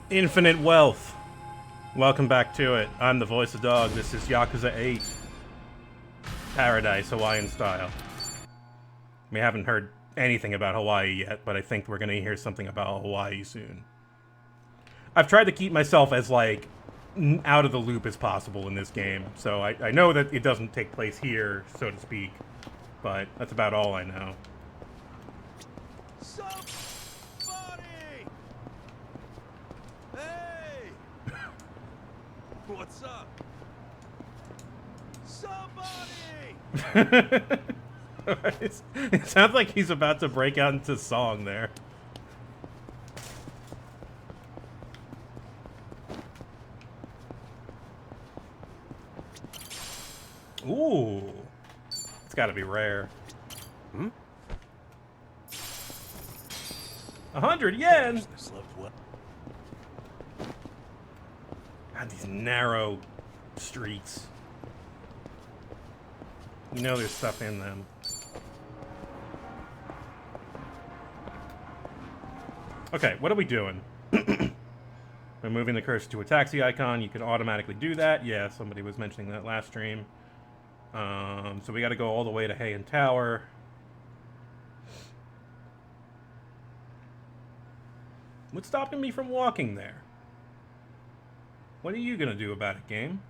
Infinite wealth. Welcome back to it. I'm the voice of dog. This is Yakuza 8. Paradise, Hawaiian style. We haven't heard anything about Hawaii yet, but I think we're gonna hear something about Hawaii soon. I've tried to keep myself as, like, out of the loop as possible in this game, so I know that it doesn't take place here, so to speak, but that's about all I know. Somebody! Hey! What's up? Somebody! It sounds like he's about to break out into song there. Ooh. It's gotta be rare. 100 yen! God, these narrow streets. You know there's stuff in them. Okay, what are we doing? We're moving the cursor to a taxi icon. You can automatically do that. Yeah, somebody was mentioning that last stream. So we gotta go all the way to Heian Tower. What's stopping me from walking there? What are you gonna do about it, game?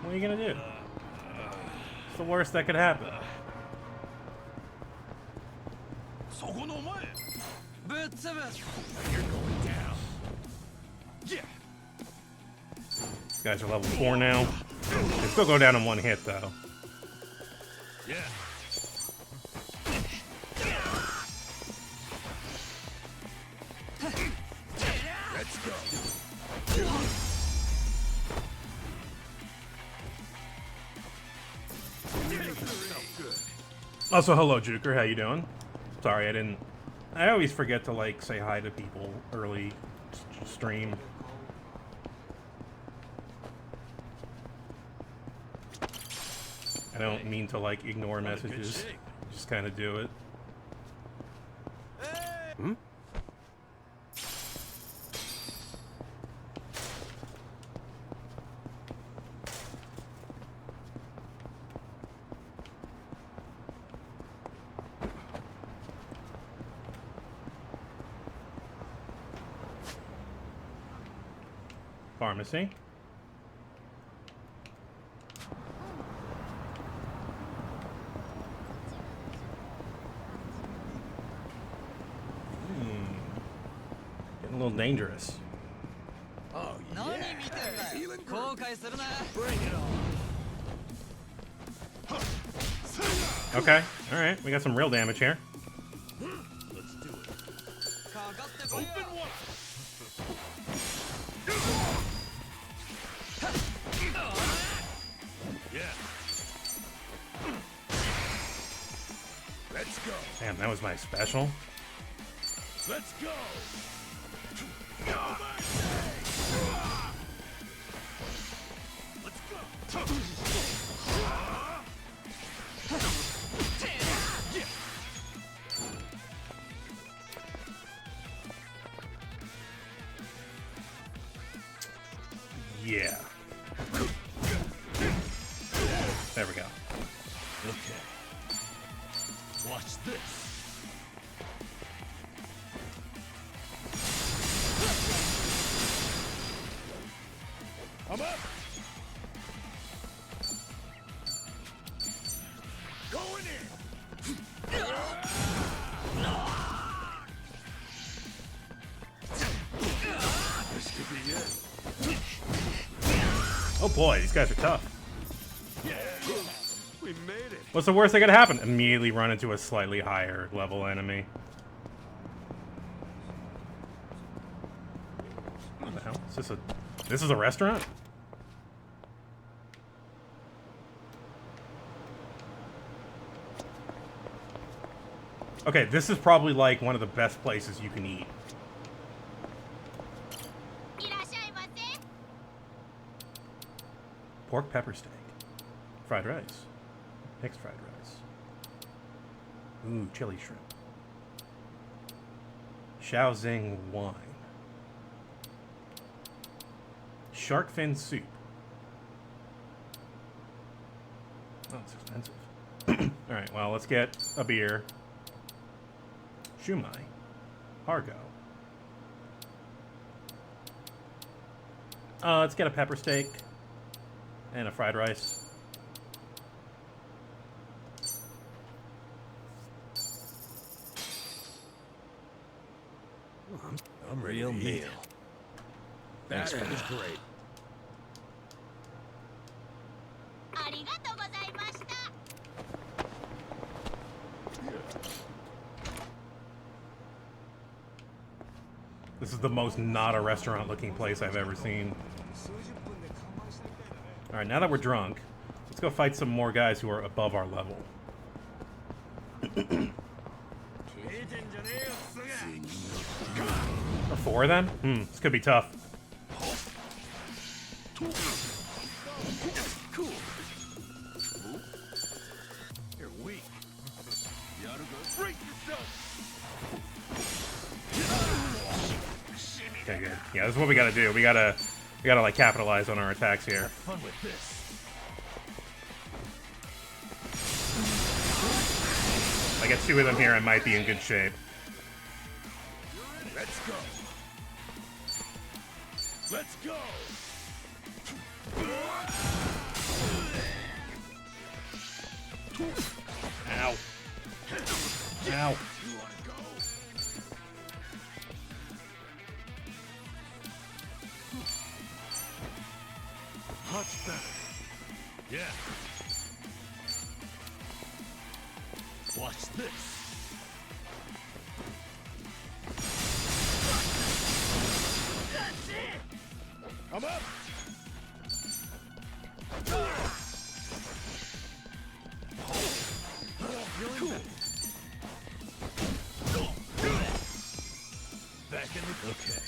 What are you gonna do? It's the worst that could happen. You're going down. Yeah. These guys are level 4 now. They still go down in one hit, though. Yeah. Let's go. Also, hello, Juker. How you doing? Sorry, I always forget to, like, say hi to people early stream. I don't mean to, like, ignore messages. Just kind of do it. Hey! Pharmacy. Getting a little dangerous. Oh, yeah. Feeling good. Bring it on. Okay, alright. We got some real damage here. Let's do it. Open one. Yeah. Let's go. Damn, that was my special. Let's go. Let's go. Yeah. There we go. Okay. Watch this. I'm up. Going in. This could be it. Oh boy, these guys are tough. Yeah. We made it. What's the worst that could happen? Immediately run into a slightly higher level enemy. What the hell? This is a restaurant? Okay, this is probably like one of the best places you can eat. Pork pepper steak. Fried rice. Mixed fried rice. Ooh, chili shrimp. Shaoxing wine. Shark fin soup. Oh, it's expensive. Alright, well, let's get a beer. Shumai. Hargo. Let's get a pepper steak. And a fried rice. I'm ready to eat. That is great. This is the most not a restaurant looking place I've ever seen. Alright, now that we're drunk, let's go fight some more guys who are above our level. Or 4 of them? This could be tough. You're weak. You ought to go break yourself. Okay, good. Yeah, this is what we gotta do. We gotta like capitalize on our attacks here. Have fun with this. If I get 2 of them here, I might be in good shape. Let's go. Let's go. Ow. Ow. You want to go? Much better. Yeah. Watch this. That's it. I'm up. Cool. Back in the okay.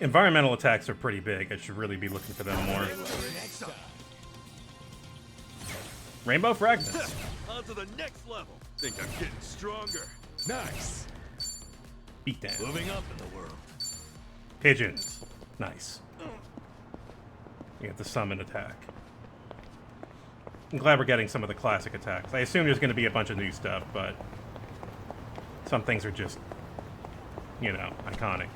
Environmental attacks are pretty big. I should really be looking for them more. Rainbow fragments. On to the next level. Think I'm getting stronger. Nice. Beat down. Moving up in the world. Pigeons. Nice. You get the summon attack. I'm glad we're getting some of the classic attacks. I assume there's going to be a bunch of new stuff, but some things are just, you know, iconic.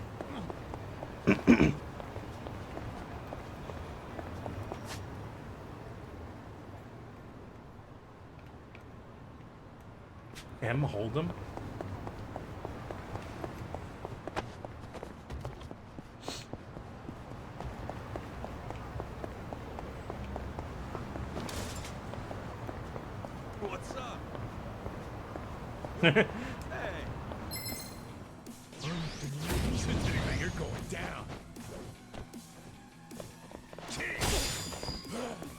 M. Hold'em? What's up? Hey. You're going down.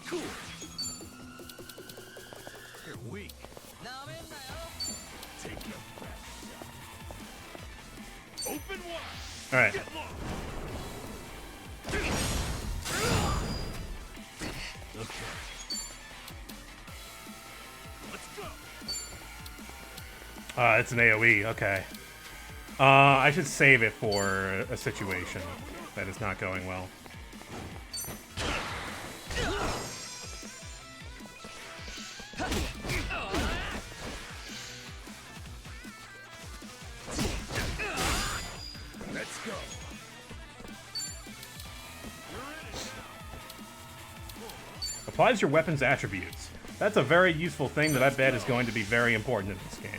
Cool. You're weak. Take your best shot. Open wide. All right. Get lost. Okay. Let's go. It's an AoE. Okay. I should save it for a situation that is not going well. Let's go. Applies your weapon's attributes. That's a very useful thing that I bet is going to be very important in this game.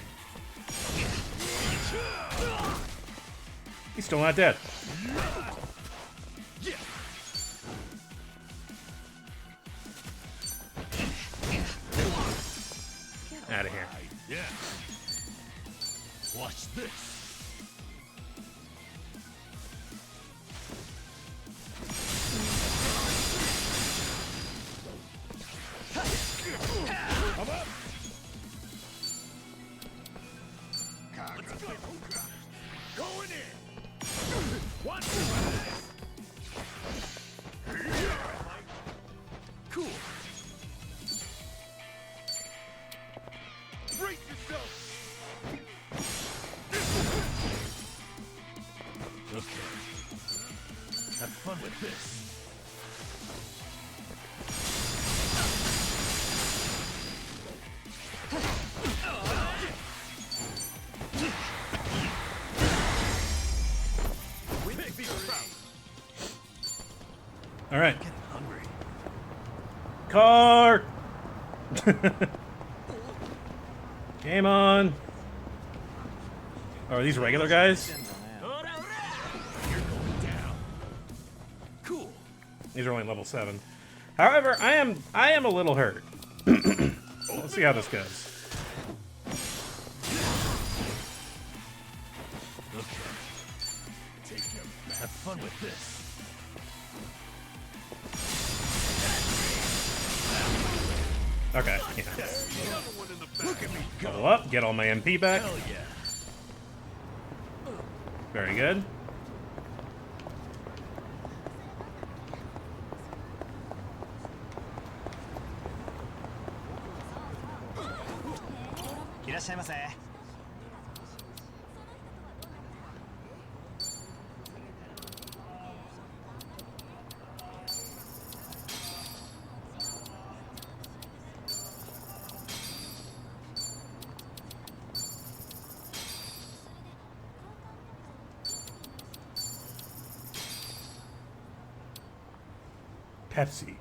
He's still not dead. Out of here. Yeah. Watch this. I'm up. Let's go. Going in. Watch this. Cool. All right. Getting hungry. Car! Game on! Oh, are these regular guys? You're going down. Cool. These are only level 7. However, I am a little hurt. Let's see how this goes. Okay. Take your have fun with this. Okay, yeah. Another one in the back. Look at me go. Level up, get all my MP back. Hell yeah. Very good. Pepsi.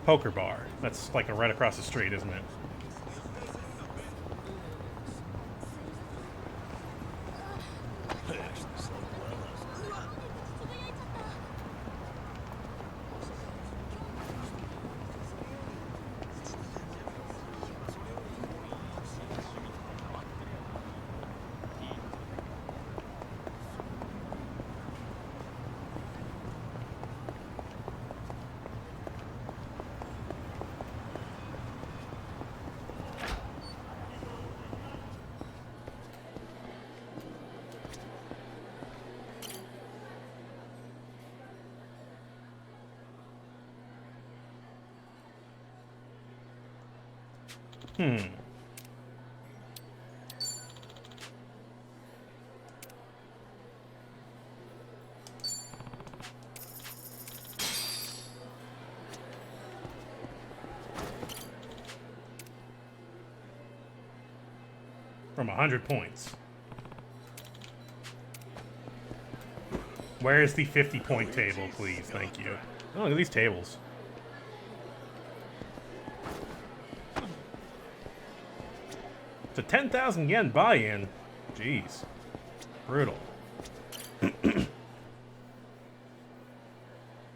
Poker bar. That's like right across the street, isn't it? From 100 points. Where is the 50-point table, please? Thank you. Oh, look at these tables. It's a 10,000 yen buy-in. Jeez. Brutal. I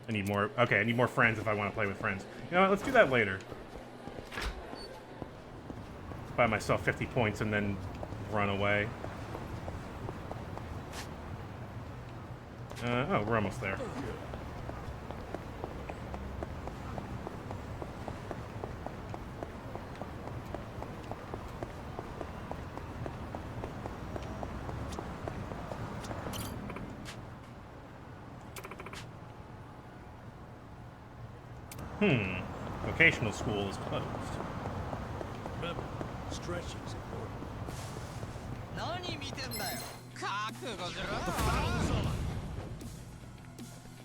need more. Okay, I need more friends if I want to play with friends. You know what? Let's do that later. Buy myself 50 points and then run away. Oh, we're almost there. Vocational school is closed. Remember, stretching's important.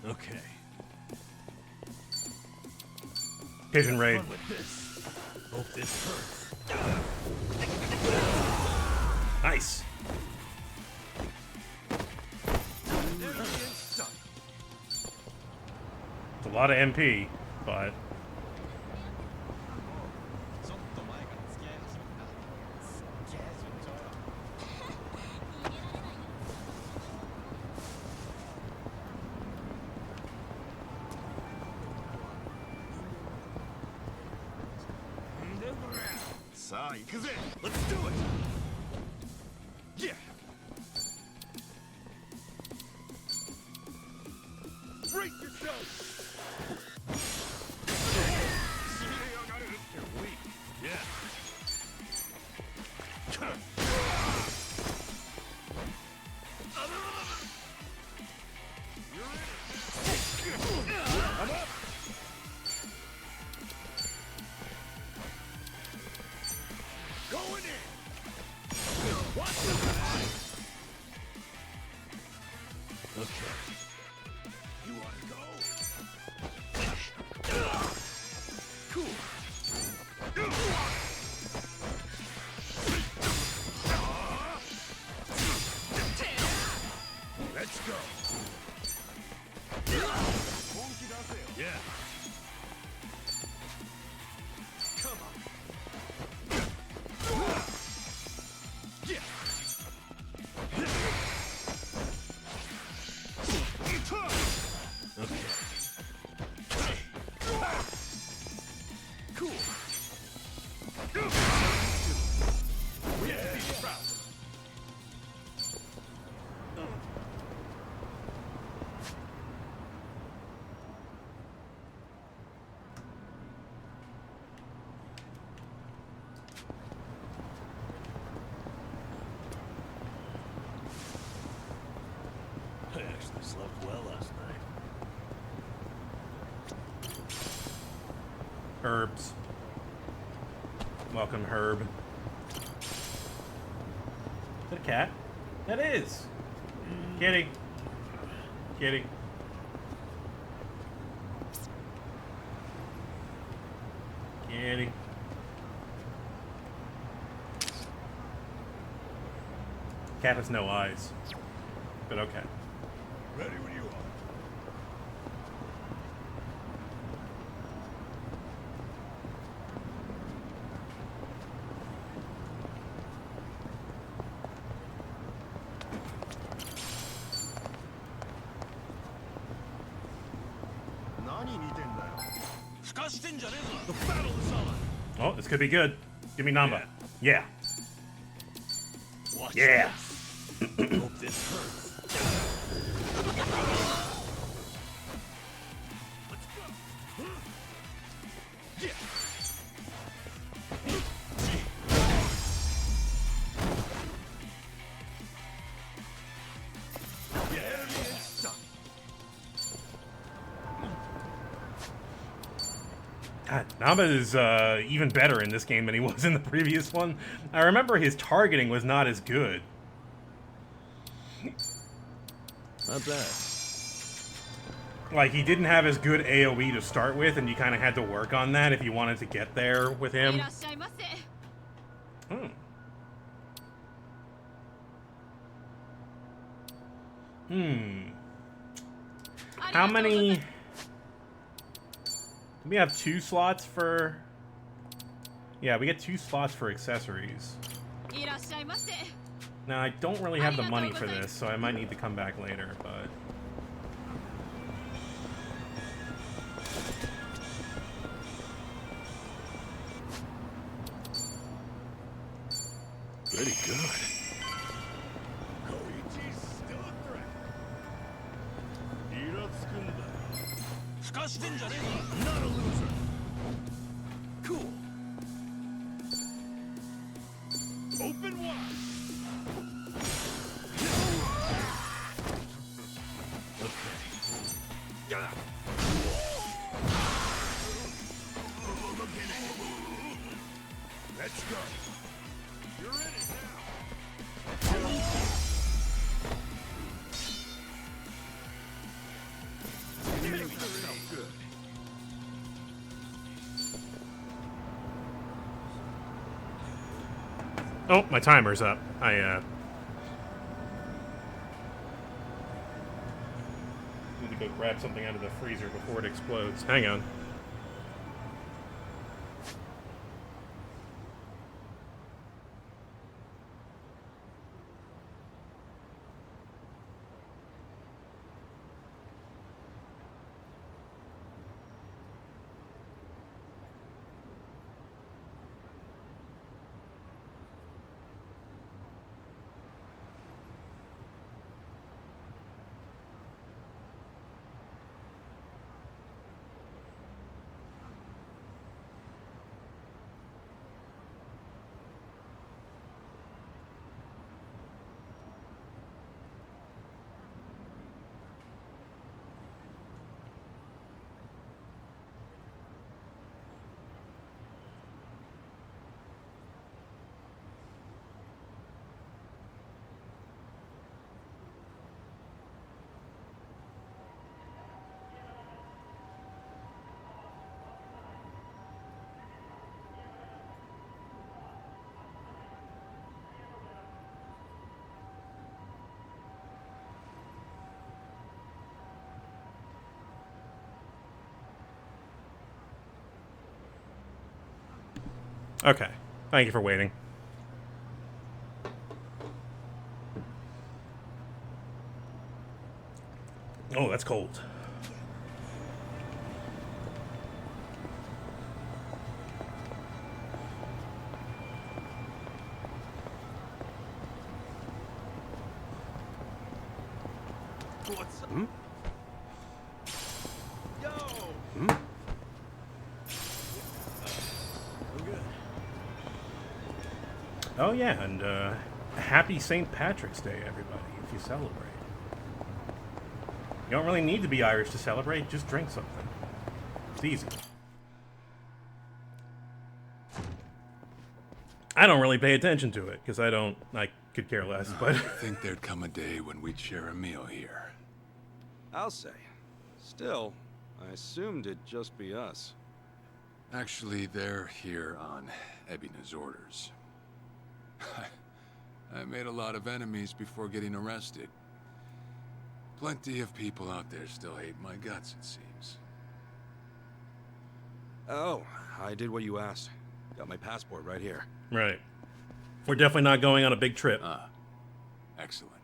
Okay. Pigeon raid. Fun with this. Hope this hurts. Nice. It's a lot of MP, but Let's do it! Yeah! Brace yourself! You're weak. Yeah. I'm up! Going in! Watch the back! Okay. You wanna go? Cool. Herbs. Welcome, Herb. Is that a cat? That is! Kitty. Kitty. Kitty. Cat has no eyes. But okay. Ready when you are. The battle is on. Oh, this could be good. Give me Namba. Yeah. Watch Yeah. this. Hope this hurts. Let's go. Yeah. Yeah, enemy is stuck. God, Namba is even better in this game than he was in the previous one. I remember his targeting was not as good. Not bad. Like, he didn't have as good AoE to start with, and you kind of had to work on that if you wanted to get there with him. Hmm. How many... We have 2 slots for... Yeah, we get 2 slots for accessories. Now, I don't really have the money for this, so I might need to come back later, but... Pretty good. Koichi's still a threat. Not a loser. Cool. Open wide. Okay. Let's go. You're in it now. Getting yourself good. Oh, my timer's up. I need to go grab something out of the freezer before it explodes. Hang on. Okay. Thank you for waiting. Oh, that's cold. What's up? Yo! I'm good. Oh yeah, and happy St. Patrick's Day, everybody, if you celebrate. You don't really need to be Irish to celebrate, just drink something. It's easy. I don't really pay attention to it because I could care less. But I think there'd come a day when we'd share a meal here. I'll say. Still, I assumed it'd just be us. Actually, they're here on Ebina's orders. I made a lot of enemies before getting arrested. Plenty of people out there still hate my guts, it seems. Oh, I did what you asked. Got my passport right here. right, we're definitely not going on a big trip. Ah, excellent.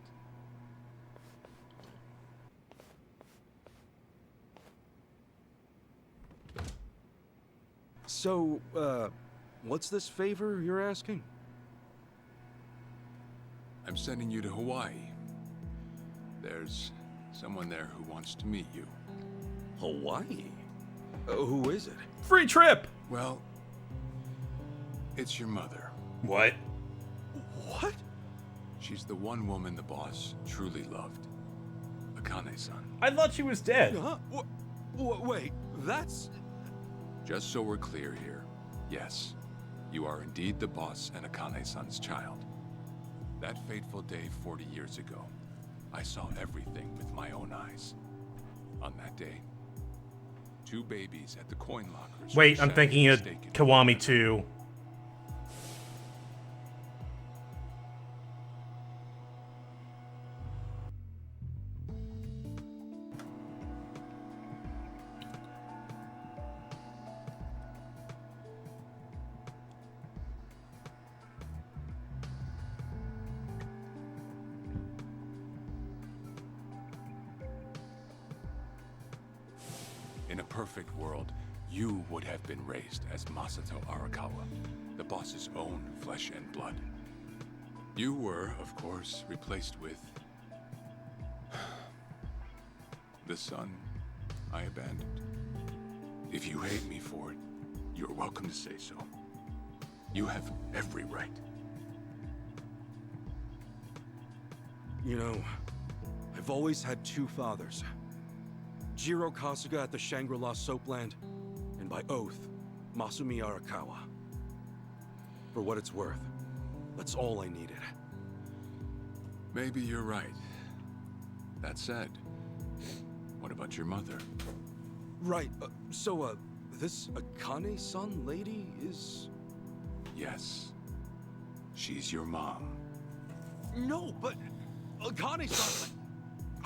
So, what's this favor you're asking? I'm sending you to Hawaii. There's someone there who wants to meet you. Hawaii? Who is it? Free trip. Well, it's your mother. What? What? She's the one woman the boss truly loved. Akane-san. I thought she was dead. Huh? Wait, that's... Just so we're clear here, yes, you are indeed the boss and Akane-san's child. That fateful day 40 years ago, I saw everything with my own eyes. On that day, 2 babies at the coin lockers. Wait, were I'm sadly thinking of mistaken. Kiwami 2. In a perfect world, you would have been raised as Masato Arakawa, the boss's own flesh and blood. You were, of course, replaced with the son I abandoned. If you hate me for it, you're welcome to say so. You have every right. You know, I've always had 2 fathers. Jiro Kasuga at the Shangri-La Soapland, and by oath, Masumi Arakawa. For what it's worth, that's all I needed. Maybe you're right. That said, what about your mother? Right, so, this Akane-san lady is... Yes. She's your mom. No, but Akane-san...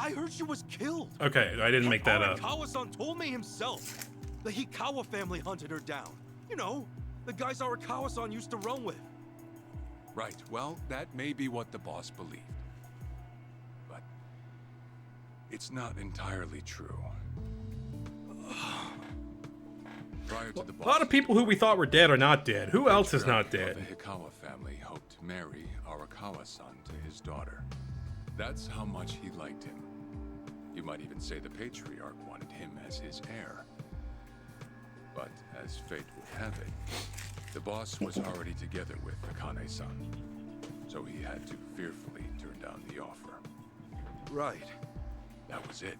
I heard she was killed. Okay, I didn't make that up. Arakawa-san told me himself. The Hikawa family hunted her down. You know, the guys Arakawa-san used to roam with. Right, well, that may be what the boss believed. But it's not entirely true. Prior to the boss, A lot of people who we thought were dead are not dead. Who else is not the dead? Hikawa family hoped to marry Arakawa-san to his daughter. That's how much he liked him. You might even say the patriarch wanted him as his heir. But as fate would have it, the boss was already together with Akane-san, so he had to fearfully turn down the offer. Right. That was it.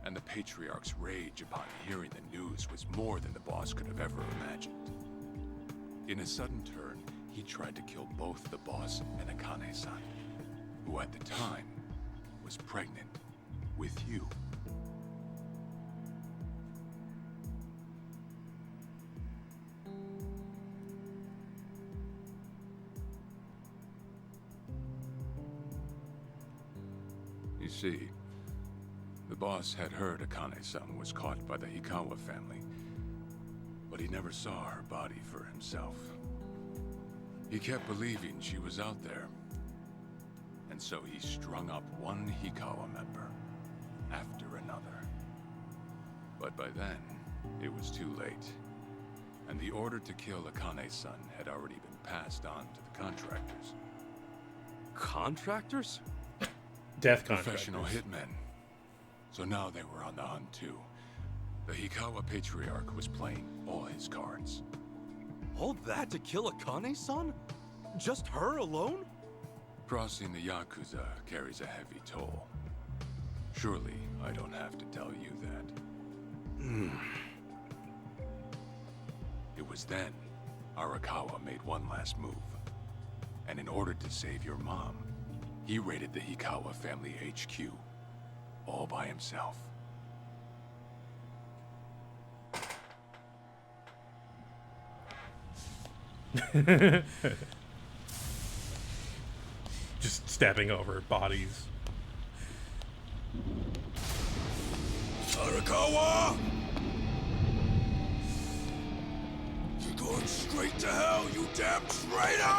And the patriarch's rage upon hearing the news was more than the boss could have ever imagined. In a sudden turn, he tried to kill both the boss and Akane-san, who at the time was pregnant with you. You see, the boss had heard Akane-san was caught by the Hikawa family, but he never saw her body for himself. He kept believing she was out there, and so he strung up one Hikawa member after another. But by then, it was too late, and the order to kill Akane-san had already been passed on to the contractors. Contractors? Death contractors. Professional hitmen. So now they were on the hunt too. The Hikawa Patriarch was playing all his cards. All that to kill Akane-san? Just her alone? Crossing the Yakuza carries a heavy toll. Surely I don't have to tell you that. It was then Arakawa made one last move. And in order to save your mom, he raided the Hikawa family HQ all by himself. Just stepping over bodies. Arakawa! You're going straight to hell, you damn traitor!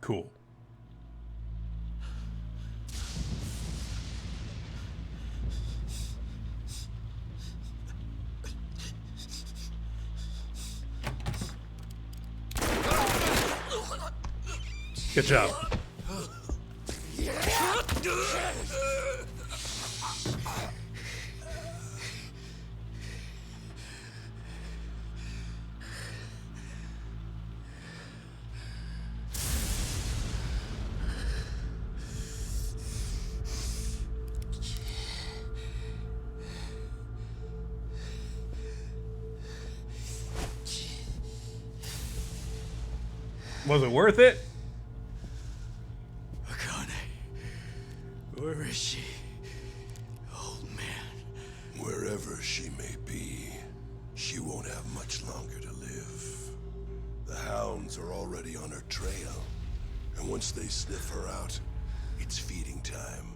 Cool. Good job. Was it worth it? Akane, where is she? Old man. Wherever she may be, she won't have much longer to live. The hounds are already on her trail, and once they sniff her out, it's feeding time,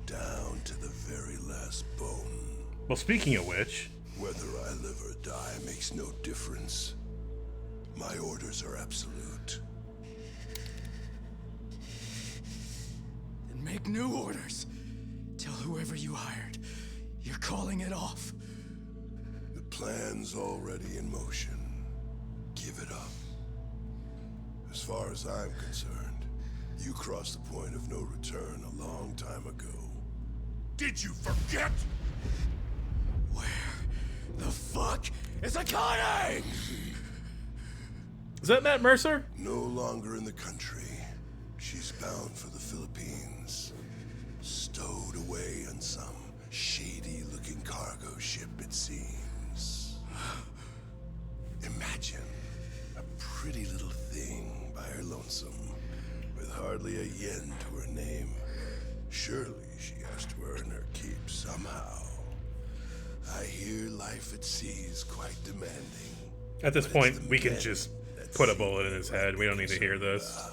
down to the very last bone. Well, speaking of which... Whether I live or die makes no difference. My orders are absolute. Then make new orders. Tell whoever you hired, you're calling it off. The plan's already in motion. Give it up. As far as I'm concerned, you crossed the point of no return a long time ago. Did you forget? Where the fuck is Akane? Is that Matt Mercer? No longer in the country. She's bound for the Philippines. Stowed away on some shady-looking cargo ship, it seems. Imagine a pretty little thing by her lonesome, with hardly a yen to her name. Surely she has to earn her keep somehow. I hear life at sea is quite demanding. At this but point, it's the we can men just that put a seem bullet in his head. We don't need to hear this.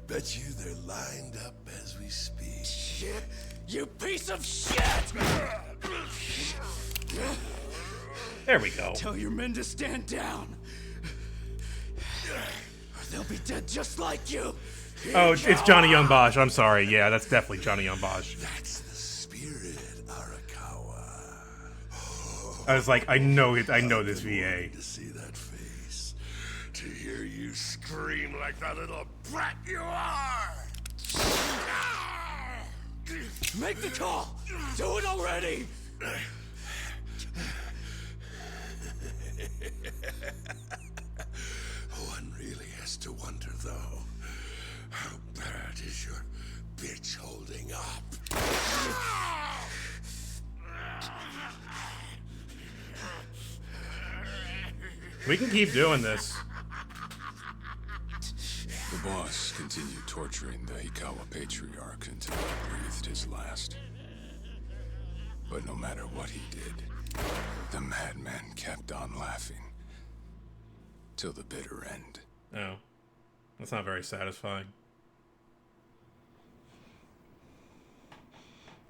Bet you they're lined up as we speak. Shit, you piece of shit! There we go. Tell your men to stand down. Or they'll be dead just like you. Oh, it's Johnny Young Bosch. I'm sorry. Yeah, that's definitely Johnny Young Bosch. That's the spirit, Arakawa. I was like, I know it. I know this VA. To see that face, to hear you scream like the little brat you are. Make the call! Do it already! One really has to wonder, though, how bad is your bitch holding up? We can keep doing this. The boss continued torturing the Hikawa patriarch until he breathed his last. But no matter what he did, the madman kept on laughing. Till the bitter end. No, that's not very satisfying.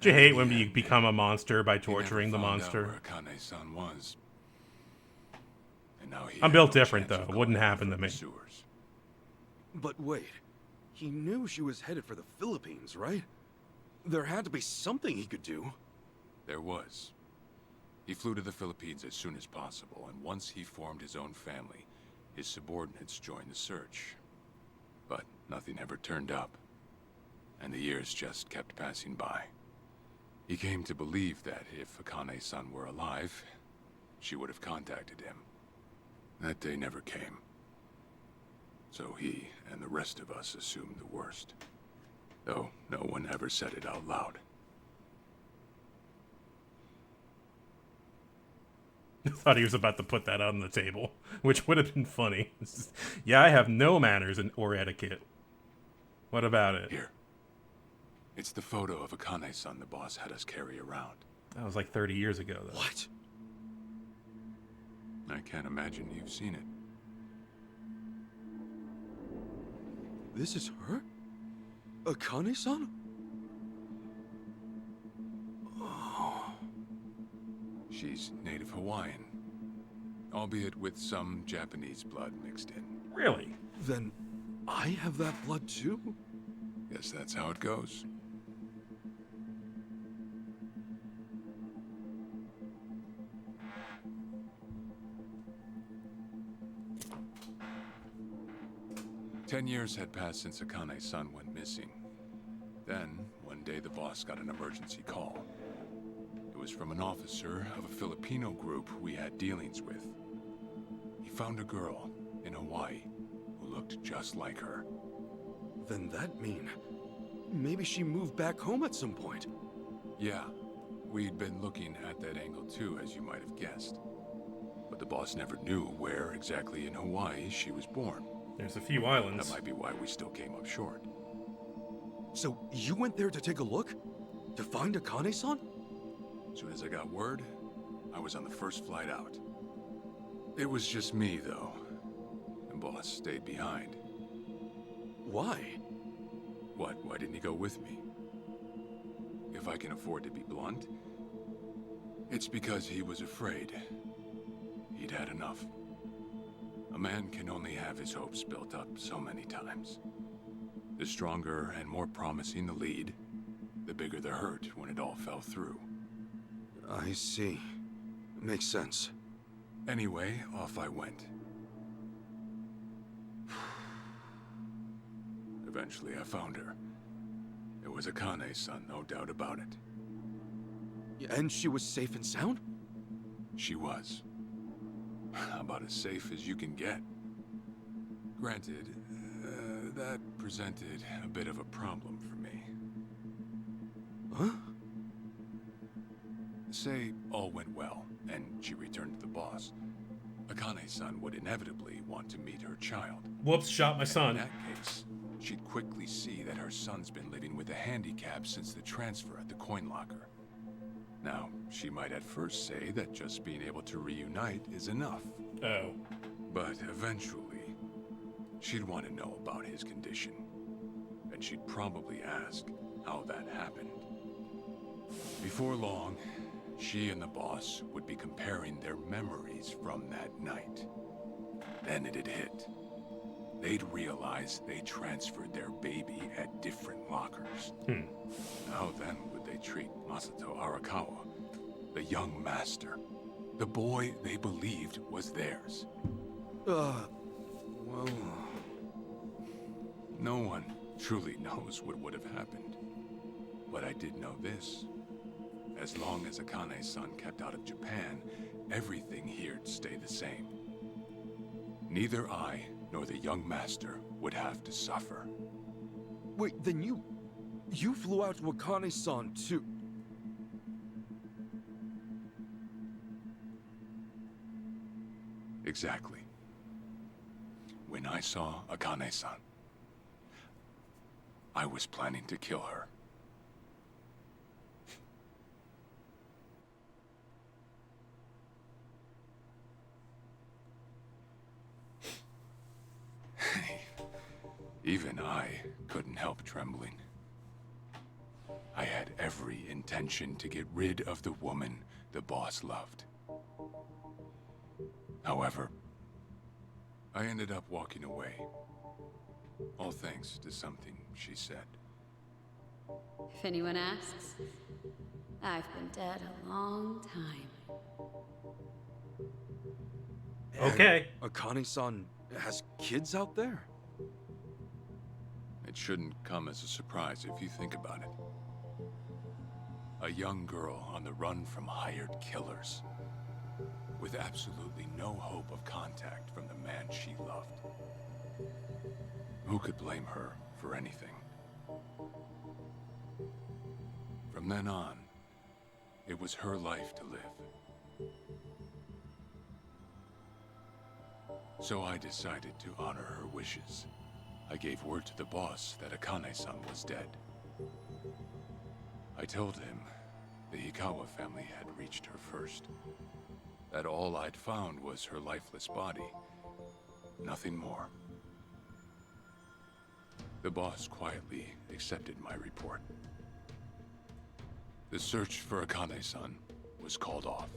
Do you hate when you become a monster by He never torturing the found out monster? where Akane-san was. And now he I'm had built no different, chance of though. It wouldn't calling happen for to me. pursuers. But wait, he knew she was headed for the Philippines, right? There had to be something he could do. There was. He flew to the Philippines as soon as possible, and once he formed his own family, his subordinates joined the search. But nothing ever turned up, and the years just kept passing by. He came to believe that if Akane-san were alive, she would have contacted him. That day never came. So he and the rest of us assumed the worst. Though no one ever said it out loud. I thought he was about to put that on the table, which would have been funny. Yeah, I have no manners or etiquette. What about it? Here. It's the photo of Akane-san the boss had us carry around. That was like 30 years ago, though. What? I can't imagine you've seen it. This is her? Akane-san? She's native Hawaiian, albeit with some Japanese blood mixed in. Really? Then I have that blood too? Guess that's how it goes. Ten years had passed since Akane-san went missing. Then, one day the boss got an emergency call. It was from an officer of a Filipino group we had dealings with. He found a girl in Hawaii who looked just like her. Then that mean maybe she moved back home at some point. Yeah, we'd been looking at that angle too, as you might have guessed. But the boss never knew where exactly in Hawaii she was born. There's a few That islands. might be why we still came up short. So you went there to take a look? To find Akane-san? As soon as I got word, I was on the first flight out. It was just me, though. The boss stayed behind. Why? What? Why didn't he go with me? If I can afford to be blunt, it's because he was afraid. He'd had enough. A man can only have his hopes built up so many times. The stronger and more promising the lead, the bigger the hurt when it all fell through. I see. Makes sense. Anyway, off I went. Eventually, I found her. It was Akane-san, no doubt about it. And she was safe and sound? She was. About as safe as you can get. Granted, that presented a bit of a problem for me. Huh? Say all went well, and she returned to the boss. Akane-san would inevitably want to meet her child. Whoops, shot my In son. that case, she'd quickly see that her son's been living with a handicap since the transfer at the coin locker. Now, she might at first say that just being able to reunite is enough. Oh. But eventually, she'd want to know about his condition. And she'd probably ask how that happened. Before long, she and the boss would be comparing their memories from that night. Then it'd hit. They'd realize they transferred their baby at different lockers. How then would they treat Masato Arakawa, the young master, the boy they believed was theirs? Well... No one truly knows what would have happened. But I did know this. As long as Akane-san kept out of Japan, everything here'd stay the same. Neither I nor the young master would have to suffer. Wait, then you flew out to Akane-san too? Exactly. When I saw Akane-san, I was planning to kill her. Even I couldn't help trembling. I had every intention to get rid of the woman the boss loved. However, I ended up walking away. All thanks to something she said. If anyone asks, I've been dead a long time. Okay. Akane-san has kids out there? It shouldn't come as a surprise if you think about it. A young girl on the run from hired killers, with absolutely no hope of contact from the man she loved. Who could blame her for anything? From then on, it was her life to live. So I decided to honor her wishes. I gave word to the boss that Akane-san was dead. I told him the Hikawa family had reached her first. That all I'd found was her lifeless body. Nothing more. The boss quietly accepted my report. The search for Akane-san was called off.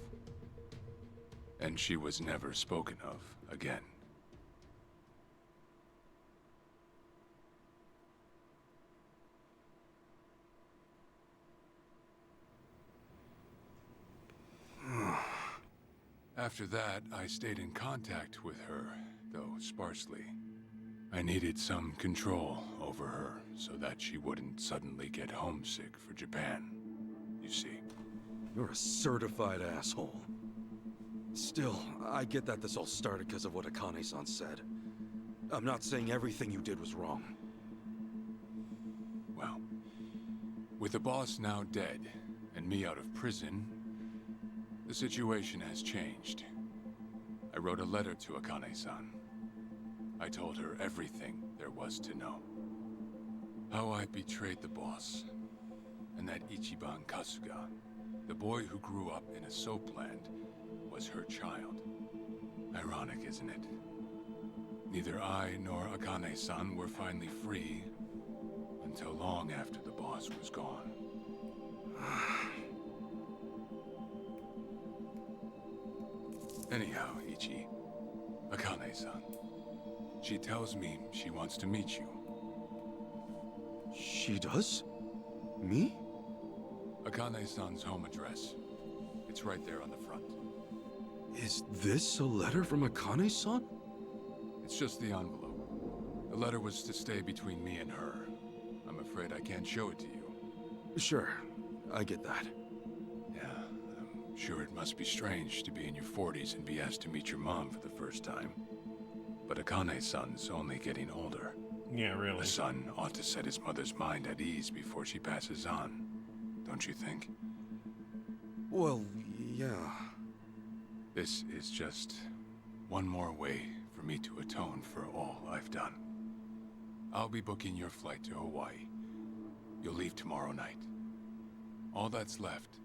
And she was never spoken of again. After that, I stayed in contact with her, though sparsely. I needed some control over her so that she wouldn't suddenly get homesick for Japan, you see. You're a certified asshole. Still, I get that this all started because of what Akane-san said. I'm not saying everything you did was wrong. Well, with the boss now dead and me out of prison, the situation has changed. I wrote a letter to Akane-san. I told her everything there was to know. How I betrayed the boss, and that Ichiban Kasuga, the boy who grew up in a soapland, was her child. Ironic, isn't it? Neither I nor Akane-san were finally free until long after the boss was gone. Anyhow, Ichi, Akane-san, she tells me she wants to meet you. She does? Me? Akane-san's home address. It's right there on the front. Is this a letter from Akane-san? It's just the envelope. The letter was to stay between me and her. I'm afraid I can't show it to you. Sure, I get that. Yeah, I'm sure it must be strange to be in your 40s and be asked to meet your mom for the first time. But Akane-san's only getting older. Yeah, really. A son ought to set his mother's mind at ease before she passes on. Don't you think? Well, yeah. This is just one more way for me to atone for all I've done. I'll be booking your flight to Hawaii. You'll leave tomorrow night. All that's left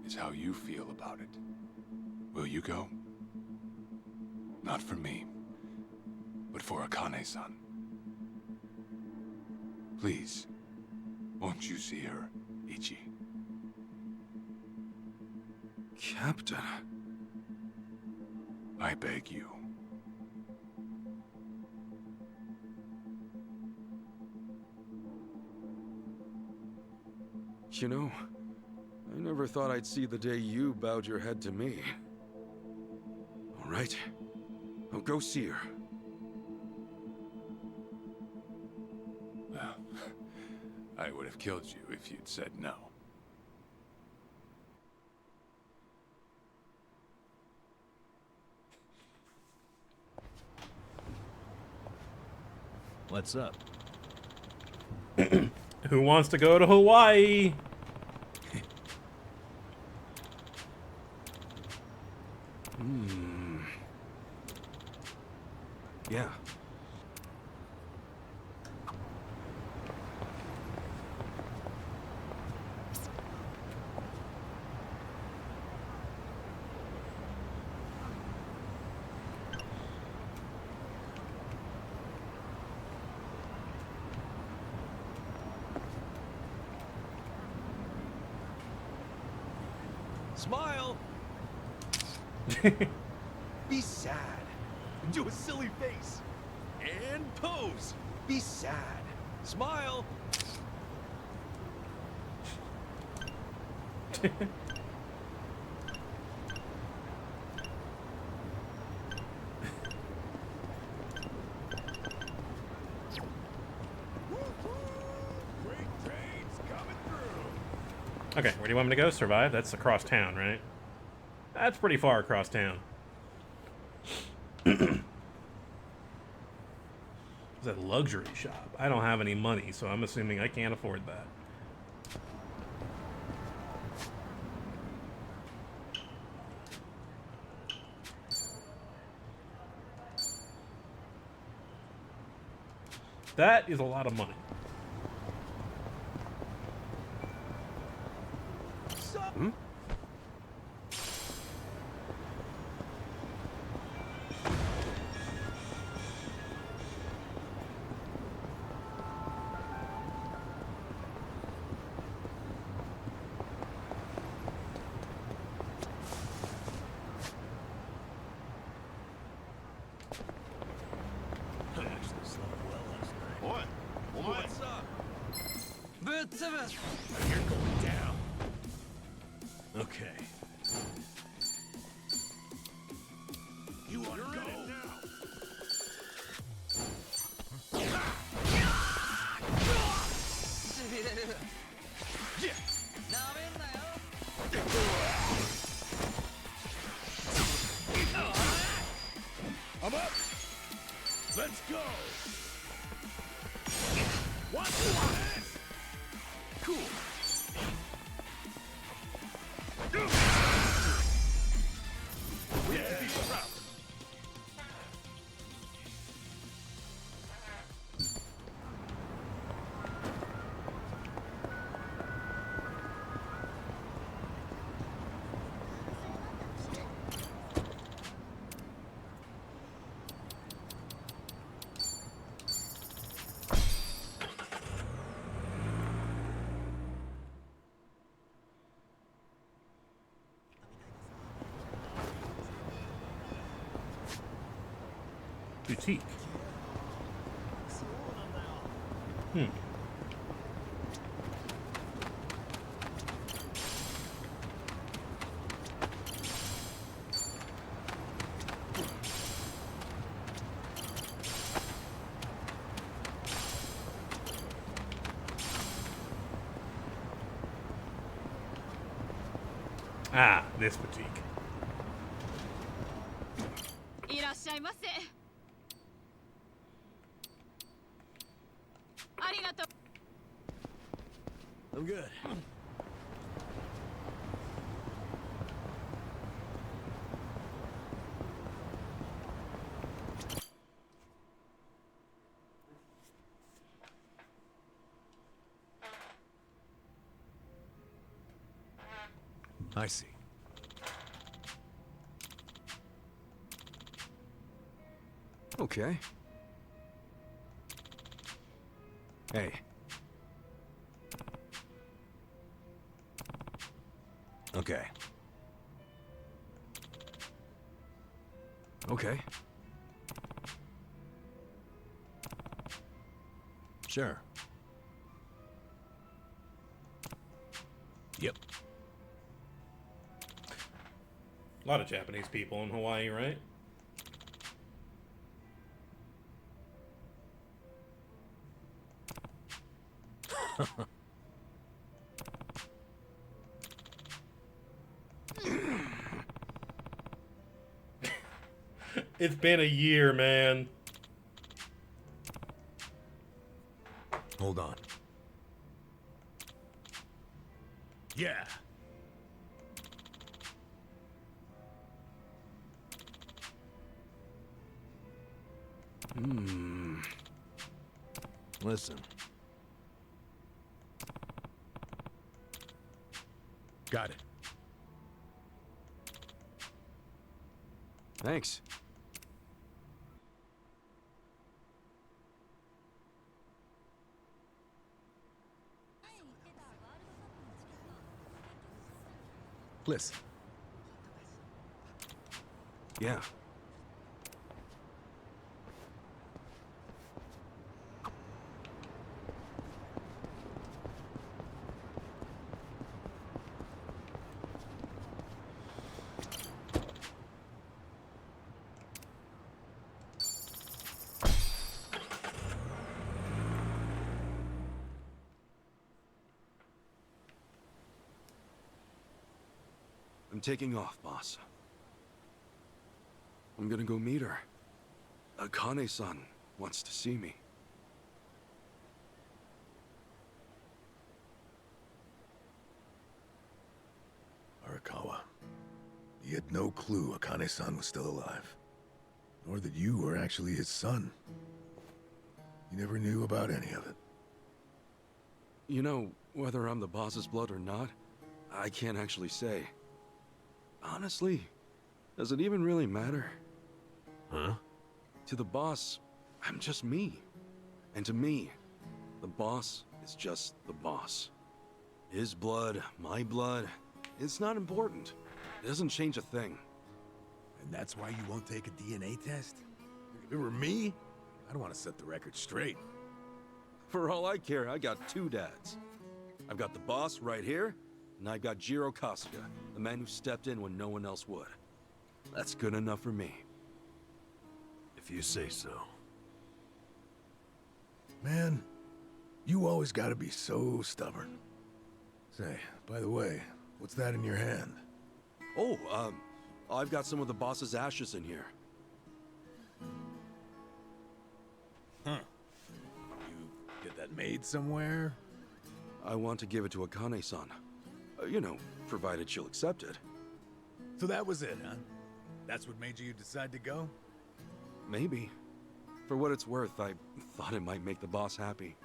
is how you feel about it. Will you go? Not for me, but for Akane-san. Please, won't you see her, Ichi? Captain. I beg you. You know, I never thought I'd see the day you bowed your head to me. All right, I'll go see her. Well, I would have killed you if you'd said no. What's up? Who wants to go to Hawaii? Yeah. Smile. Be sad. Do a silly face. And pose. Be sad. Smile. Okay, where do you want me to go? Survive? That's across town, right? That's pretty far across town. It's a luxury shop. I don't have any money, so I'm assuming I can't afford that. That is a lot of money. What's up? You're going down. Okay. You want to go? I'm up. Let's go. Watch this. Cool. We have to be proud. Boutique. Hmm. Ah, this boutique. いらっしゃいませ。ありがとう。 I'm good. I see. Okay. Hey. Okay. Okay. Sure. Yep. A lot of Japanese people in Hawaii, right? It's been a year, man. Hold on. Yeah. Listen. Got it. Thanks. Listen. Yeah. I'm taking off, boss. I'm gonna go meet her. Akane-san wants to see me. Arakawa, he had no clue Akane-san was still alive. Nor that you were actually his son. He never knew about any of it. You know, whether I'm the boss's blood or not, I can't actually say. Honestly, does it even really matter? Huh? To the boss, I'm just me. And to me, the boss is just the boss. His blood, my blood, it's not important. It doesn't change a thing. And that's why you won't take a DNA test? If it were me, I'd want to set the record straight. For all I care, I got two dads. I've got the boss right here, and I've got Jiro Kasuga, the man who stepped in when no one else would. That's good enough for me. If you say so. Man, you always gotta be so stubborn. Say, by the way, what's that in your hand? Oh, I've got some of the boss's ashes in here. Huh. You get that made somewhere? I want to give it to Akane-san. You know, provided she'll accept it. So that was it, huh? That's what made you decide to go? Maybe. For what it's worth, I thought it might make the boss happy.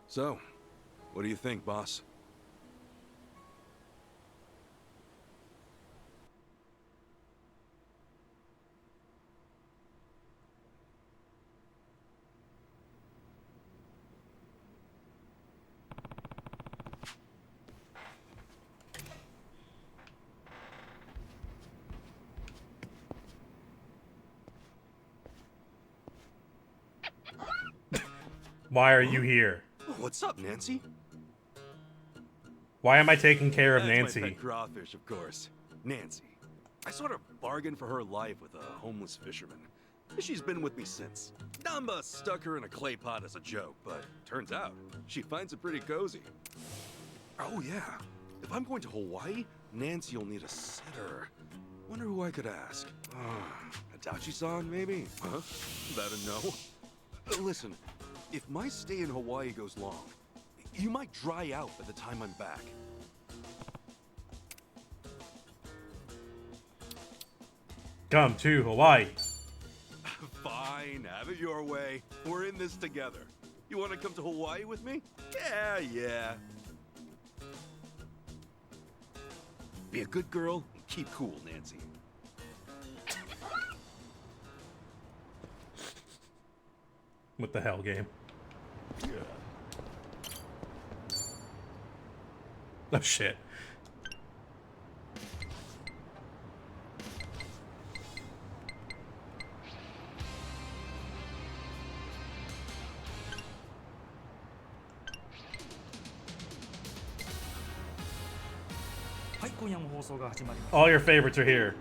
So, what do you think, boss? Why are you here? What's up, Nancy? Why am I taking care of That's Nancy? my pet crawfish, of course. Nancy. I sort of bargained for her life with a homeless fisherman. She's been with me since. Namba stuck her in a clay pot as a joke, but turns out she finds it pretty cozy. Oh yeah, if I'm going to Hawaii, Nancy'll need a sitter. Wonder who I could ask. Adachi-san, maybe? Huh? That a no? Listen, if my stay in Hawaii goes long, you might dry out by the time I'm back. Come to Hawaii. Fine, have it your way. We're in this together. You want to come to Hawaii with me? Yeah. Be a good girl and keep cool, Nancy. What the hell, game? Oh shit. All your favorites are here.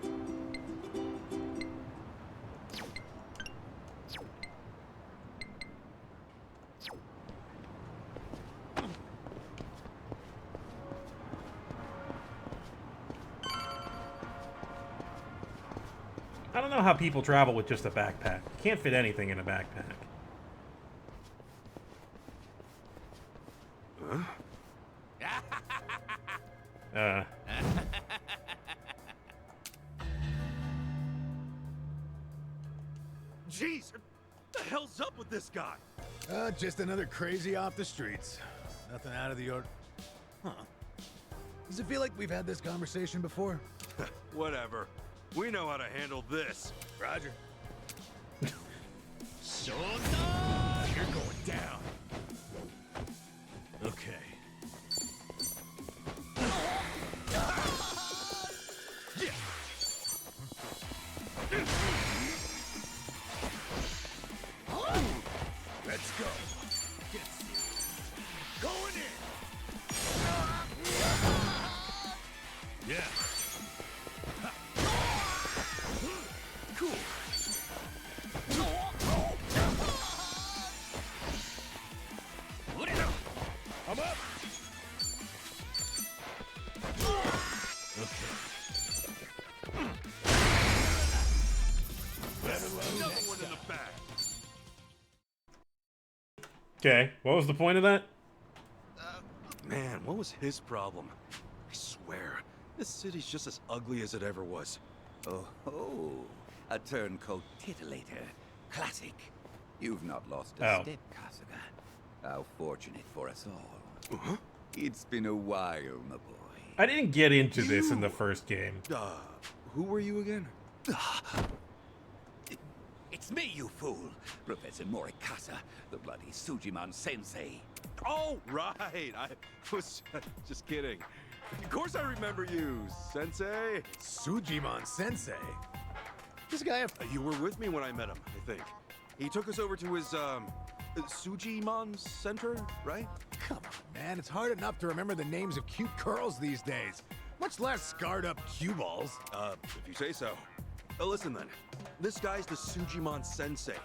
I don't know how people travel with just a backpack. You can't fit anything in a backpack. Jeez, what the hell's up with this guy? Just another crazy off the streets. Nothing out of the ordinary. Huh. Does it feel like we've had this conversation before? Whatever. We know how to handle this. Roger. Shota! You're going down. Okay. Going in. Yeah. Cool. I'm up. Okay. Another one in the back. Okay, what was the point of that? Man, what was his problem? I swear, this city's just as ugly as it ever was. Oh, a turncoat titillator. Classic. You've not lost a Oh. step, Kasuga. How fortunate for us all. It's been a while, my boy. I didn't get into this in the first game. Who were you again? It's me, you fool! Professor Morikasa, the bloody Sujiman sensei. Oh, right. I was just kidding. Of course I remember you, Sensei. Sujiman Sensei. This guy. You were with me when I met him, I think. He took us over to his, Sujimon Center, right? Come on, man. It's hard enough to remember the names of cute girls these days. Much less scarred up cue balls. If you say so. Listen then. This guy's the Sujimon Sensei.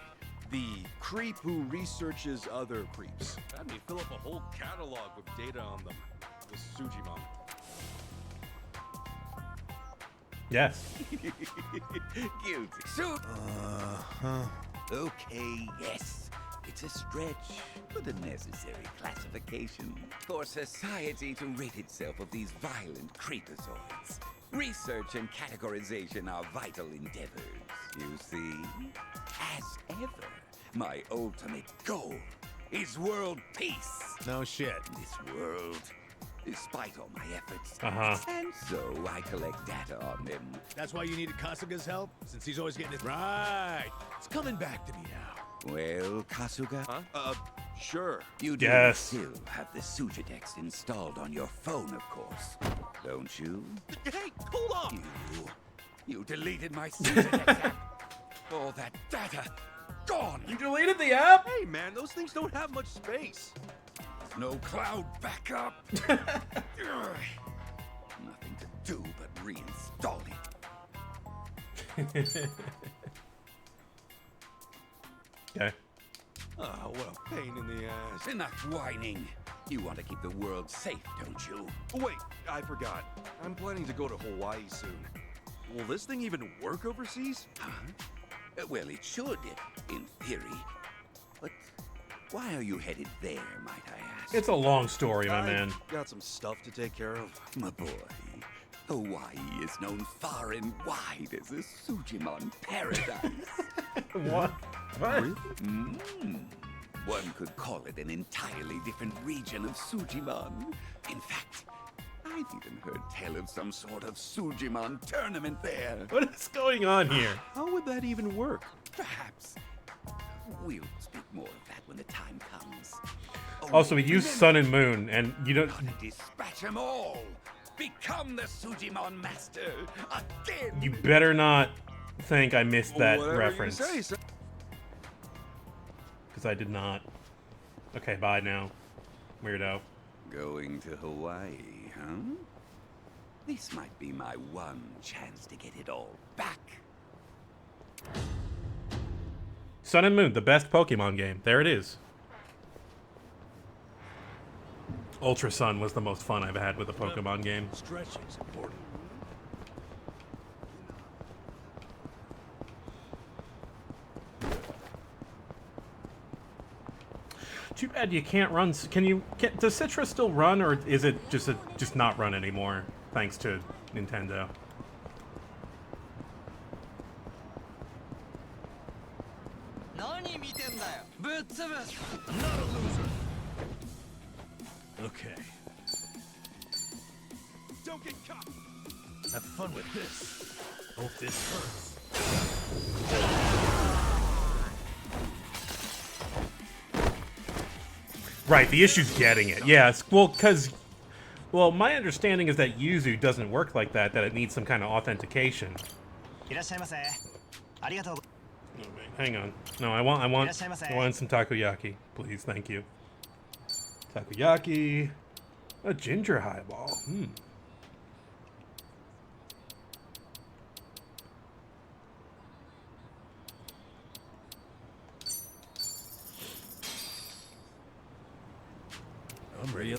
The creep who researches other creeps. Had me fill up a whole catalog with data on them. The Sujimon. Yes. Guilty. Shoot! Okay, yes. It's a stretch, but a necessary classification for society to rid itself of these violent creepazoids. Research and categorization are vital endeavors, you see. As ever, my ultimate goal is world peace. No shit. This world, despite all my efforts. Uh-huh. And so I collect data on them. That's why you needed Kasuga's help, since he's always getting his. Right. It's coming back to me now. Well, Kasuga, Huh? Sure. you do Yes. still have the Sujidex installed on your phone, of course, don't you? Hey, hold on! You deleted my Sujidex app. All that data, gone. You deleted the app? Hey, man, those things don't have much space. No cloud backup. Ugh. Nothing to do but reinstall it. Okay. Ah, what a pain in the ass. Enough whining. You want to keep the world safe, don't you? Wait, I forgot. I'm planning to go to Hawaii soon. Will this thing even work overseas? Huh? Well, it should, in theory. But why are you headed there, might I ask? It's a long story, my man. Got some stuff to take care of. My boy, Hawaii is known far and wide as a Sujimon paradise. What? What? One could call it an entirely different region of Sujimon. In fact, I've even heard tell of some sort of Sujimon tournament there. What is going on here? How would that even work? Perhaps. We'll speak more of that when the time comes. Also, we use Sun and Moon, and you don't. Gotta dispatch them all. Become the Sujimon master again. You better not think I missed that Whatever reference. You say, son. Because I did not. Okay, bye now. Weirdo. Going to Hawaii, huh? This might be my one chance to get it all back. Sun and Moon, the best Pokemon game. There it is. Ultra Sun was the most fun I've had with a Pokemon game. Stretching's important. Too bad you can't run. Does Citra still run, or is it just not run anymore? Thanks to Nintendo. Not a loser. Okay. Don't get caught! Have fun with this. Hope this hurts. Right, the issue's getting it. Yeah, it's, well, my understanding is that Yuzu doesn't work like that. That it needs some kind of authentication. いらっしゃいませ。ありがとう。hang on. No, I want some takoyaki, please. Thank you. Takoyaki, a ginger highball. I'm ready.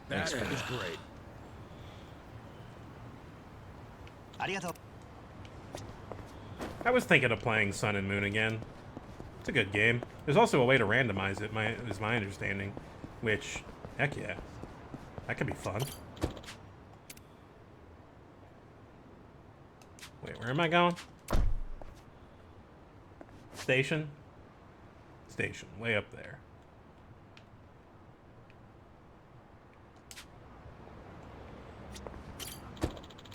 That is great. I was thinking of playing Sun and Moon again. It's a good game. There's also a way to randomize it, is my understanding. Which, heck yeah. That could be fun. Wait, where am I going? Station? Station, way up there.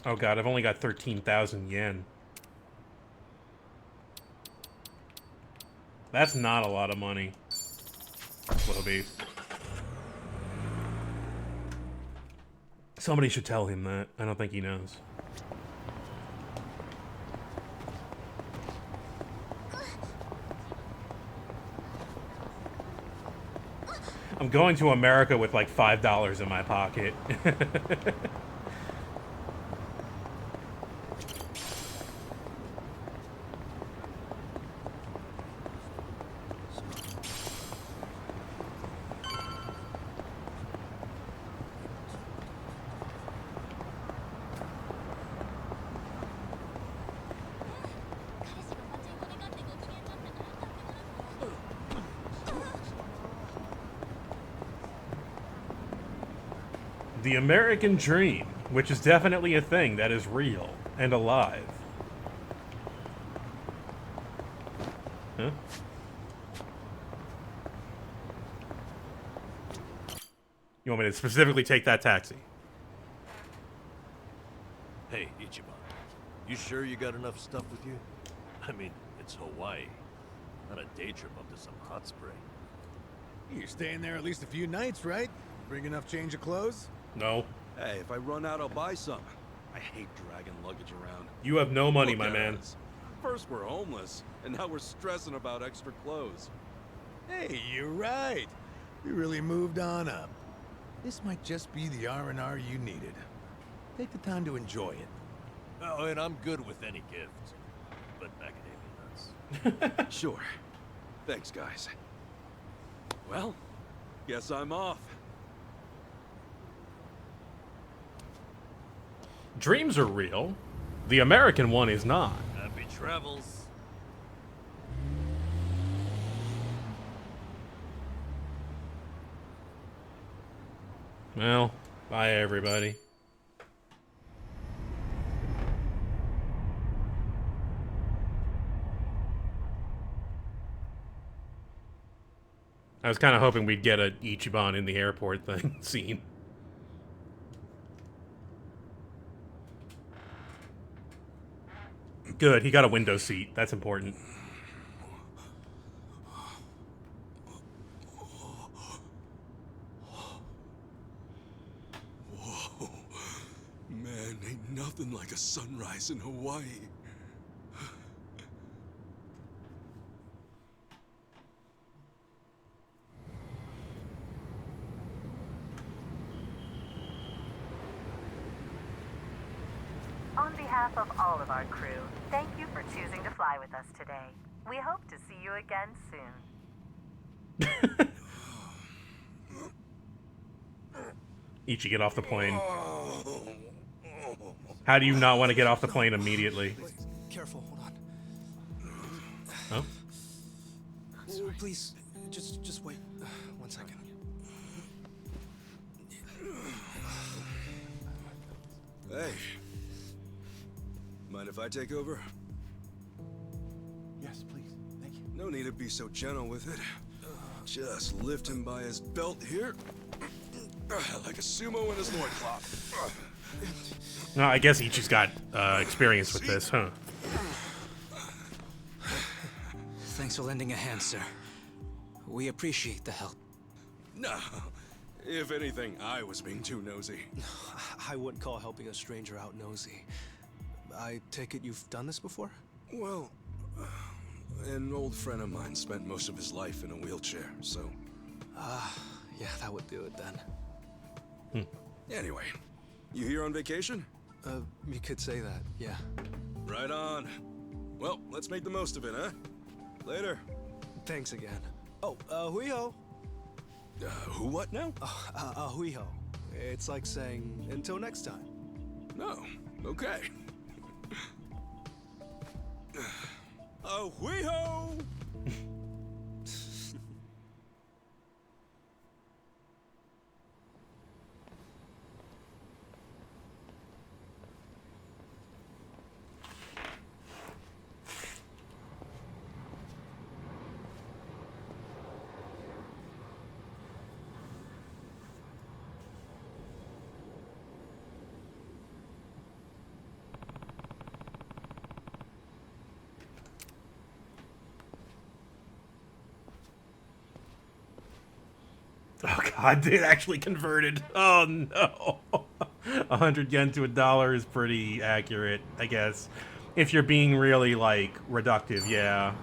Oh god, I've only got 13,000 yen. That's not a lot of money. Slow beef. Somebody should tell him that. I don't think he knows. I'm going to America with like $5 in my pocket. The American dream, which is definitely a thing that is real and alive. Huh? You want me to specifically take that taxi? Hey, Ichiban. You sure you got enough stuff with you? I mean, it's Hawaii. Not a day trip up to some hot spring. You're staying there at least a few nights, right? Bring enough change of clothes? No. Hey, if I run out, I'll buy some. I hate dragging luggage around. You have no money, Look my at man. us. First we're homeless, and now we're stressing about extra clothes. Hey, you're right. We really moved on up. This might just be the R&R you needed. Take the time to enjoy it. Oh, and I'm good with any gift. But macadamia nuts. Sure. Thanks, guys. Well, guess I'm off. Dreams are real. The American one is not. Happy travels. Well, bye everybody. I was kind of hoping we'd get a Ichiban in the airport thing scene. Good, he got a window seat. That's important. Whoa. Man, ain't nothing like a sunrise in Hawaii. On behalf of all of our crew, thank you for choosing to fly with us today. We hope to see you again soon. Ichi, get off the plane. How do you not want to get off the plane immediately? Careful, hold on. Oh? Oh, please, just wait 1 second. Hey. Mind if I take over? Yes, please. Thank you. No need to be so gentle with it. Just lift him by his belt here. Like a sumo in his loincloth. No, I guess Ichi's got experience with this, huh? Thanks for lending a hand, sir. We appreciate the help. No. If anything, I was being too nosy. I wouldn't call helping a stranger out nosy. I take it you've done this before? Well, an old friend of mine spent most of his life in a wheelchair, so... Yeah, that would do it then. Anyway, you here on vacation? You could say that, yeah. Right on. Well, let's make the most of it, huh? Later. Thanks again. Oh, hui-ho. Who what now? Hui-ho. It's like saying, until next time. No. Okay. Hui-ho! Oh god, it actually converted. Oh no. 100 yen to $1 is pretty accurate, I guess. If you're being really, like, reductive, yeah.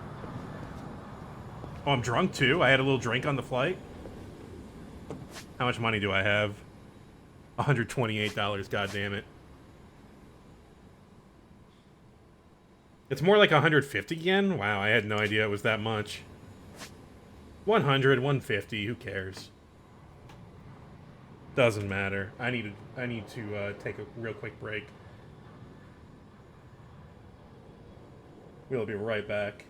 Oh, I'm drunk too? I had a little drink on the flight? How much money do I have? $128, god damn it. It's more like 150 yen? Wow, I had no idea it was that much. 100, 150, who cares? Doesn't matter. I need to take a real quick break. We'll be right back.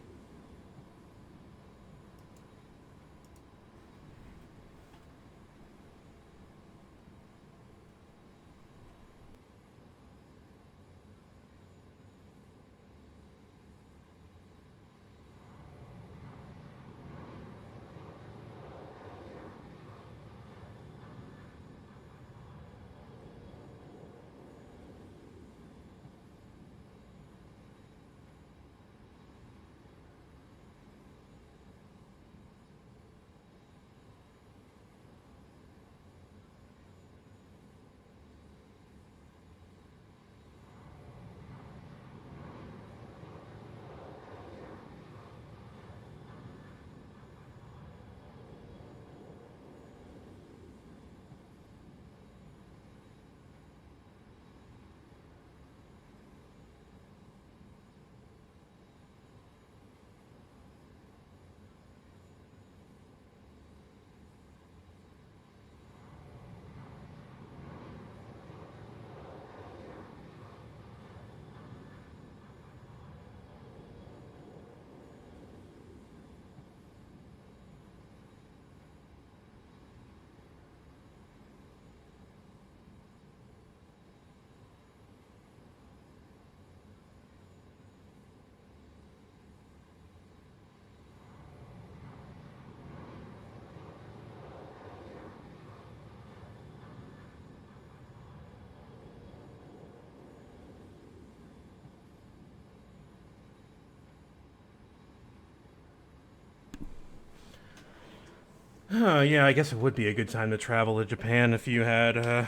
Yeah, I guess it would be a good time to travel to Japan if you had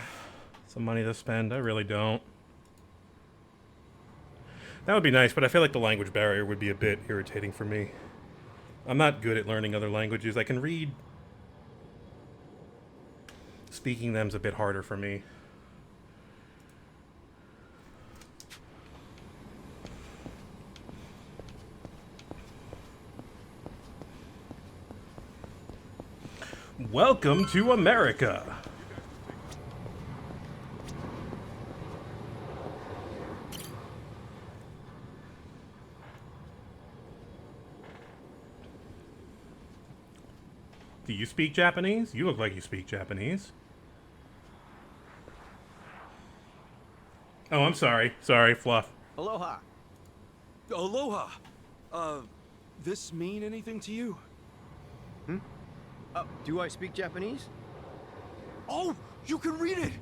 some money to spend. I really don't. That would be nice, but I feel like the language barrier would be a bit irritating for me. I'm not good at learning other languages. I can read. Speaking them's a bit harder for me. Welcome to America. Do you speak Japanese? You look like you speak Japanese. Oh, I'm sorry. Sorry, Fluff. Aloha. Aloha! This mean anything to you? Do I speak Japanese? Oh, you can read it!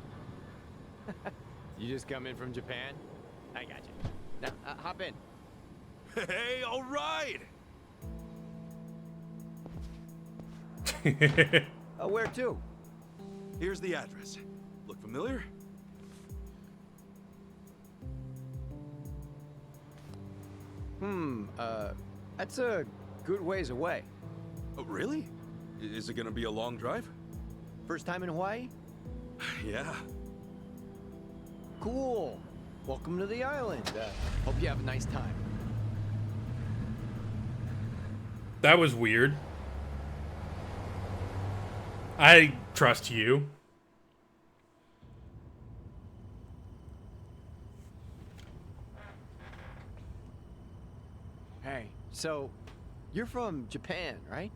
You just come in from Japan? I got you. Now, hop in. Hey, all right! Where to? Here's the address. Look familiar? That's a good ways away. Oh, really? Is it gonna be a long drive? First time in Hawaii? Yeah. Cool. Welcome to the island. Hope you have a nice time. That was weird. I trust you. Hey, so you're from Japan, right?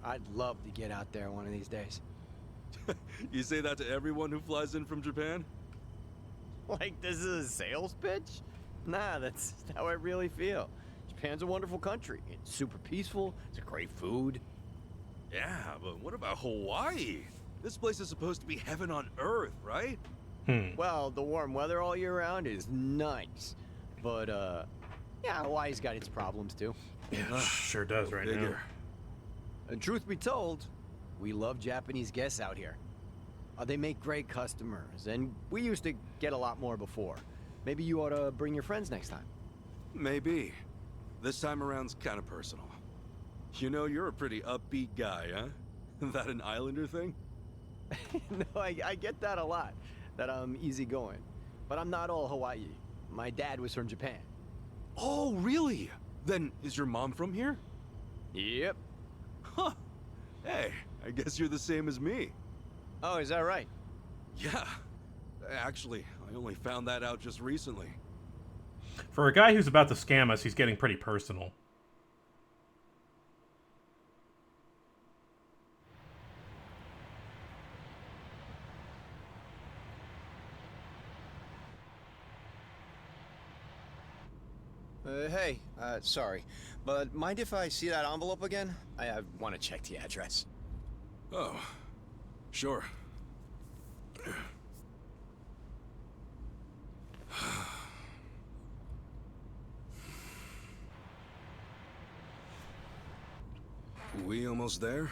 I'd love to get out there one of these days. You say that to everyone who flies in from Japan? Like this is a sales pitch? Nah, that's how I really feel. Japan's a wonderful country. It's super peaceful. It's a great food. Yeah, but what about Hawaii? This place is supposed to be heaven on earth, right? Well, the warm weather all year round is nice. But, yeah, Hawaii's got its problems, too. Yeah, sure does right now. And truth be told, we love Japanese guests out here. They make great customers, and we used to get a lot more before. Maybe you ought to bring your friends next time. Maybe. This time around's kind of personal. You know, you're a pretty upbeat guy, huh? That an Islander thing? No, I get that a lot, that I'm easygoing. But I'm not all Hawaii. My dad was from Japan. Oh, really? Then is your mom from here? Yep. Huh. Hey, I guess you're the same as me. Oh, is that right? Yeah. Actually, I only found that out just recently. For a guy who's about to scam us, he's getting pretty personal. Hey, sorry, but mind if I see that envelope again? I want to check the address. Oh, sure. We almost there?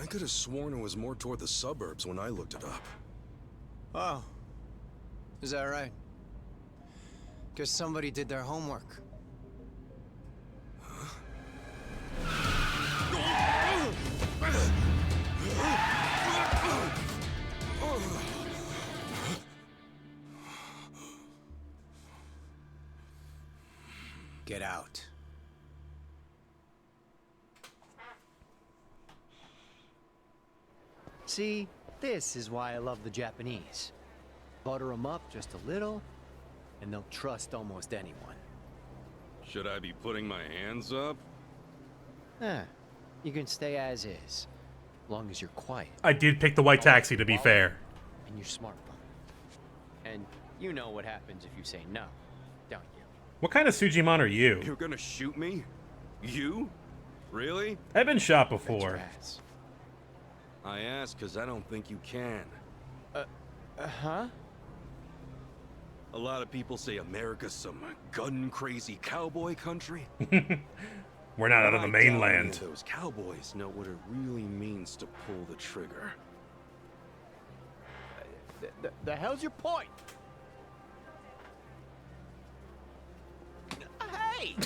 I could have sworn it was more toward the suburbs when I looked it up. Oh, is that right? Guess somebody did their homework. Get out. See, this is why I love the Japanese. Butter them up just a little, and they'll trust almost anyone. Should I be putting my hands up? You can stay as is, as long as you're quiet. I did pick the white taxi, to be fair. And you're smart, bro. And you know what happens if you say no, don't you? What kind of Sujimon are you? You're gonna shoot me? You? Really? I've been shot before. I ask because I don't think you can. Huh? A lot of people say America's some gun-crazy cowboy country. We're not out of the mainland. Those cowboys know what it really means to pull the trigger. The hell's your point? Hey!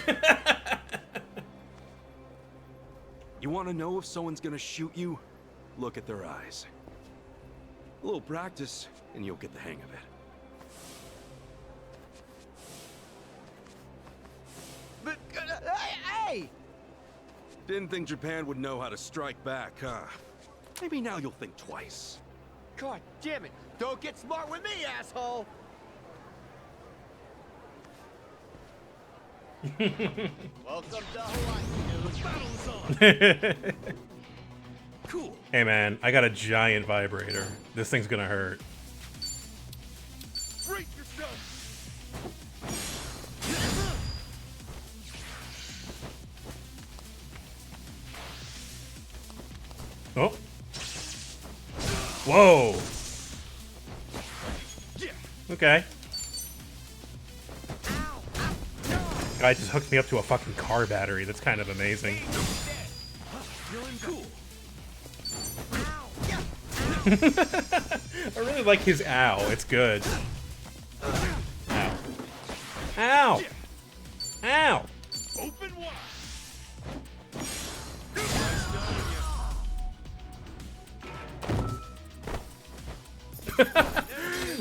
You want to know if someone's gonna shoot you? Look at their eyes. A little practice, and you'll get the hang of it. But, hey! Didn't think Japan would know how to strike back, huh? Maybe now you'll think twice. God damn it! Don't get smart with me, asshole! Welcome to Hawaii, dude. Battle's on! Cool. Hey man, I got a giant vibrator. This thing's gonna hurt. Break yourself! Oh. Whoa. Okay. Guy just hooked me up to a fucking car battery. That's kind of amazing. Cool. I really like his ow. It's good. Ow. Ow. Ow. Open wide.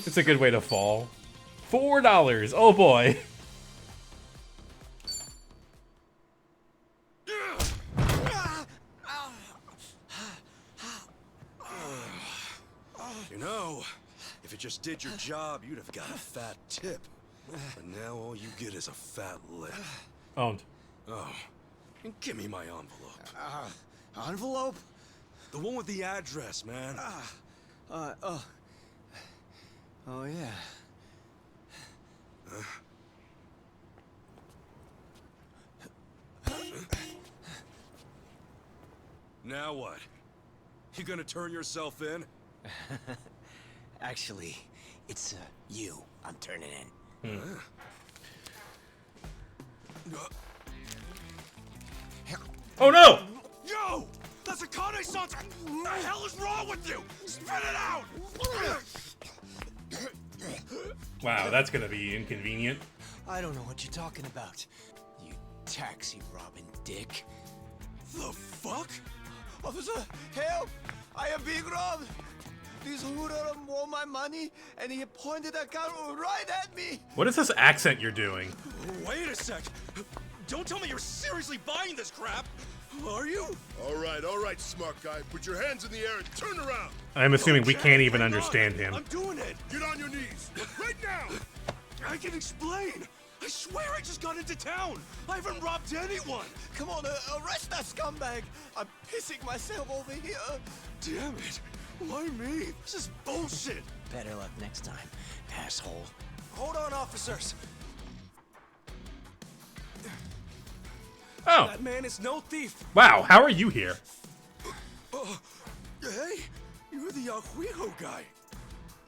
It's a good way to fall. $4. Oh boy. You know, if it just did your job, you'd have got a fat tip. But now all you get is a fat lip. Owned. Oh, and give me my envelope. Envelope? The one with the address, man. Oh yeah. Now what? You gonna turn yourself in? Actually, it's you I'm turning in. Oh no! Yo! That's a Kane-san! What the hell is wrong with you? Spit it out! Wow, that's gonna be inconvenient. I don't know what you're talking about, you taxi robbing dick. The fuck? Officer, help! I am being robbed! This hoodlum won my money, and he pointed a gun right at me! What is this accent you're doing? Wait a sec! Don't tell me you're seriously buying this crap! Are you? All right, smart guy. Put your hands in the air and turn around. I'm assuming we Okay, can't even hang on. understand him. I'm doing it! Get on your knees. Right now. I can explain! I swear I just got into town! I haven't robbed anyone! Come on, arrest that scumbag! I'm pissing myself over here! Damn it! Why me? This is bullshit! Better luck next time, asshole. Hold on, officers! Oh, That man is no thief! wow, how are you here? Hey, you're the Yakuza guy.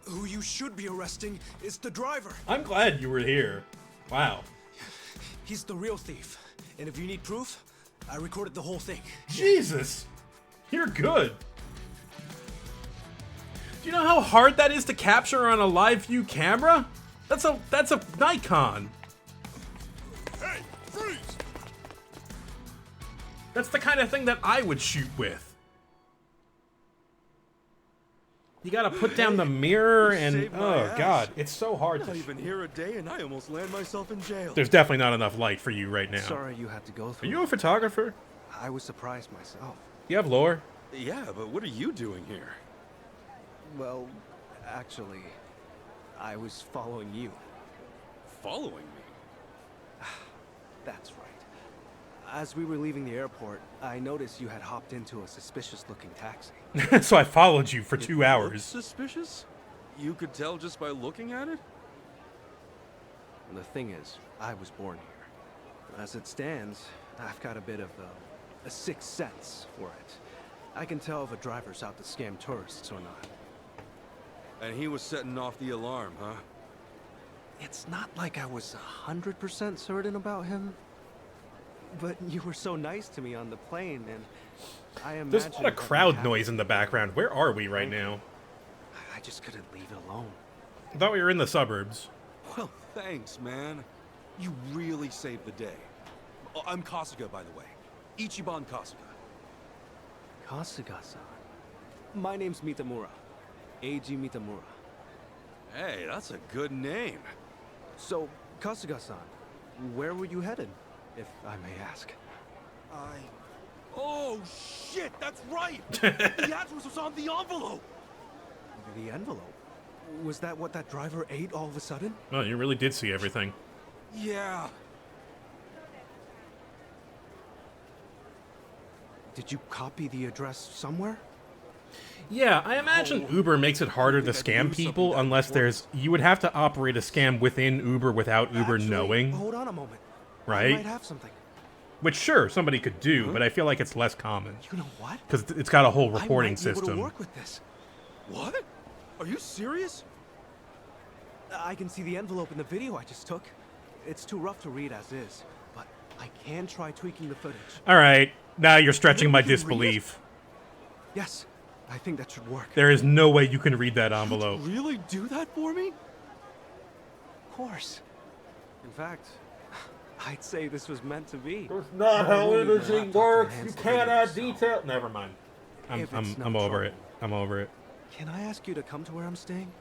Who you should be arresting is the driver. I'm glad you were here. Wow. He's the real thief. And if you need proof, I recorded the whole thing. Jesus. You're good. Do you know how hard that is to capture on a live view camera? That's a Nikon. Hey, freeze! That's the kind of thing that I would shoot with. You gotta put down the mirror and saved my oh ass. god, it's so hard Not to. even here a day and I almost land myself in jail. There's definitely not enough light for you right now. Sorry you had to go Are through. you a photographer? I was surprised myself. You have lore? Yeah, but what are you doing here? Well, actually, I was following you. Following me? That's right. As we were leaving the airport, I noticed you had hopped into a suspicious-looking taxi. So I followed you for 2 Looks hours. suspicious? You could tell just by looking at it? And the thing is, I was born here. As it stands, I've got a bit of a sixth sense for it. I can tell if a driver's out to scam tourists or not. And he was setting off the alarm, huh? It's not like I was 100% certain about him. But you were so nice to me on the plane, and I imagine... There's a lot of crowd noise in the background. Where are we right now? I just couldn't leave it alone. I thought we were in the suburbs. Well, thanks, man. You really saved the day. Oh, I'm Kasuga, by the way. Ichiban Kasuga. Kasuga-san. My name's Mitamura. Eiji Mitamura. Hey, that's a good name. So, Kasuga-san, where were you headed, if I may ask? Oh, shit, that's right! The address was on the envelope! The envelope? Was that what that driver ate all of a sudden? Oh, you really did see everything. Yeah. Did you copy the address somewhere? Yeah, I imagine Uber makes it harder to scam people unless there's... You would have to operate a scam within Uber without Uber Actually, knowing, Hold on a moment. I right? might have something. Which, sure, somebody could do, but I feel like it's less common. You know what? Because it's got a whole reporting I might be able system. to work with this. What? Are you serious? I can see the envelope in the video I just took. It's too rough to read as is, but I can try tweaking the footage. Alright, now you're stretching my You can read it? disbelief. Yes, I think that should work. There is no way you can read that envelope. Really do that for me? Of course. In fact, I'd say this was meant to be. That's not I how will leave my imaging laptop to works. enhance You the can't video, add so detail. Never mind. if it's no I'm over trouble, it. I'm over it. Can I ask you to come to where I'm staying?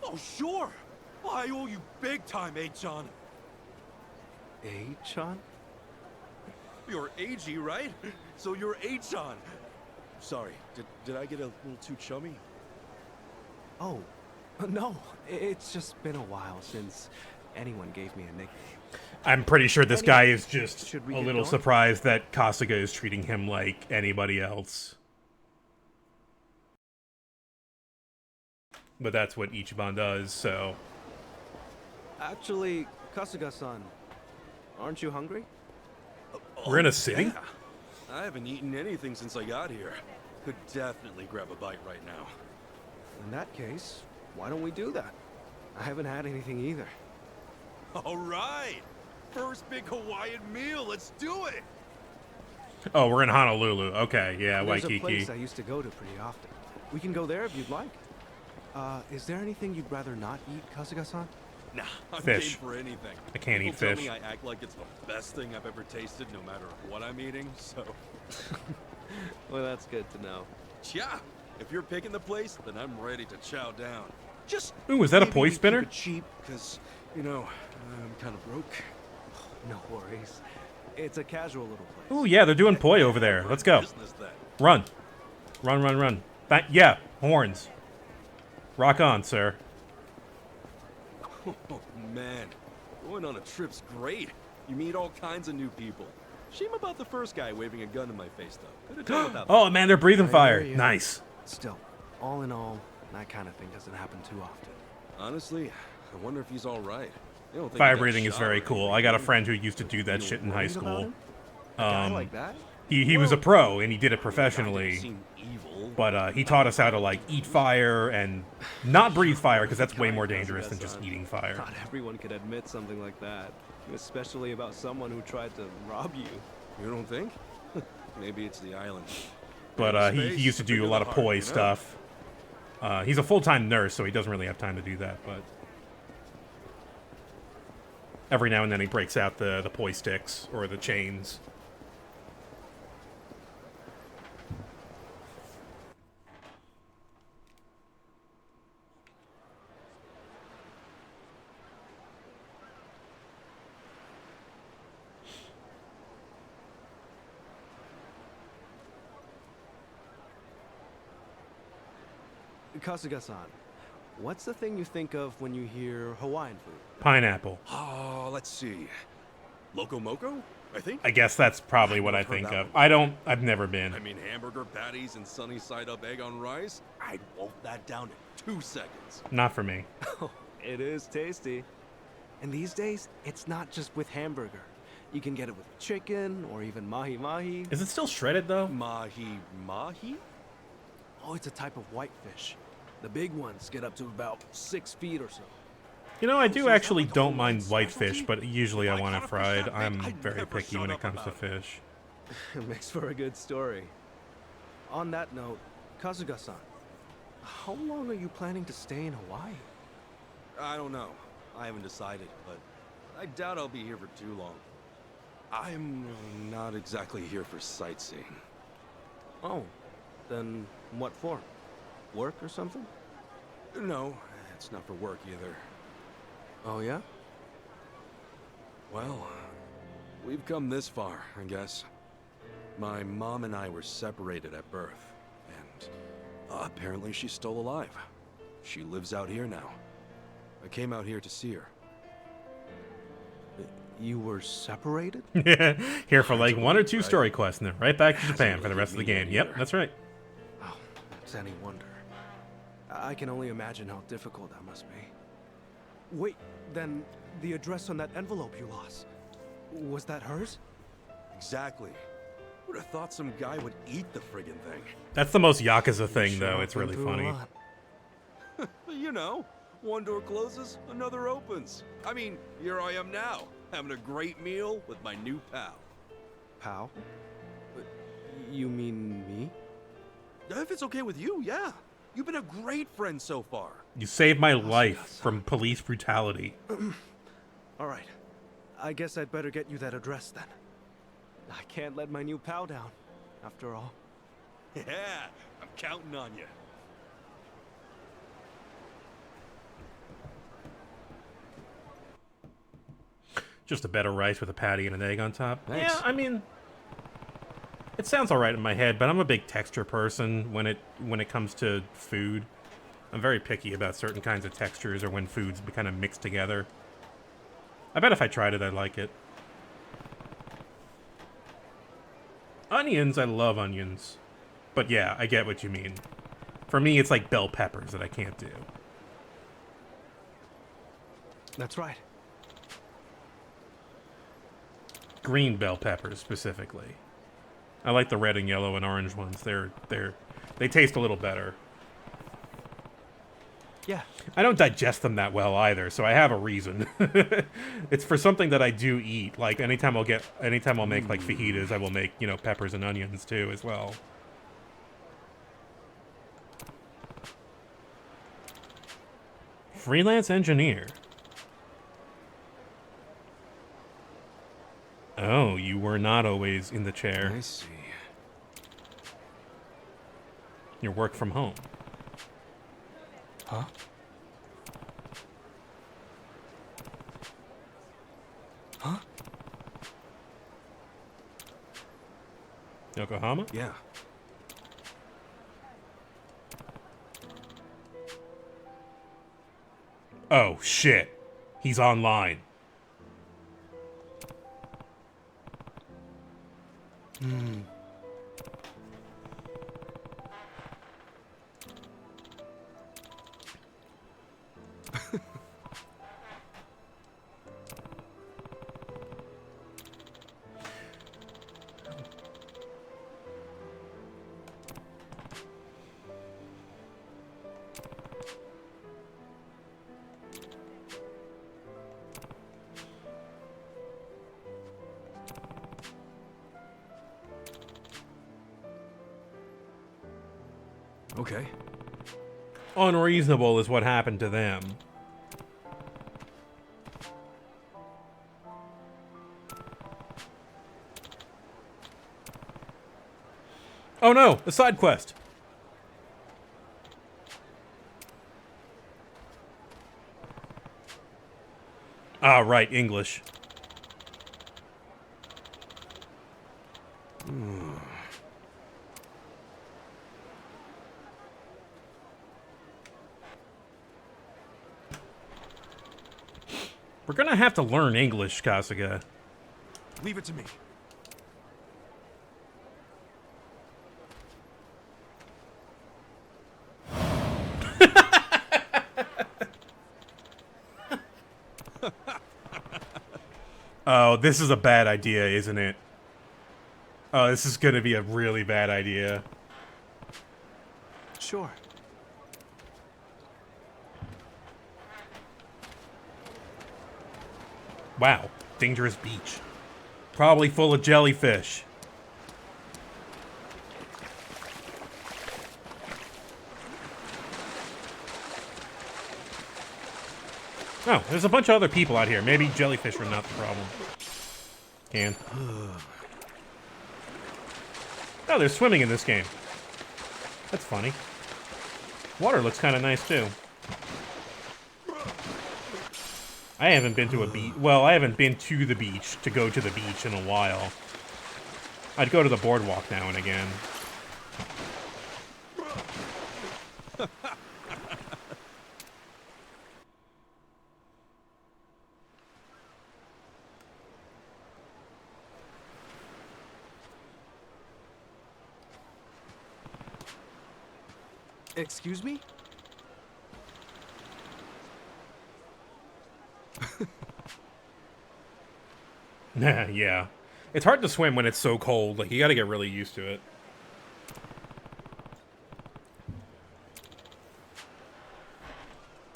Oh, sure. I owe you big time, Achan. Achan? You're AG, right? So you're Achan. Sorry, did I get a little too chummy? Oh, no. It's just been a while since anyone gave me a nickname. I'm pretty sure this guy is just should we a get little going? surprised that Kasuga is treating him like anybody else. But that's what Ichiban does, so... Actually, Kasuga-san, aren't you hungry? We're in a city? Yeah. I haven't eaten anything since I got here. Could definitely grab a bite right now. In that case, why don't we do that? I haven't had anything either. All right. First big Hawaiian meal. Let's do it. Oh, we're in Honolulu. Okay, yeah, There's a Waikiki. place I used to go to pretty often. We can go there if you'd like. Is there anything you'd rather not eat, Kasuga-san? Nah, I'm Fish. game for anything. I can't eat People tell fish. me I act like it's the best thing I've ever tasted, no matter what I'm eating. So, Well, that's good to know. yeah. If you're picking the place, then I'm ready to chow down. Just Ooh, is that a maybe poi keep spinner? it cheap, because you know I'm kind of broke. No worries. It's a casual little place. Ooh, yeah, they're doing poi over there. Let's go. Business then. Run. Run, run, run. Yeah, horns. Rock on, sir. Oh man, going on a trip's great. You meet all kinds of new people. Shame about the first guy waving a gun in my face, though. Could have done without that. Oh, man, they're breathing I fire. hear ya. Nice. Still, all in all, that kind of thing doesn't happen too often. Honestly, I wonder if he's all right. I don't think he Fire got breathing is shot very or cool. anything, I got a did he? friend who used to do that You shit in high worried about school. him? A guy like that? He was a pro, and he did it professionally. Seem evil. But he taught us how to, like, eat fire and not breathe fire, because that's way more dangerous than just eating fire. Not everyone could admit something like that, especially about someone who tried to rob you. You don't think? Maybe it's the island. But he used to do Bigger a lot the of heart, poi you know? stuff. He's a full-time nurse, so he doesn't really have time to do that, but... Every now and then he breaks out the poi sticks, or the chains. Kasuga-san, what's the thing you think of when you hear Hawaiian food? Pineapple. Oh, let's see. Loco Moco, I think? I guess that's probably what I I've heard think that of. one. I've never been. I mean, hamburger patties and sunny side up egg on rice? I'd wolf that down in 2 seconds. Not for me. Oh, it is tasty. And these days, it's not just with hamburger. You can get it with chicken or even mahi-mahi. Is it still shredded, though? Mahi? Oh, it's a type of whitefish. The big ones get up to about 6 feet or so. You know, I do So is that actually like a don't Hawaiian mind whitefish, specialty? but usually If I I want it caught a fish fried. that big, I'm I'd very never picky when shut it up comes to about it. fish. It makes for a good story. On that note, Kasuga-san, how long are you planning to stay in Hawaii? I don't know. I haven't decided, but I doubt I'll be here for too long. I'm not exactly here for sightseeing. Oh, then what for? Work or something? No, it's not for work either. Oh, yeah? Well, we've come this far, I guess. My mom and I were separated at birth, and apparently she's still alive. She lives out here now. I came out here to see her. You were separated? Here for like 1 or 2 right? story quests, and then right back to Japan for the really rest of the mean game. that Yep, either. that's right. Oh, it's any wonder. I can only imagine how difficult that must be. Wait, then the address on that envelope you lost, was that hers? Exactly. Would have thought some guy would eat the friggin' thing. That's the most Yakuza thing, Sure though. have It's been really through a funny. lot. But you know, one door closes, another opens. I mean, here I am now, having a great meal with my new pal. Pal? You mean me? If it's okay with you, yeah. You've been a great friend so far. You saved my life from police brutality. All right. I guess I'd better get you that address then. I can't let my new pal down, after all. Yeah, I'm counting on you. Just a bed of rice with a patty and an egg on top. Thanks. Yeah, I mean, it sounds all right in my head, but I'm a big texture person when it comes to food. I'm very picky about certain kinds of textures or when foods kind of mix together. I bet if I tried it, I'd like it. Onions, I love onions. But yeah, I get what you mean. For me, it's like bell peppers that I can't do. That's right. Green bell peppers, specifically. I like the red and yellow and orange ones. They taste a little better. Yeah. I don't digest them that well either, so I have a reason. It's for something that I do eat. Like anytime I'll make like fajitas, I will make, you know, peppers and onions too as well. Freelance engineer. Oh, you were not always in the chair. I see. You work from home. Huh? Huh? Yokohama? Yeah. Oh, shit. He's online. Hmm. Okay. Unreasonable is what happened to them. Oh no, a side quest. Ah, right, English. We're gonna have to learn English, Kasuga. Leave it to me. Oh, this is a bad idea, isn't it? Oh, this is gonna be a really bad idea. Sure. Wow, dangerous beach. Probably full of jellyfish. Oh, there's a bunch of other people out here. Maybe jellyfish are not the problem. Can. Oh, there's swimming in this game. That's funny. Water looks kind of nice, too. I haven't been to a beach. Well, I haven't been to the beach to go to the beach in a while. I'd go to the boardwalk now and again. Excuse me? Yeah. It's hard to swim when it's so cold. Like, you gotta get really used to it.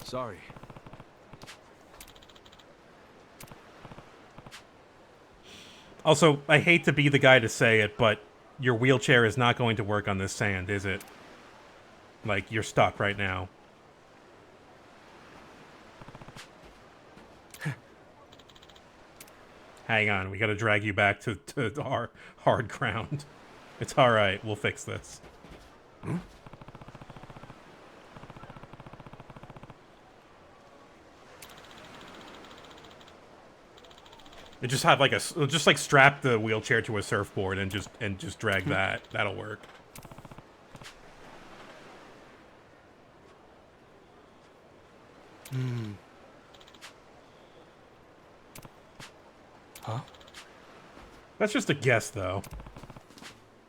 Sorry. Also, I hate to be the guy to say it, but your wheelchair is not going to work on this sand, is it? Like, you're stuck right now. Hang on, we gotta drag you back to our hard ground. It's alright, we'll fix this. Hmm? And just have like just like strap the wheelchair to a surfboard and just drag that. That'll work. Hmm. Huh? That's just a guess, though.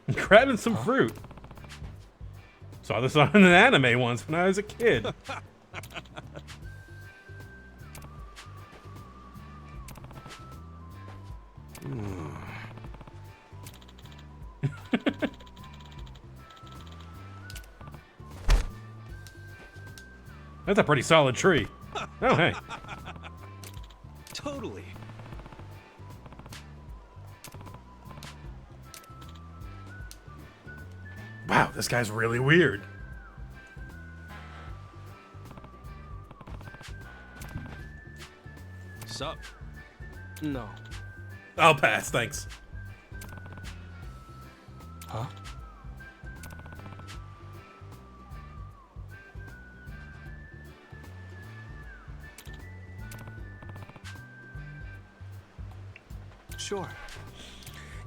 Grabbing some fruit. Saw this on an anime once when I was a kid. That's a pretty solid tree. Oh, hey. Totally. Wow, this guy's really weird. Sup? No. I'll pass, thanks. Huh? Sure.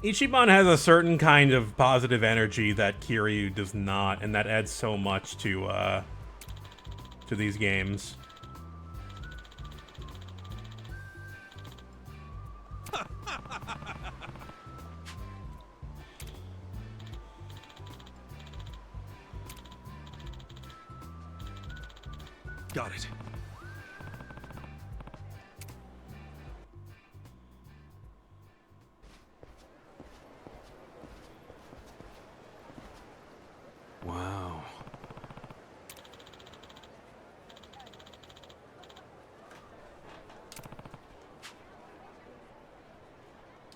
Ichiban has a certain kind of positive energy that Kiryu does not, and that adds so much to these games. Got it. Wow.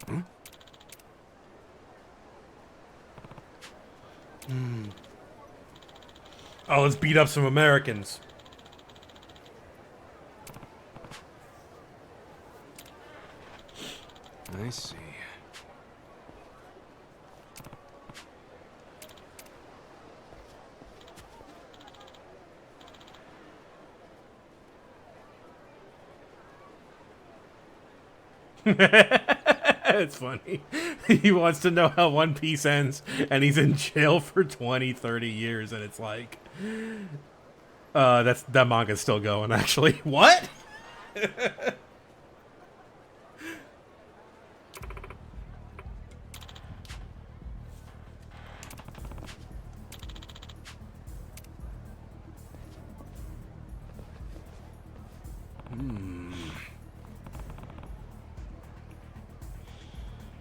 Hmm? Hmm. Oh, let's beat up some Americans. I see. It's funny. He wants to know how One Piece ends, and he's in jail for 20, 30 years, and it's like... that manga's still going, actually. What?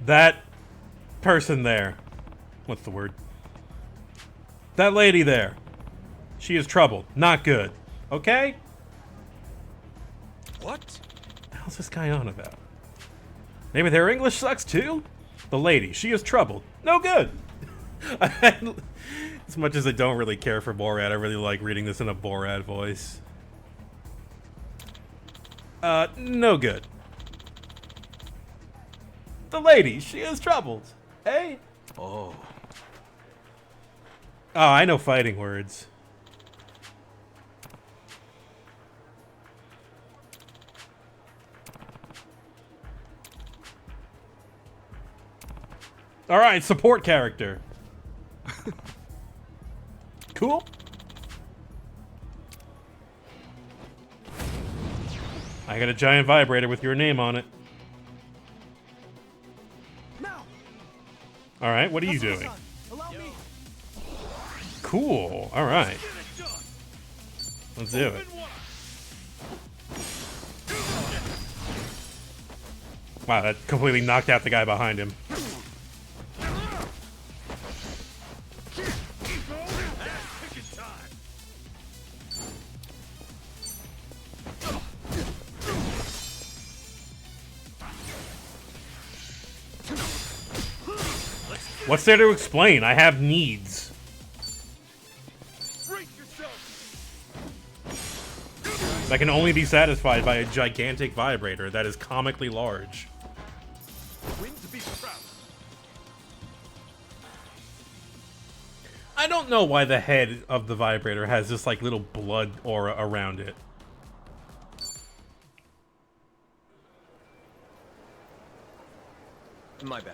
That person there. What's the word? That lady there. She is troubled. Not good. Okay? What? The hell's this guy on about? Maybe their English sucks too? The lady. She is troubled. No good. As much as I don't really care for Borat, I really like reading this in a Borat voice. No good. The lady, she is troubled. Eh? Oh. Oh, I know fighting words. Alright, support character. Cool. I got a giant vibrator with your name on it. Alright, what are you doing? Cool, alright. Let's do it. Wow, that completely knocked out the guy behind him. What's there to explain? I have needs. That can only be satisfied by a gigantic vibrator that is comically large. don't know why the head of the vibrator has this like little blood aura around it. My bad.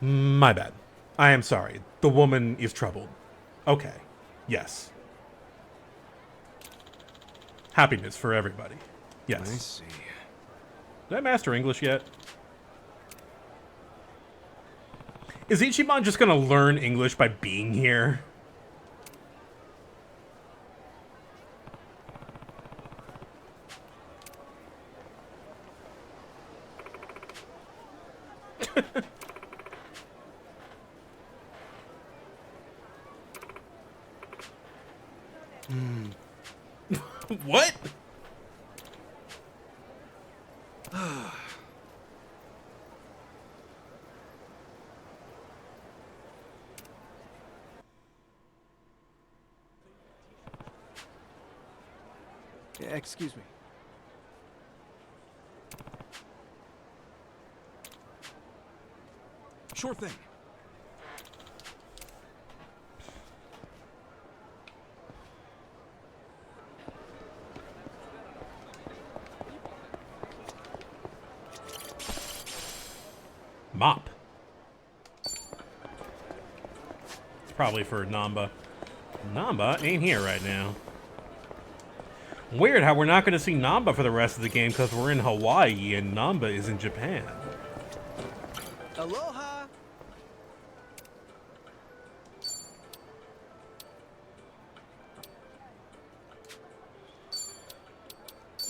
My bad. I am sorry. The woman is troubled. Okay. Yes. Happiness for everybody. Yes. I see. Did I master English yet? Is Ichiban just gonna learn English by being here? What? Excuse me. Sure thing. Mop. It's probably for Namba. Namba ain't here right now. Weird how we're not going to see Namba for the rest of the game because we're in Hawaii and Namba is in Japan. Aloha!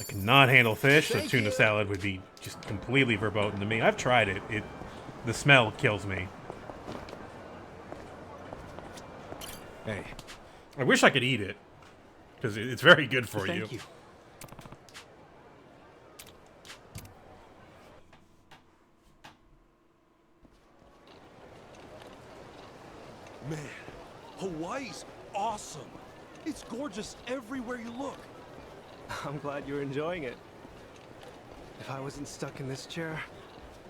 I cannot handle fish, so Thank tuna you. salad would be just completely verboten to me. I've tried it. The smell kills me. Hey. I wish I could eat it because it's very good for you. Thank you. Man, Hawaii's awesome. It's gorgeous everywhere you look. I'm glad you're enjoying it. If I wasn't stuck in this chair,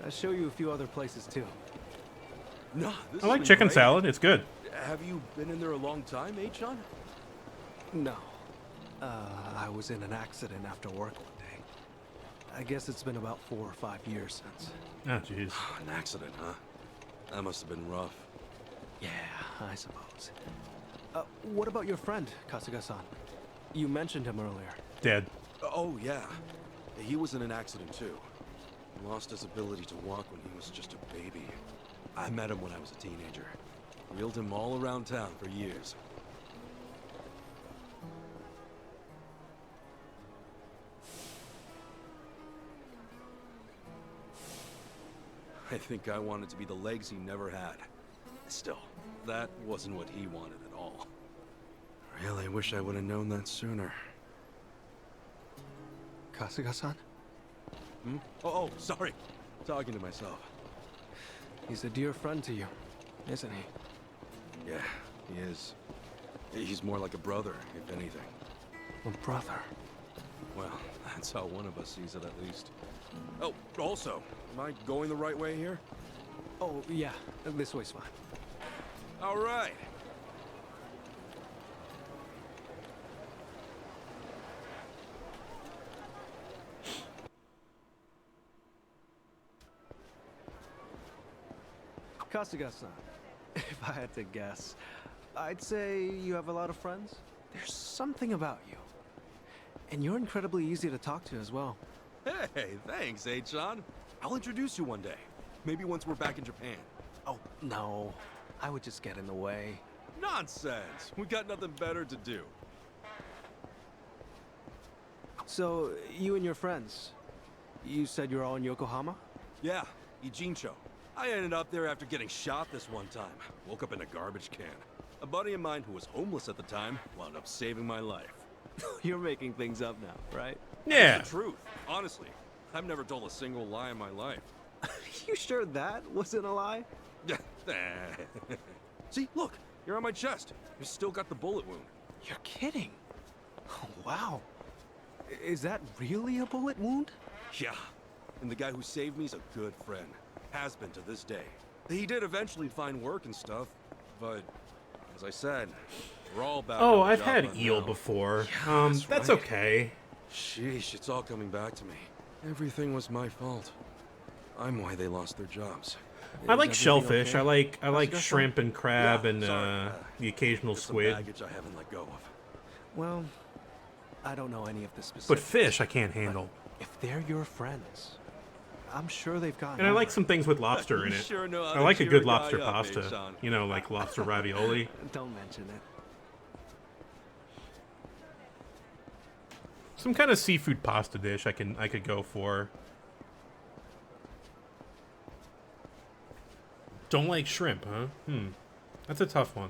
I'd show you a few other places too. Nah, this I like has been chicken great. salad. It's good. Have you been in there a long time, John? No. I was in an accident after work one day. I guess it's been about 4 or 5 years since. Oh, jeez. An accident, huh? That must have been rough. Yeah, I suppose. What about your friend, Kasuga-san? You mentioned him earlier. Dead. Oh, yeah. He was in an accident, too. He lost his ability to walk when he was just a baby. I met him when I was a teenager. Wheeled him all around town for years. I think I wanted to be the legs he never had. Still, that wasn't what he wanted at all. Really wish I would have known that sooner. Kasuga-san? Hmm? Oh, sorry. Talking to myself. He's a dear friend to you, isn't he? Yeah, he is. He's more like a brother, if anything. A brother? Well, that's how one of us sees it, at least. Oh, also, am I going the right way here? Oh, yeah. This way's fine. All right. Kasuga-san, if I had to guess, I'd say you have a lot of friends. There's something about you. And you're incredibly easy to talk to as well. Hey, thanks, John. I'll introduce you one day. Maybe once we're back in Japan. Oh, no. I would just get in the way. Nonsense. We got nothing better to do. So, you and your friends, you said you're all in Yokohama? Yeah, Ijincho. I ended up there after getting shot this one time. Woke up in a garbage can. A buddy of mine who was homeless at the time wound up saving my life. You're making things up now, right? Yeah. It's the truth. Honestly, I've never told a single lie in my life. You sure that wasn't a lie? See, look, you're on my chest. You still got the bullet wound. You're kidding. Oh, wow. Is that really a bullet wound? Yeah. And the guy who saved me is a good friend. Has been to this day. He did eventually find work and stuff, but as I said, we're all back. Oh, on the I've job had hunt eel now. before. Yeah, That's right. okay. Sheesh, it's all coming back to me. Everything was my fault. I'm why they lost their jobs. I Is like everything shellfish. okay? I like How's it shrimp and crab Yeah, and sorry, the occasional Just some squid. baggage I haven't let go of. Well, I don't know any of the specifics. But fish I can't handle. If they're your friends, I'm sure they've gotten. And I like over some things with lobster in You it. sure know how I to like a cheer good a guy lobster up, pasta. Sean. You know, like lobster ravioli. it. Don't mention it. Some kind of seafood pasta dish I could go for. Don't like shrimp, huh? That's a tough one.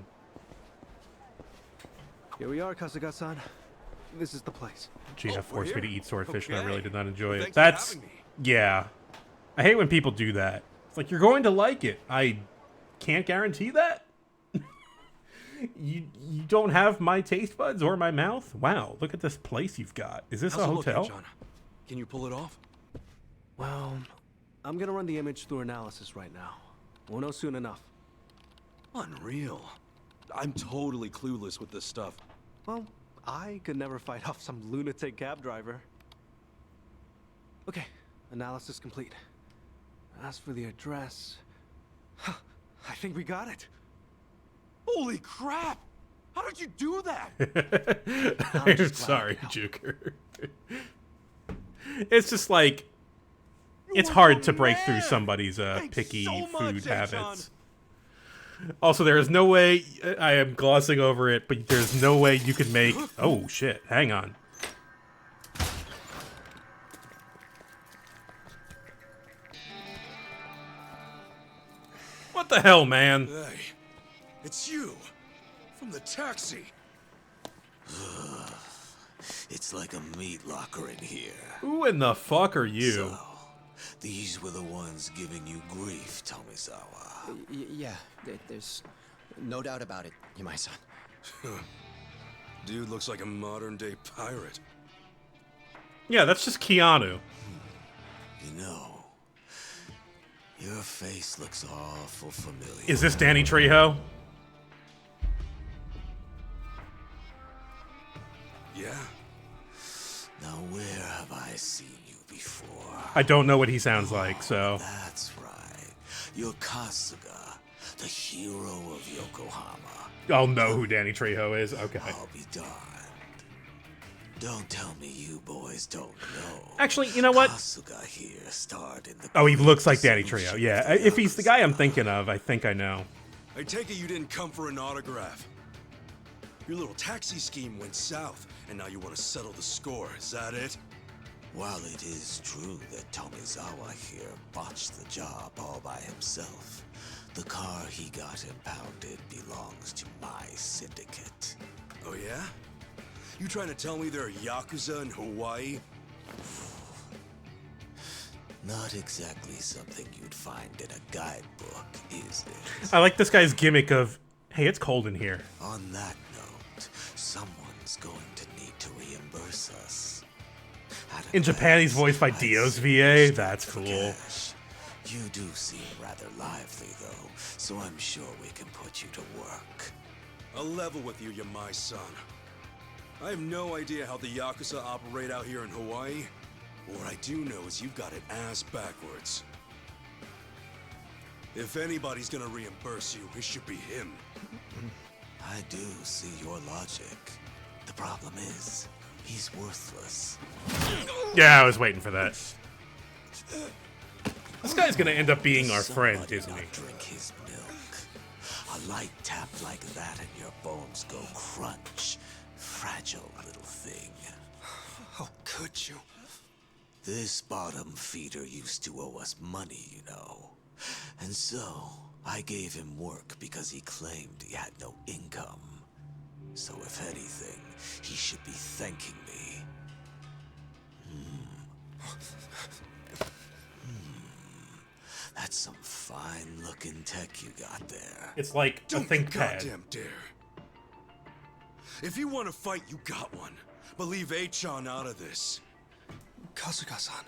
Here we are, Kasuga-san. This is the place. GF forced me to eat swordfish, and I really did not enjoy it. Thanks for That's having me. yeah. I hate when people do that. It's like you're going to like it. I can't guarantee that. You don't have my taste buds or my mouth? Wow, look at this place you've got. Is this How's a it looking, hotel? John? Can you pull it off? Well, I'm gonna run the image through analysis right now. We'll know soon enough. Unreal. I'm totally clueless with this stuff. Well, I could never fight off some lunatic cab driver. Okay, analysis complete. As for the address, I think we got it. Holy crap! How did you do that? I'm sorry, Juker. It's just like it's hard to break through somebody's picky food habits. Also, there is no way I am glossing over it, but there's no way you could make. Oh shit! Hang on. What the hell, man? Hey, it's you from the taxi. It's like a meat locker in here. Who in the fuck are you? So, these were the ones giving you grief, Tomizawa. Yeah, there's no doubt about it, Yamai-san. Dude looks like a modern-day pirate. Yeah, that's just Keanu. You know, your face looks awful familiar. Is this Danny Trejo? Yeah. Now where have I seen you before? I don't know what he sounds like, so. That's right. You're Kasuga, the hero of Yokohama. I'll know who Danny Trejo is. Okay. I'll be darned. Don't tell me you boys don't know. Actually, you know what? Kasuga here starred in the Oh, he looks like Danny Trejo. Yeah, if he's the guy I'm thinking of, I think I know. I take it you didn't come for an autograph. Your little taxi scheme went south, and now you want to settle the score. Is that it? While it is true that Tomizawa here botched the job all by himself, the car he got impounded belongs to my syndicate. Oh yeah? You trying to tell me there are Yakuza in Hawaii? Not exactly something you'd find in a guidebook, is it? I like this guy's gimmick of, hey, it's cold in here. On that note, someone's going to need to reimburse us. In Japan, he's voiced by Dio's VA. That's cool. You do seem rather lively, though, so I'm sure we can put you to work. I'll level with you, my son. I have no idea how the Yakuza operate out here in Hawaii. What I do know is you've got it ass backwards. If anybody's gonna reimburse you, it should be him. I do see your logic. The problem is, he's worthless. Yeah, I was waiting for that. This guy's gonna end up being our friend, isn't he? Drink his milk. A light tap like that and your bones go crunch. Fragile little thing. How could you? This bottom feeder used to owe us money, you know. And so, I gave him work because he claimed he had no income. So if anything, he should be thanking me. That's some fine-looking tech you got there. It's like a Don't ThinkPad. goddamn dare. If you want to fight, you got one. But leave Achan out of this. Kasuga-san,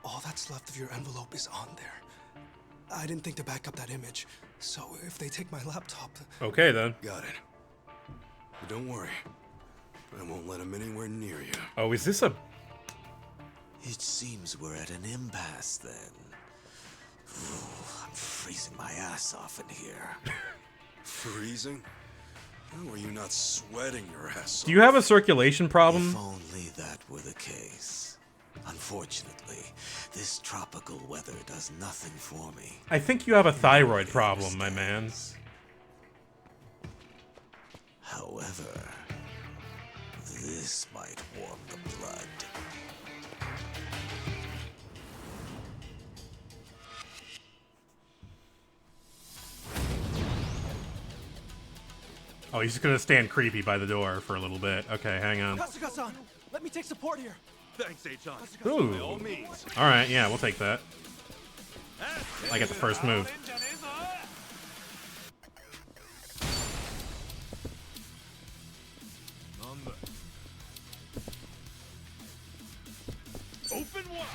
all that's left of your envelope is on there. I didn't think to back up that image. So if they take my laptop... Okay, then. Got it. But don't worry. I won't let them anywhere near you. Oh, is this a... It seems we're at an impasse, then. Ooh, I'm freezing my ass off in here. Freezing? How are you not sweating your ass off? Do you have a circulation problem? If only that were the case. Unfortunately, this tropical weather does nothing for me. I think you have a thyroid problem, my man. However, this might warm the blood. Oh, he's just gonna stand creepy by the door for a little bit. Okay, hang on. Kasuga-san, let me take support here. Thanks, H-on. Ooh. By all means. Alright, yeah, we'll take that. I get the first move. Open wide.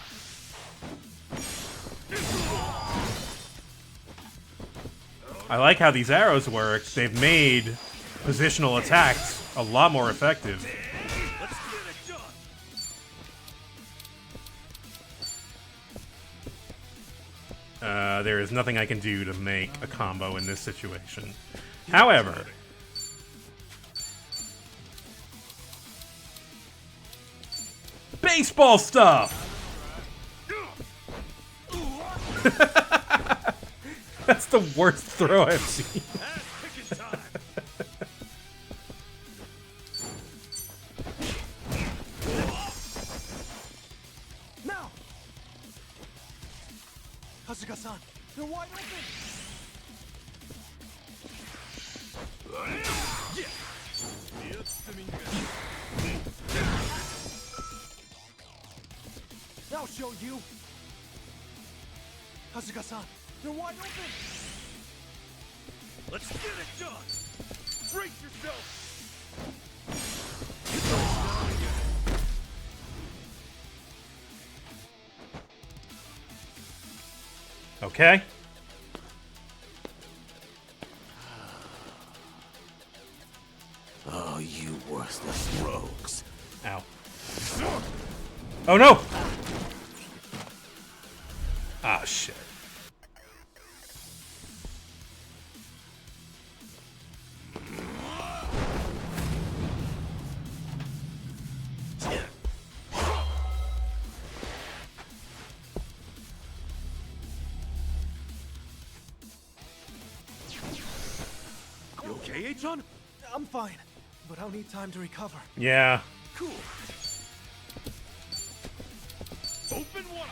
I like how these arrows work. They've made positional attacks a lot more effective. Let's get it done. There is nothing I can do to make a combo in this situation. However, baseball stuff! That's the worst throw I've seen. Now! Kasuga-san, they're wide open! I'll show you! Kasuga-san, they're wide open! Let's get it done. Brace yourself. Okay. Oh, you worthless rogues. Ow. Oh no! Ah, shit. You okay, H-on? I'm fine, but I'll need time to recover. Yeah. Cool. Open wide.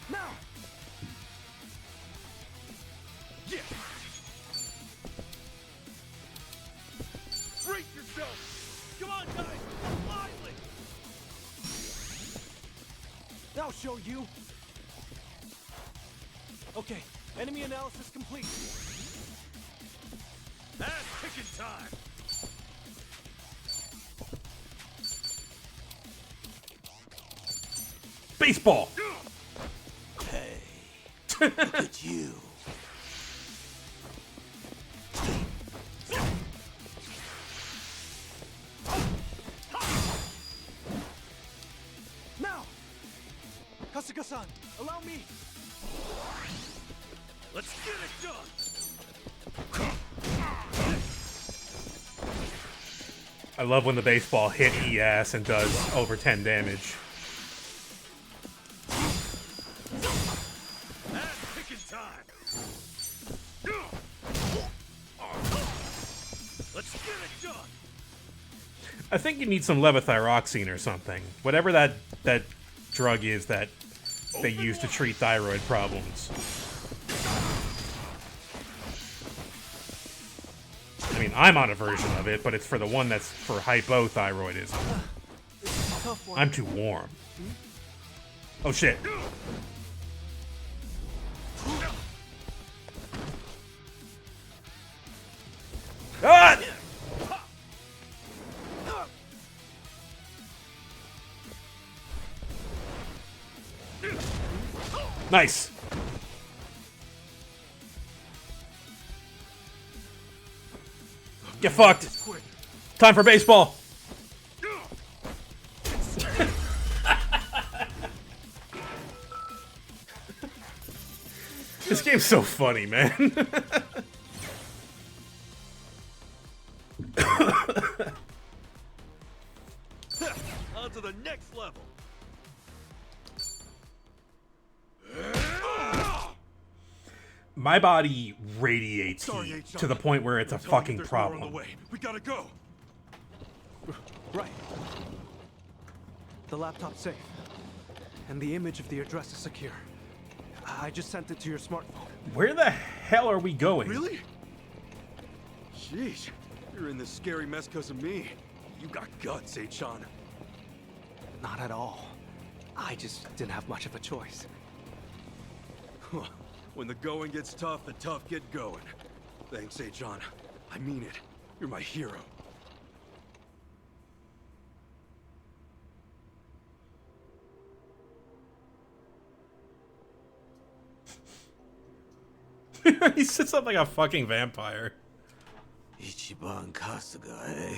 Now! Yeah. Brace yourself. Come on, guys. Lively. I'll show you. Okay, enemy analysis complete. Ass-kicking time. Baseball! Hey, look at you. Now! Kasuga-san, allow me! Let's get it done. I love when the baseball hit ES and does over 10 damage. Ass-kicking time. Let's get it done. I think you need some levothyroxine or something. Whatever that drug is that they use to treat thyroid problems. I mean, I'm on a version of it, but it's for the one that's for hypothyroidism. I'm too warm. Oh shit. Nice. Get fucked. Time for baseball. This game's so funny, man. On to the next level. My body radiates heat to the point where it's a fucking problem. We gotta go. Right. The laptop's safe, and the image of the address is secure. I just sent it to your smartphone. Where the hell are we going? Really? Sheesh, you're in this scary mess because of me. You got guts, Sean. Not at all. I just didn't have much of a choice. When the going gets tough, the tough get going. Thanks, John. I mean it. You're my hero. He sits up like a fucking vampire. Ichiban Kasuga, eh?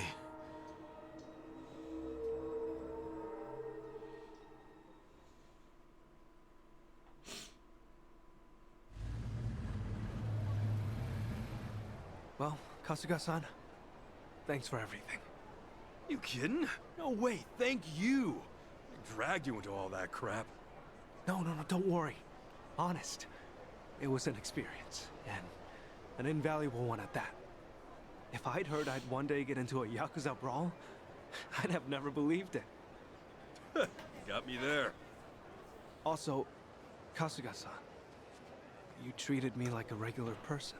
Well, Kasuga-san, thanks for everything. You kidding? No way, thank you. I dragged you into all that crap. No, don't worry. Honest. It was an experience, and an invaluable one at that. If I'd heard I'd one day get into a Yakuza brawl, I'd have never believed it. Got me there. Also, Kasuga-san, you treated me like a regular person.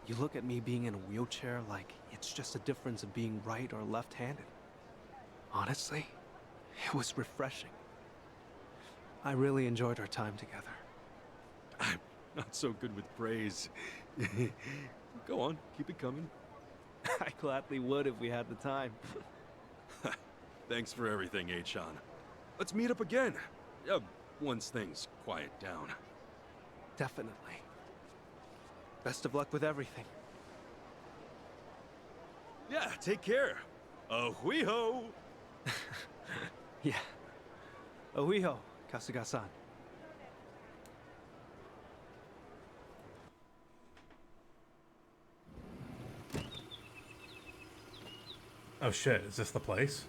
You look at me being in a wheelchair like it's just a difference of being right or left-handed. Honestly, it was refreshing. I really enjoyed our time together. I'm not so good with praise. Go on, keep it coming. I gladly would if we had the time. Thanks for everything, Achan. Let's meet up again. Once things quiet down. Definitely. Best of luck with everything. Yeah, take care. Ahuiho! Yeah. Ahuiho, Kasuga-san. Oh shit, is this the place?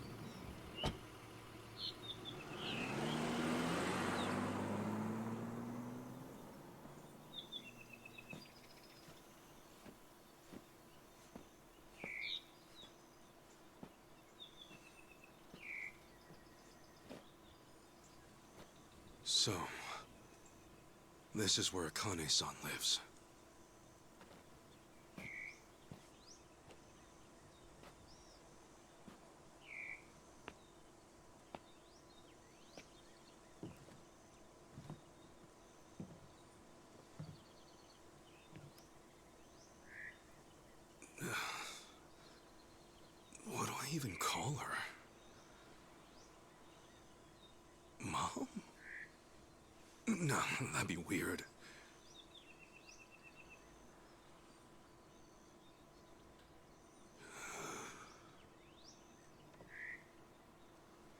So, this is where Akane-san lives. What do I even call her? Mom? No, that'd be weird.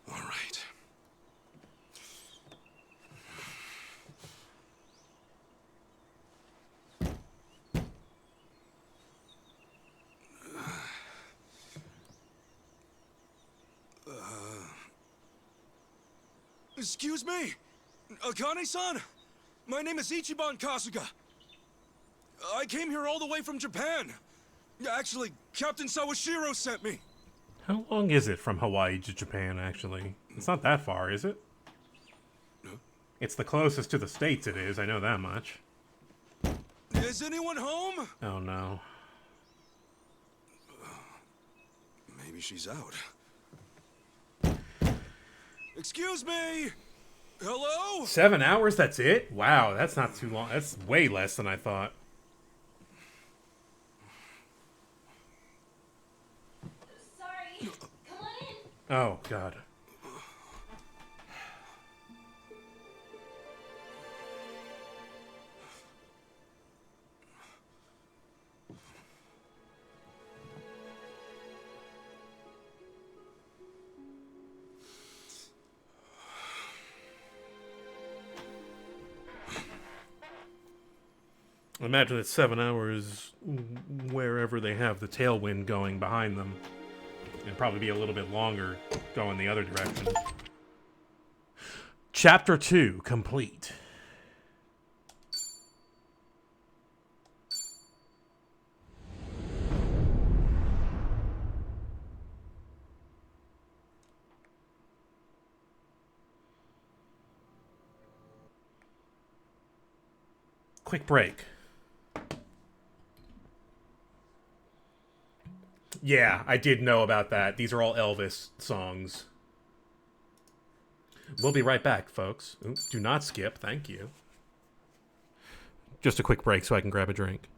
All right. Excuse me? Akane-san? My name is Ichiban Kasuga. I came here all the way from Japan. Actually, Captain Sawashiro sent me. How long is it from Hawaii to Japan, actually? It's not that far, is it? No. It's the closest to the States it is, I know that much. Is anyone home? Oh no. Maybe she's out. Excuse me! Hello? 7 hours, that's it? Wow, that's not too long. That's way less than I thought. Sorry. Come on in. Oh, God. I imagine it's 7 hours wherever they have the tailwind going behind them. It'd probably be a little bit longer going the other direction. Chapter 2 complete. Quick break. Yeah, I did know about that. These are all Elvis songs. We'll be right back, folks. Oops, do not skip. Thank you. Just a quick break so I can grab a drink.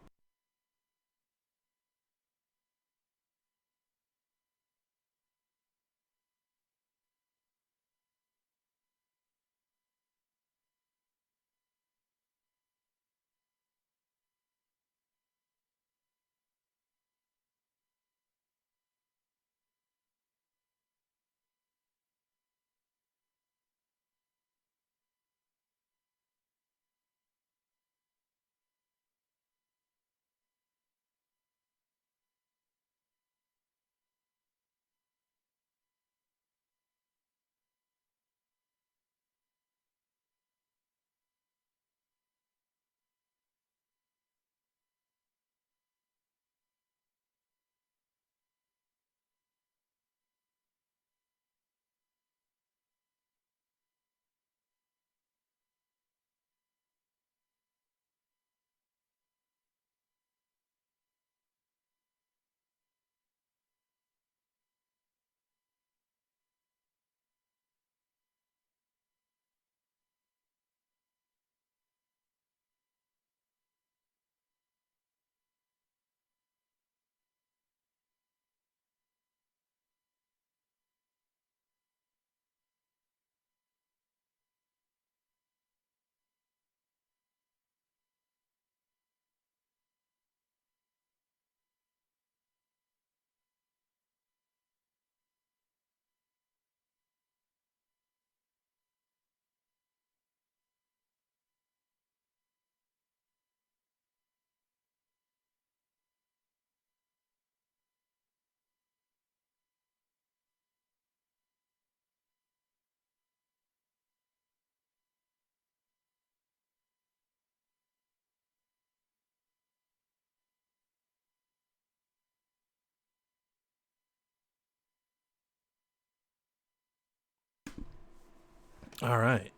All right.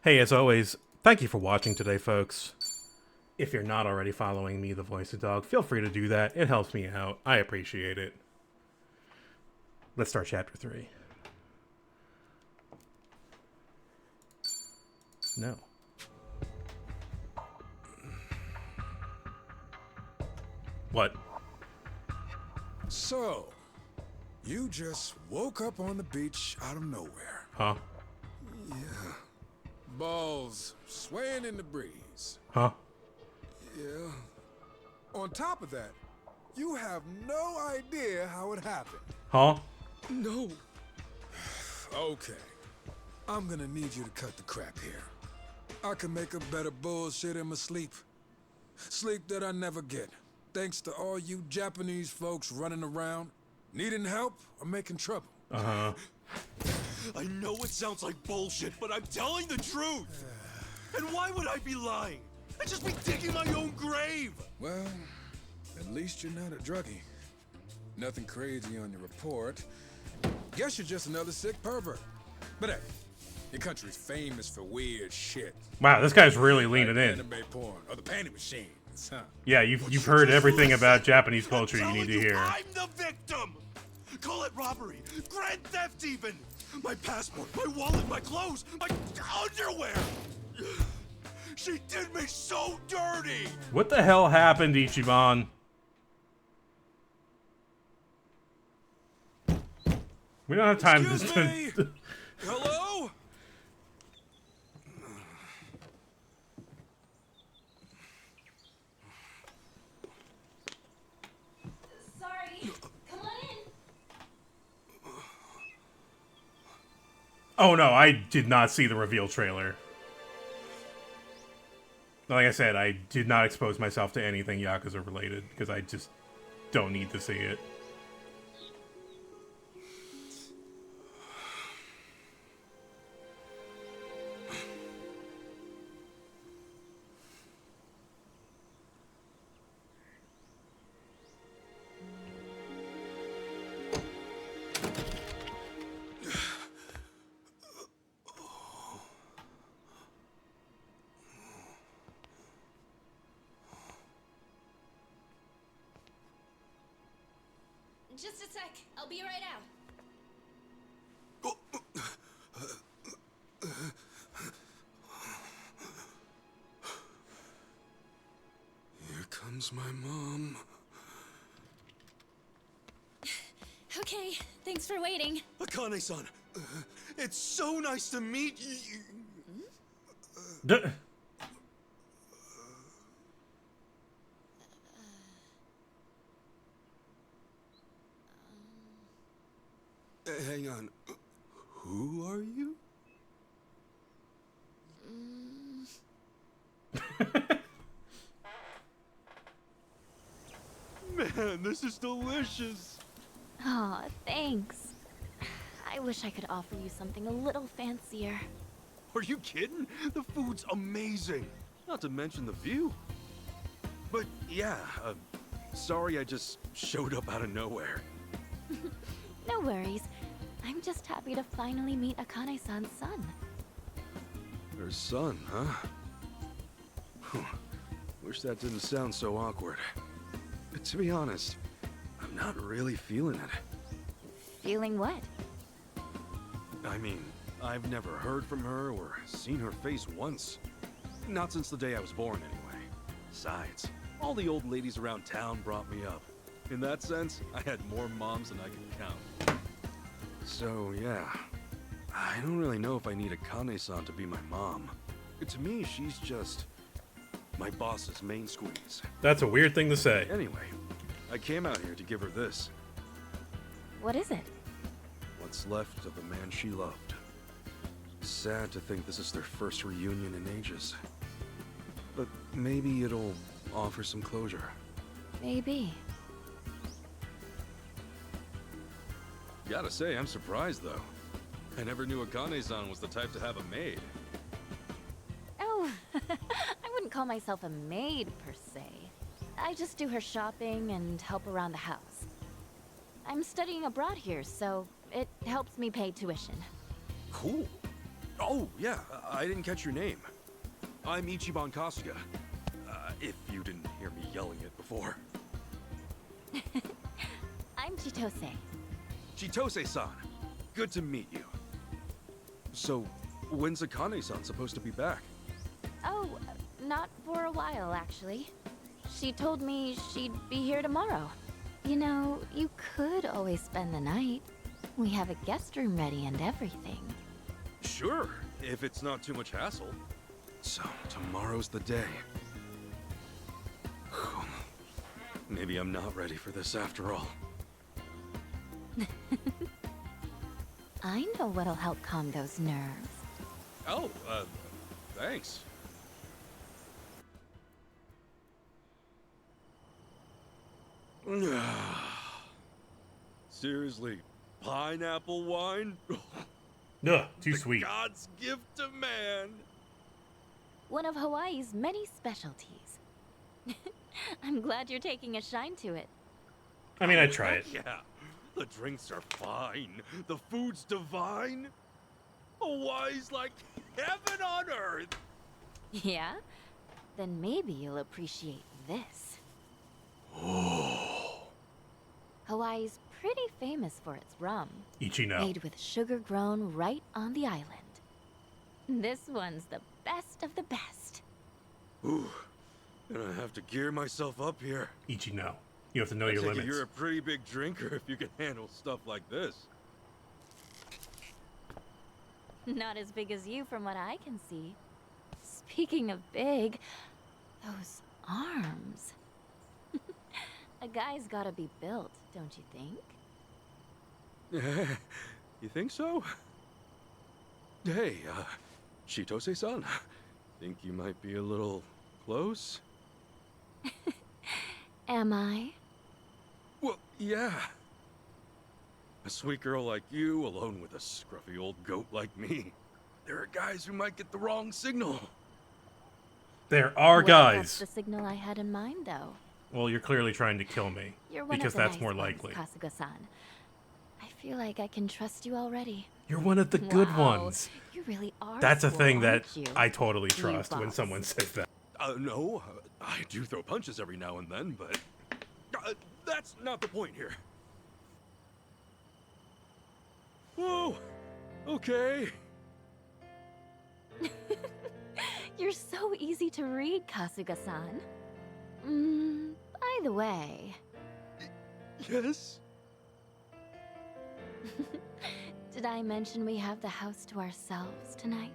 Hey, as always, thank you for watching today, folks. If you're not already following me, the Voice of Dog, feel free to do that. It helps me out. I appreciate it. Let's start chapter 3. No. What? So, you just woke up on the beach out of nowhere. Huh? Yeah. Balls swaying in the breeze. Huh? Yeah. On top of that, you have no idea how it happened. Huh? No. Okay. I'm gonna need you to cut the crap here. I can make a better bullshit in my sleep. Sleep that I never get. Thanks to all you Japanese folks running around, needing help or making trouble. Uh-huh. I know it sounds like bullshit, but I'm telling the truth. And why would I be lying? I'd just be digging my own grave. Well, at least you're not a druggie. Nothing crazy on your report. Guess you're just another sick pervert. But hey, your country's famous for weird shit. Wow, this guy's really leaning in. Anime porn or the panty machines, huh? Yeah, you've heard everything about Japanese culture you need to hear. I'm the victim. Call it robbery, grand theft even. My passport, my wallet, my clothes, my underwear. She did me so dirty. What the hell happened, Ichiban? We don't have time to... Hello? Sorry. Come on in. Oh no, I did not see the reveal trailer. Like I said, I did not expose myself to anything Yakuza related because I just don't need to see it. Just a sec. I'll be right out. Here comes my mom. Okay, thanks for waiting. Akane-san, it's so nice to meet you. Hang on. Who are you? Man, this is delicious. Aw, thanks. I wish I could offer you something a little fancier. Are you kidding? The food's amazing. Not to mention the view. But yeah, sorry I just showed up out of nowhere. No worries. I'm just happy to finally meet Akane-san's son. Her son, huh? Whew. Wish that didn't sound so awkward. But to be honest, I'm not really feeling it. Feeling what? I mean, I've never heard from her or seen her face once. Not since the day I was born, anyway. Besides, all the old ladies around town brought me up. In that sense, I had more moms than I could count. So, yeah. I don't really know if I need Akane-san to be my mom. To me, she's just my boss's main squeeze. That's a weird thing to say. Anyway, I came out here to give her this. What is it? What's left of the man she loved. Sad to think this is their first reunion in ages. But maybe it'll offer some closure. Maybe. Gotta say, I'm surprised though. I never knew Akane-san was the type to have a maid. Oh, I wouldn't call myself a maid per se. I just do her shopping and help around the house. I'm studying abroad here, so it helps me pay tuition. Cool. Oh, yeah, I didn't catch your name. I'm Ichiban Kasuga. If you didn't hear me yelling it before. I'm Chitose. Chitose-san, good to meet you. So, when's Akane-san supposed to be back? Oh, not for a while, actually. She told me she'd be here tomorrow. You know, you could always spend the night. We have a guest room ready and everything. Sure, if it's not too much hassle. So, tomorrow's the day. Maybe I'm not ready for this after all. I know what'll help calm those nerves. Oh, thanks. Seriously, pineapple wine? Ugh, too sweet. God's gift to man. One of Hawaii's many specialties. I'm glad you're taking a shine to it. I mean, I'd try it. Yeah, the drinks are fine. The food's divine. Hawaii's like heaven on earth. Yeah? Then maybe you'll appreciate this. Hawaii's pretty famous for its rum. Ichino. Made with sugar grown right on the island. This one's the best of the best. Ooh, gonna have to gear myself up here. Ichino. You have to know I your take it limits. You're a pretty big drinker if you can handle stuff like this. Not as big as you from what I can see. Speaking of big, those arms. A guy's gotta be built, don't you think? You think so? Hey, Chitose-san, think you might be a little close? Am I? Well, yeah. A sweet girl like you, alone with a scruffy old goat like me. There are guys who might get the wrong signal. There are Well, guys. That's the signal I had in mind, though. Well, you're clearly trying to kill me. You're one because of the that's nice more ones, likely. Kasuga-san. I feel like I can trust you already. You're one of the good Wow, ones. You really are. That's a cool, thing that aren't you? I totally You trust when boss. someone says that. No, I do throw punches every now and then, but that's not the point here. Whoa, okay. You're so easy to read, Kasuga-san. By the way... Yes? Did I mention we have the house to ourselves tonight?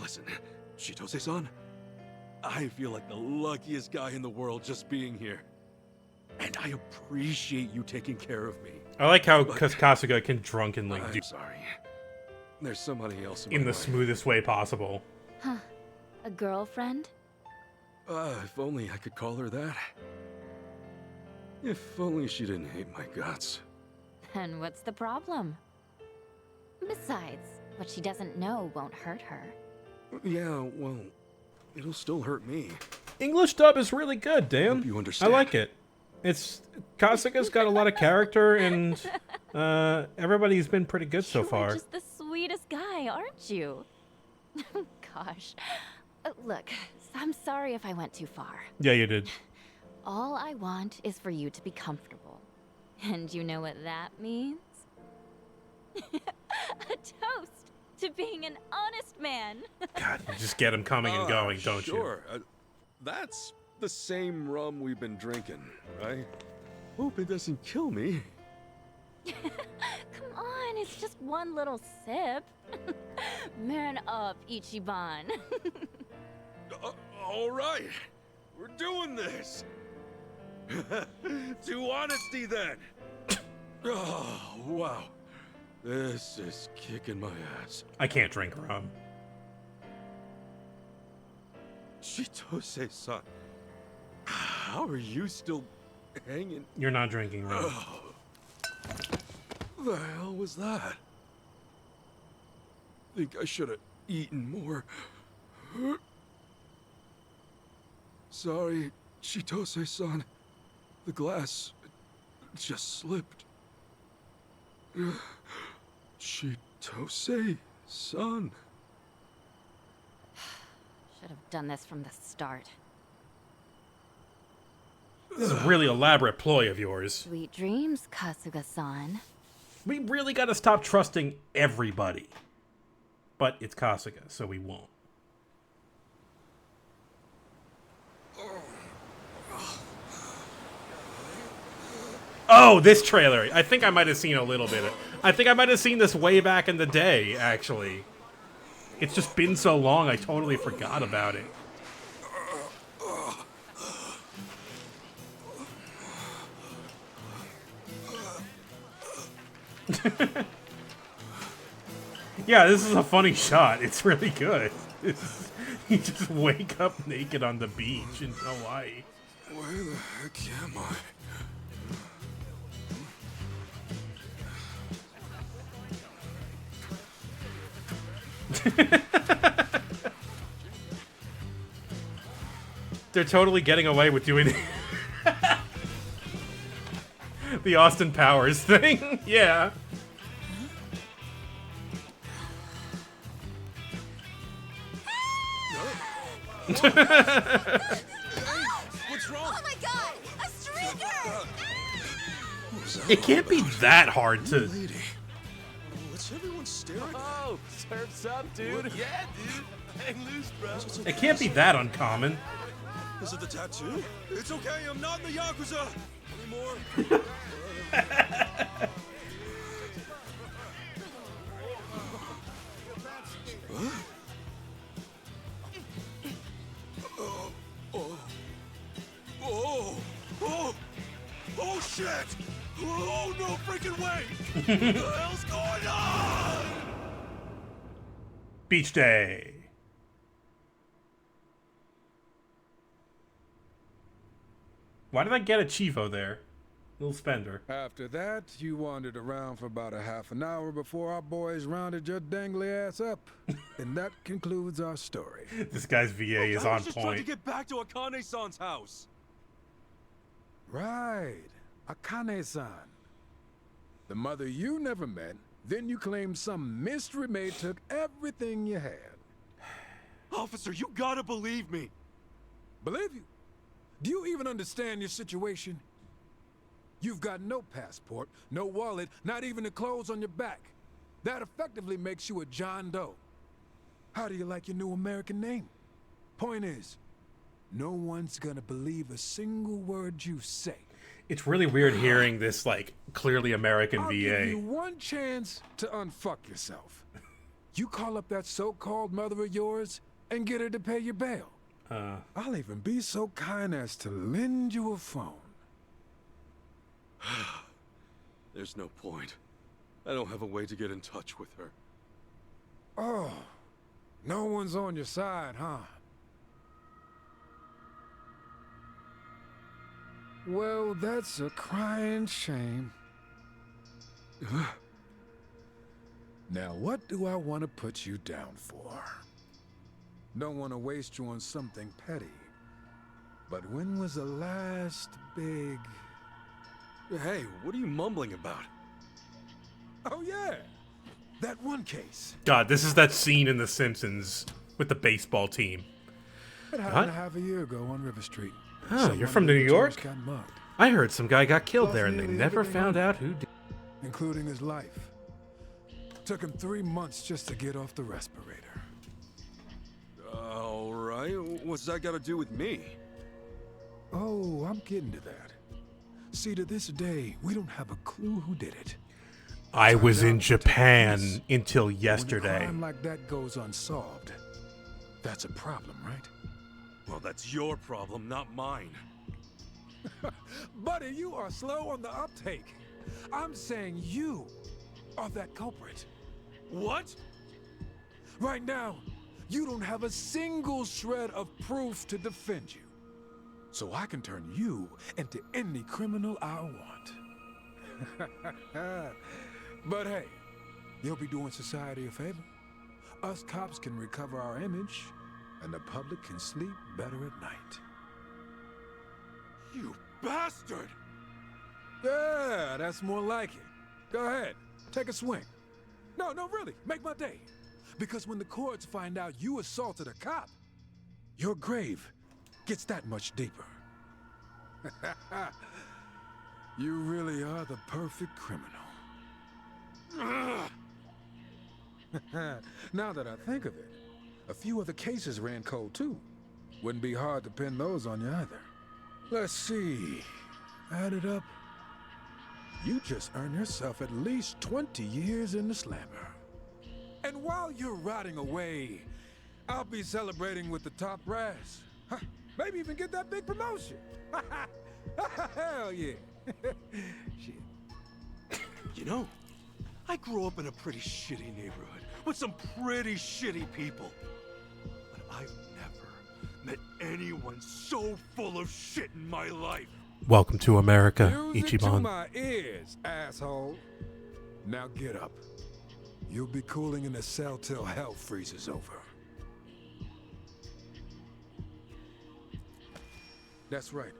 Listen, Chitose-san, I feel like the luckiest guy in the world just being here. And I appreciate you taking care of me. I like how Kasuga can drunkenly I'm do sorry. There's somebody else in the smoothest way possible. Huh. A girlfriend? If only I could call her that. If only she didn't hate my guts. And what's the problem? Besides, what she doesn't know won't hurt her. Yeah, well, it'll still hurt me. English dub is really good, Dan. Hope you I understand. like it. Kasuga's got a lot of character, and everybody's been pretty good so You're far. just the sweetest guy, aren't you? Gosh. Look, I'm sorry if I went too far. Yeah, you did. All I want is for you to be comfortable. And you know what that means? A toast to being an honest man. God, you just get him coming and going, don't you? Sure. That's the same rum we've been drinking, right? Hope it doesn't kill me. Come on, it's just one little sip. Man up, Ichiban. All right, we're doing this. To honesty, then. Oh, wow. This is kicking my ass. I can't drink rum. Chitose-san, how are you still hanging? You're not drinking rum. The hell was that? Think I should have eaten more. Sorry, Chitose-san. The glass just slipped. Chitose-san. Should have done this from the start. This is a really elaborate ploy of yours. Sweet dreams, Kasuga-san. We really gotta stop trusting everybody. But it's Kasuga, so we won't. Oh, this trailer. I think I might have seen a little bit of... I think I might have seen this way back in the day, actually. It's just been so long, I totally forgot about it. Yeah, this is a funny shot. It's really good. You just wake up naked on the beach in Hawaii. Where the heck am I? They're totally getting away with doing the Austin Powers thing. Yeah. What's wrong? Oh my god! A streaker! It can't be that hard to... What's everyone staring at? Oh, surf's up, dude. Yeah, dude. Hang loose, bro. It can't be that uncommon. Is it the tattoo? It's okay, I'm not in the Yakuza anymore. Huh? Oh shit! Oh no freaking way! What the hell's going on? Beach day. Why did I get a Chivo there? Little spender. After that, you wandered around for about a half an hour before our boys rounded your dangly ass up. And that concludes our story. This guy's VA is I on was just trying to point. get back to Akane-san's house. Right. Akane-san. The mother you never met, then you claimed some mystery maid took everything you had. Officer, you gotta believe me. Believe you? Do you even understand your situation? You've got no passport, no wallet, not even the clothes on your back. That effectively makes you a John Doe. How do you like your new American name? Point is, no one's gonna believe a single word you say. It's really weird hearing this, like, clearly American I'll VA. give you one chance to unfuck yourself. You call up that so-called mother of yours and get her to pay your bail. I'll even be so kind as to lend you a phone. There's no point. I don't have a way to get in touch with her. Oh, no one's on your side, huh? Well, that's a crying shame. Now, what do I want to put you down for? Don't want to waste you on something petty. But when was the last big... Hey, what are you mumbling about? Oh, yeah. That one case. God, this is that scene in The Simpsons with the baseball team. It happened half a year ago on River Street. Oh, you're from New York? Got mugged, I heard some guy got killed Lost there and they nearly never everything found on out who did. including his life. Took him 3 months just to get off the respirator. All right, what's that got to do with me? Oh, I'm getting to that. See, to this day, we don't have a clue who did it. I was Turns in out Japan until when a yesterday. crime like that goes unsolved, that's a problem, right? Well, that's your problem, not mine. Buddy, you are slow on the uptake. I'm saying you are that culprit. What? Right now, you don't have a single shred of proof to defend you. So I can turn you into any criminal I want. But hey, you'll be doing society a favor. Us cops can recover our image, and the public can sleep better at night. You bastard! Yeah, that's more like it. Go ahead, take a swing. No, really, make my day. Because when the courts find out you assaulted a cop, your grave gets that much deeper. You really are the perfect criminal. Now that I think of it, a few other cases ran cold too. Wouldn't be hard to pin those on you either. Let's see. Add it up. You just earned yourself at least 20 years in the slammer. And while you're rotting away, I'll be celebrating with the top brass. Huh, maybe even get that big promotion. Hell yeah. Shit. You know, I grew up in a pretty shitty neighborhood with some pretty shitty people. But I've never met anyone so full of shit in my life. Welcome to America, Music to Ichiban. my ears, asshole. Now get up. You'll be cooling in the cell till hell freezes over. That's right.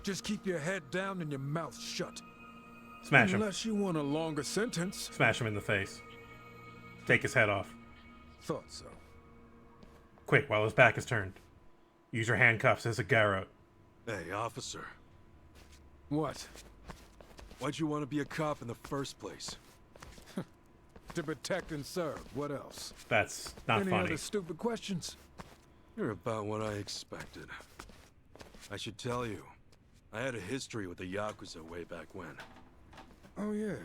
Just keep your head down and your mouth shut. Smash him. Unless you want a longer sentence. Smash him in the face. Take his head off. Thought so. Quick, while his back is turned. Use your handcuffs as a garrote. Hey, officer. What? Why'd you want to be a cop in the first place? To protect and serve. What else? That's not Any funny. other stupid questions? You're about what I expected. I should tell you, I had a history with the Yakuza way back when. Oh yeah.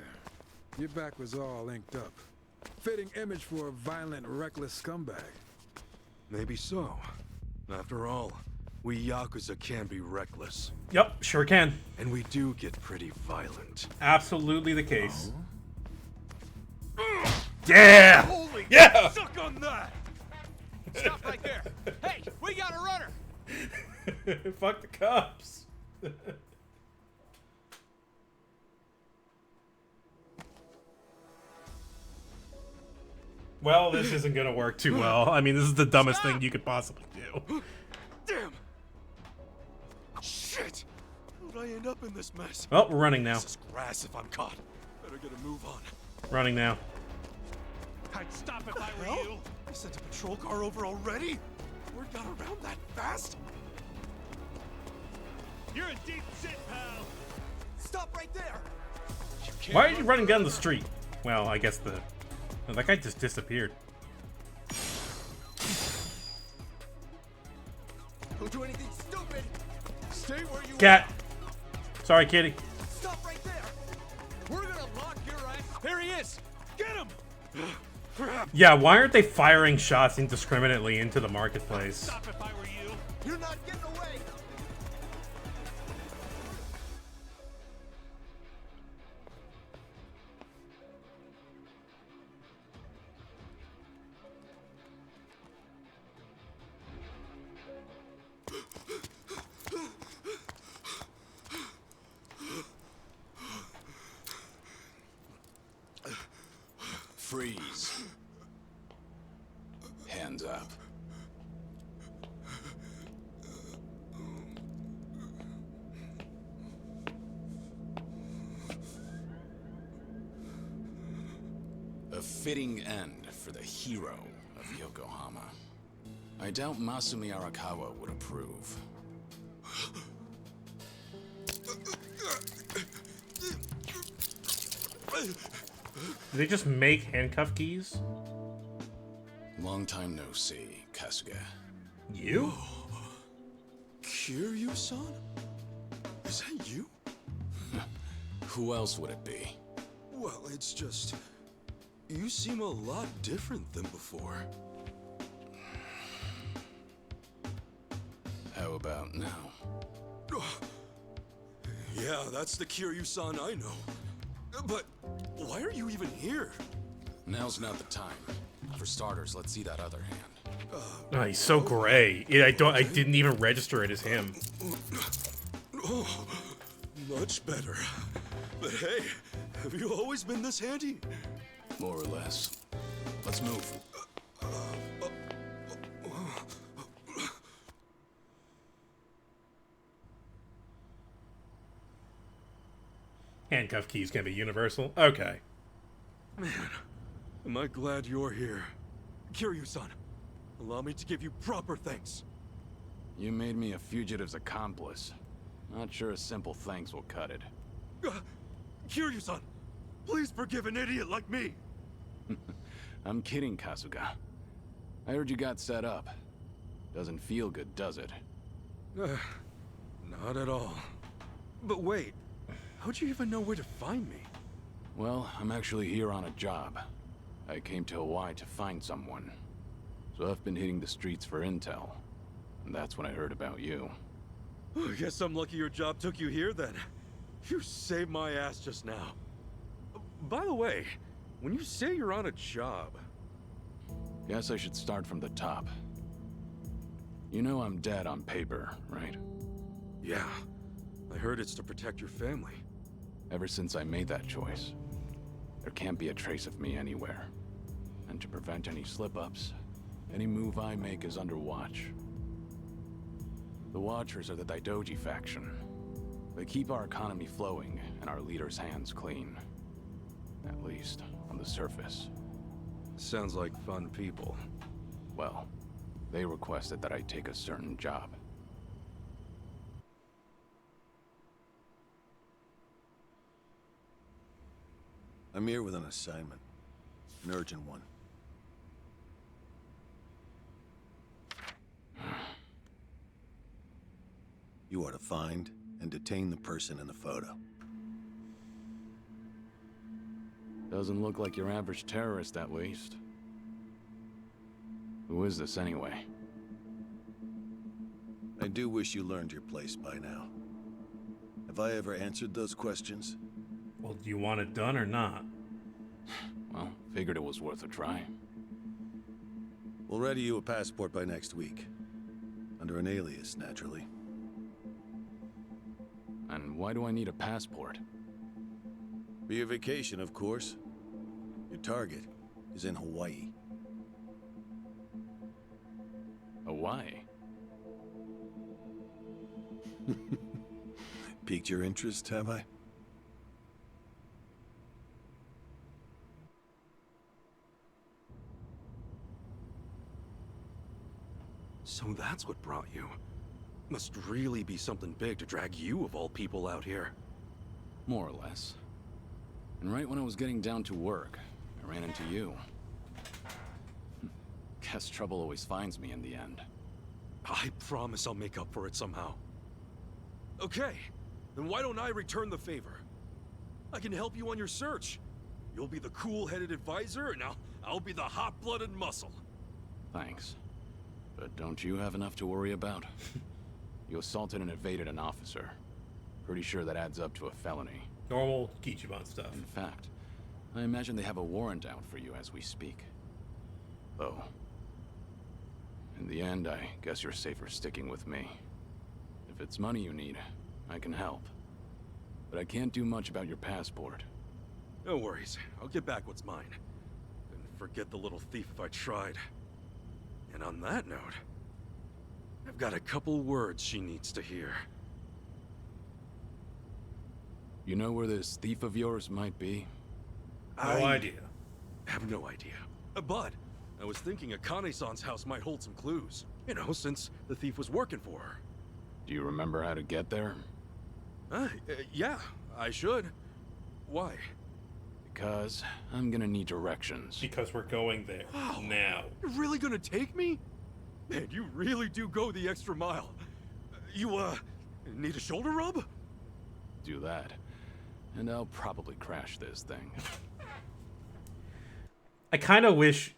Your back was all inked up. Fitting image for a violent, reckless scumbag. Maybe so. After all, we Yakuza can be reckless. Yep, sure can. And we do get pretty violent. Absolutely the case. Oh. Yeah! Holy Yeah! Suck on that! Stop right there. Hey, we got a runner. Fuck the cops. Well, this isn't gonna work too well. I mean, this is the dumbest thing you could possibly do. Damn! Shit! How'd I end up in this mess? Oh, we're running now. This is grass if I'm caught. Better get a move on. Running now. I'd stop if I were you. You sent a patrol car over already? Word got around that fast? You're in deep shit, pal. Stop right there! Why are you running down the street? Well, I guess the... Oh, that guy just disappeared. Don't do anything stupid. Stay where you Cat! Sorry, kitty. Stop right there. We're gonna lock your ass. There he is. Get him. Yeah, why aren't they firing shots indiscriminately into the marketplace? Stop if I were you. You're not getting away. Freeze. Hands up. A fitting end for the hero of Yokohama. I doubt Masumi Arakawa would approve. Do they just make handcuff keys? Long time no see, Kasuga. You? Kiryu-san? Is that you? Who else would it be? Well, it's just... You seem a lot different than before. How about now? Yeah, that's the Kiryu-san I know. But why are you even here? Now's not the time. For starters, let's see that other hand. Oh, he's so gray. I didn't even register it as him. Oh, much better. But hey, have you always been this handy? More or less. Let's move. Handcuff keys can be universal. Okay. Man, am I glad you're here. Kiryu-san, allow me to give you proper thanks. You made me a fugitive's accomplice. Not sure a simple thanks will cut it. Kiryu-san, please forgive an idiot like me. I'm kidding, Kasuga. I heard you got set up. Doesn't feel good, does it? Not at all. But wait, how'd you even know where to find me? Well, I'm actually here on a job. I came to Hawaii to find someone. So I've been hitting the streets for intel. And that's when I heard about you. I guess I'm lucky your job took you here then. You saved my ass just now. By the way, when you say you're on a job... Guess I should start from the top. You know I'm dead on paper, right? Yeah. I heard it's to protect your family. Ever since I made that choice, there can't be a trace of me anywhere. And to prevent any slip-ups, any move I make is under watch. The Watchers are the Daidoji faction. They keep our economy flowing and our leaders' hands clean. At least, on the surface. Sounds like fun people. Well, they requested that I take a certain job. I'm here with an assignment. An urgent one. You are to find and detain the person in the photo. Doesn't look like your average terrorist, at least. Who is this, anyway? I do wish you learned your place by now. Have I ever answered those questions? Well, do you want it done or not? Well, figured it was worth a try. We'll ready you a passport by next week. Under an alias, naturally. And why do I need a passport? For your vacation, of course. Your target is in Hawaii. Hawaii? Piqued your interest, have I? So that's what brought you. Must really be something big to drag you, of all people, out here. More or less. And right when I was getting down to work, I ran into you. Guess trouble always finds me in the end. I promise I'll make up for it somehow. Okay, then why don't I return the favor? I can help you on your search. You'll be the cool-headed advisor, and I'll be the hot-blooded muscle. Thanks. But don't you have enough to worry about? You assaulted and evaded an officer. Pretty sure that adds up to a felony. Normal Kichiban stuff. In fact, I imagine they have a warrant out for you as we speak. Oh. In the end, I guess you're safer sticking with me. If it's money you need, I can help. But I can't do much about your passport. No worries. I'll get back what's mine. And forget the little thief if I tried. And on that note, I've got a couple words she needs to hear. You know where this thief of yours might be? No idea. Have no idea. But I was thinking Akane-san's house might hold some clues. You know, since the thief was working for her. Do you remember how to get there? Yeah, I should. Why? Because I'm gonna need directions. Because we're going there now. You're really gonna take me? Man, you really do go the extra mile. You, need a shoulder rub? Do that. And I'll probably crash this thing. I kind of wish...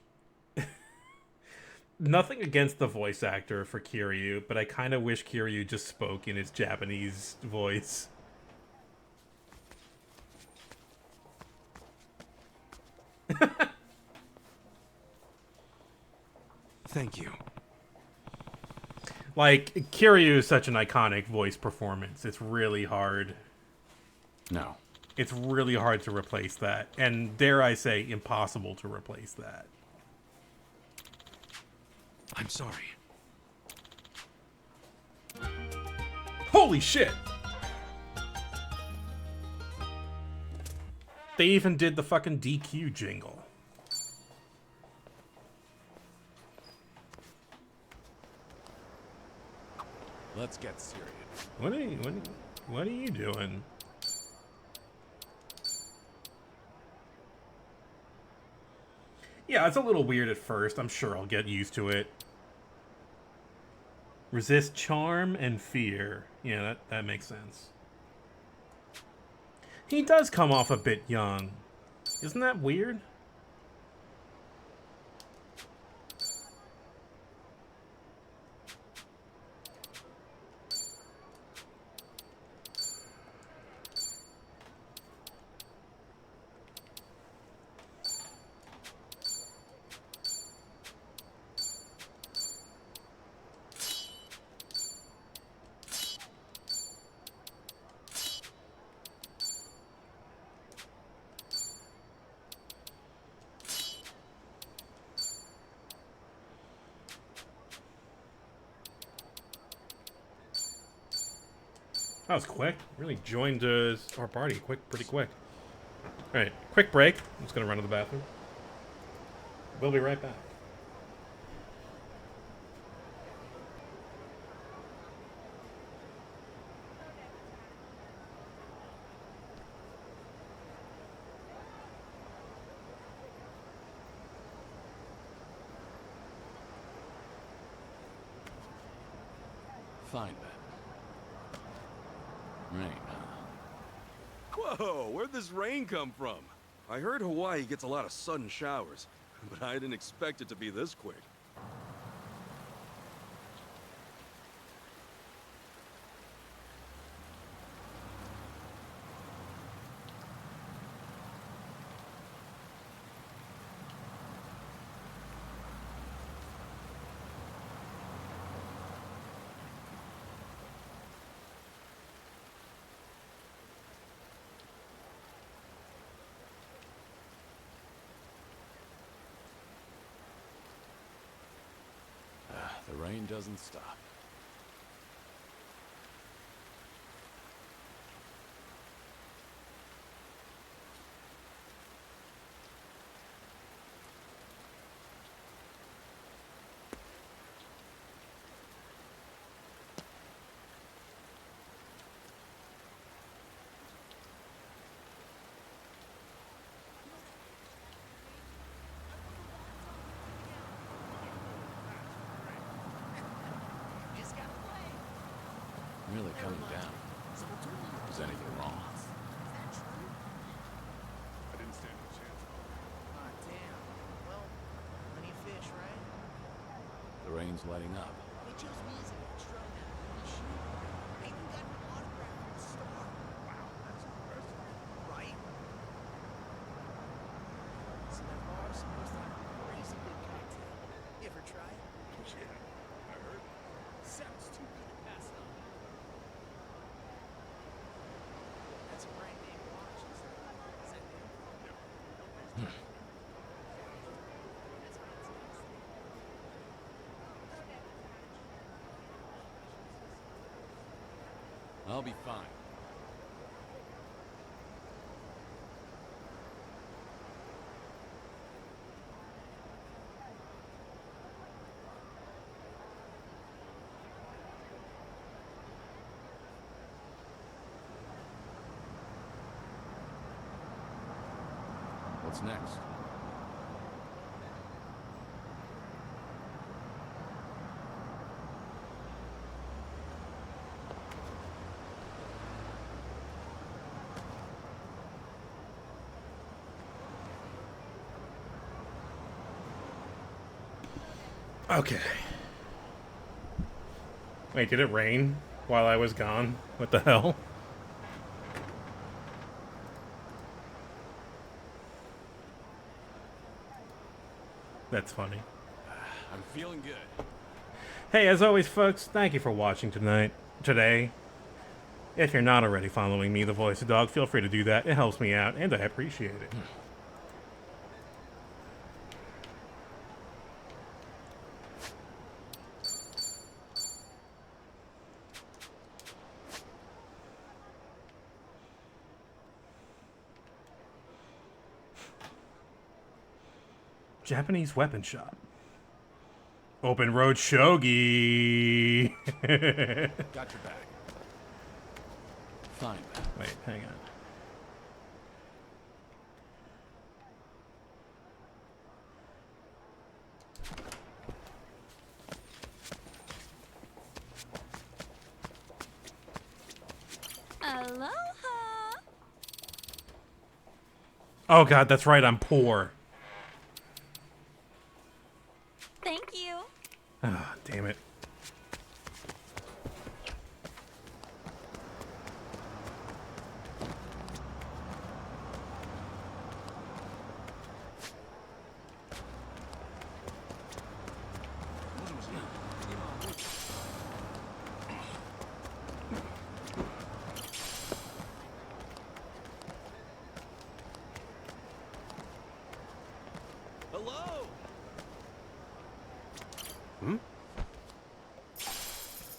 Nothing against the voice actor for Kiryu, but I kind of wish Kiryu just spoke in his Japanese voice. Thank you. Like, Kiryu is such an iconic voice performance. It's really hard. No. It's really hard to replace that. And dare I say, impossible to replace that. I'm sorry. Holy shit! They even did the fucking DQ jingle. Let's get serious. What are you doing? Yeah, it's a little weird at first. I'm sure I'll get used to it. Resist charm and fear. Yeah, that makes sense. He does come off a bit young. Isn't that weird? That was quick. Really joined our party pretty quick. Alright, quick break. I'm just gonna run to the bathroom. We'll be right back. Fine, then. Rain, huh? Whoa, where'd this rain come from? I heard Hawaii gets a lot of sudden showers, but I didn't expect it to be this quick. game doesn't stop. Really coming down. Is anything wrong? I didn't stand a chance. Aw, damn. Well, plenty of fish, right? The rain's letting up. They chose me as an extra on that movie shoot. I even got an autograph from the star. Wow, that's impressive. Right? So that bar's supposed to have a crazy good cocktail. You ever try it? Yeah, I heard. Sounds too good to pass up. That's a brand name watch, is that new? I'll be fine. What's next? Okay. Wait, did it rain while I was gone? What the hell? That's funny. I'm feeling good. Hey, as always, folks, thank you for watching today. If you're not already following me, the Voice of Dog, feel free to do that. It helps me out, and I appreciate it. Japanese weapon shop. Open road shogi. Got your back. Fine. Wait, hang on. Aloha! Oh god, that's right, I'm poor. Thank you. Ah, damn it. Hello? Hmm?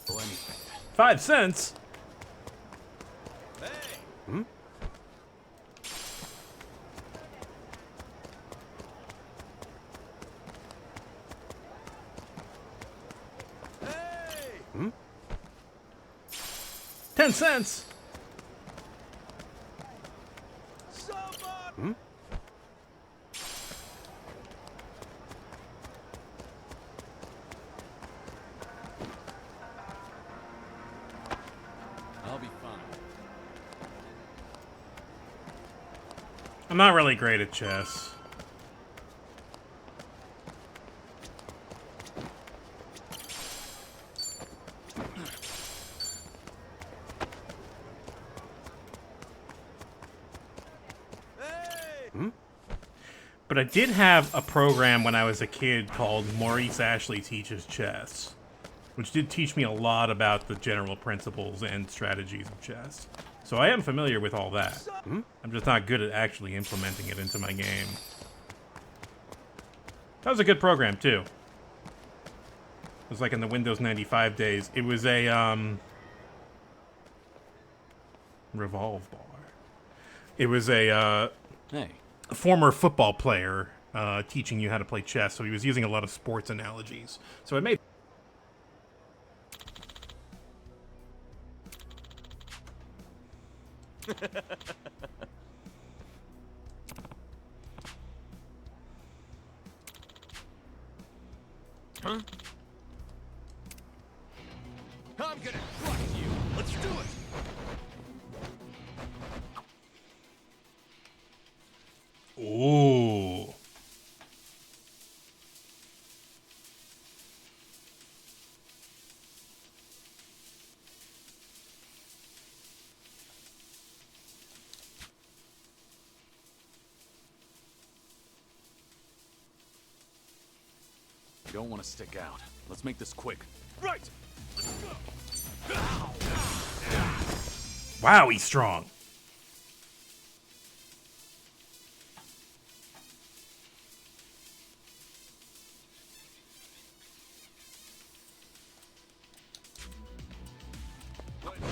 Oh, anything. 5 cents? Hey! Hmm? Hey! Hmm? 10 cents? Someone! Hmm? I'll be fine. I'm not really great at chess. Hmm? But I did have a program when I was a kid called Maurice Ashley Teaches Chess, which did teach me a lot about the general principles and strategies of chess. So I am familiar with all that. Hmm? I'm just not good at actually implementing it into my game. That was a good program, too. It was like in the Windows 95 days. It was a Revolve bar. It was a former football player teaching you how to play chess, so he was using a lot of sports analogies. So it made Huh? I'm gonna crush you. Let's do it. Ooh. You don't want to stick out. Let's make this quick. Right. Let's go. Wow, he's strong.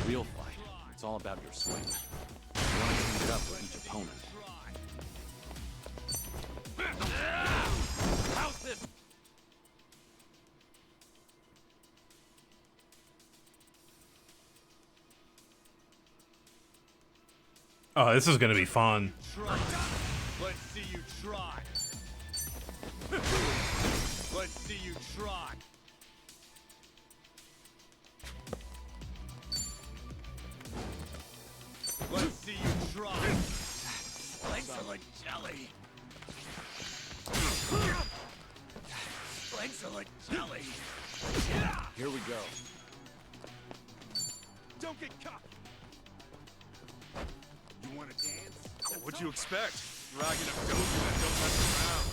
Real fight. It's all about your swing. You want to change it up for each opponent. How's this? Oh, this is gonna be fun. Try. Let's see you try. Let's see you try. Let's see you try. Legs are like jelly. Legs are like jelly. Here we go. Don't get caught. You want to dance? Oh, what'd you expect? Dragging a dozy that don't mess around.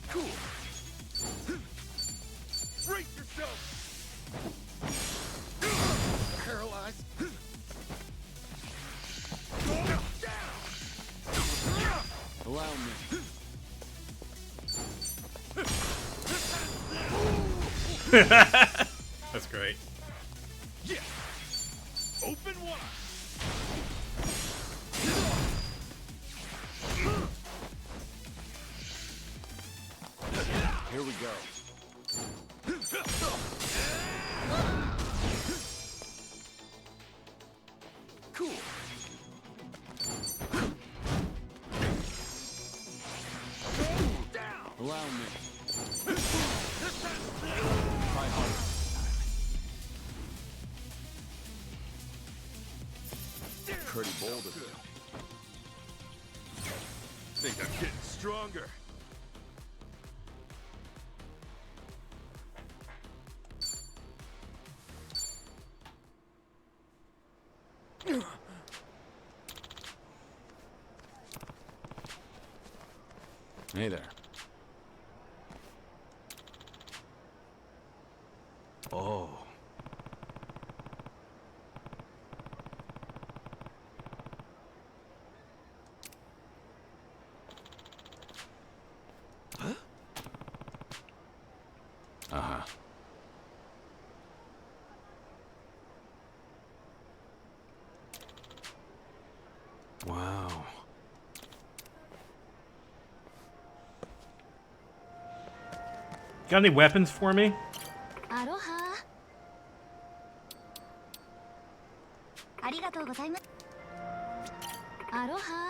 Cool. Brace yourself. Paralyzed. Allow me. That's great. Yeah. Open wide. Here we go. Cool. Allow me. Try harder. Pretty bold of you. Think I'm getting stronger. Hey there. Oh. Huh? Uh-huh. Wow. Got any weapons for me? Aloha. Arigatou gozaimasu. Aloha.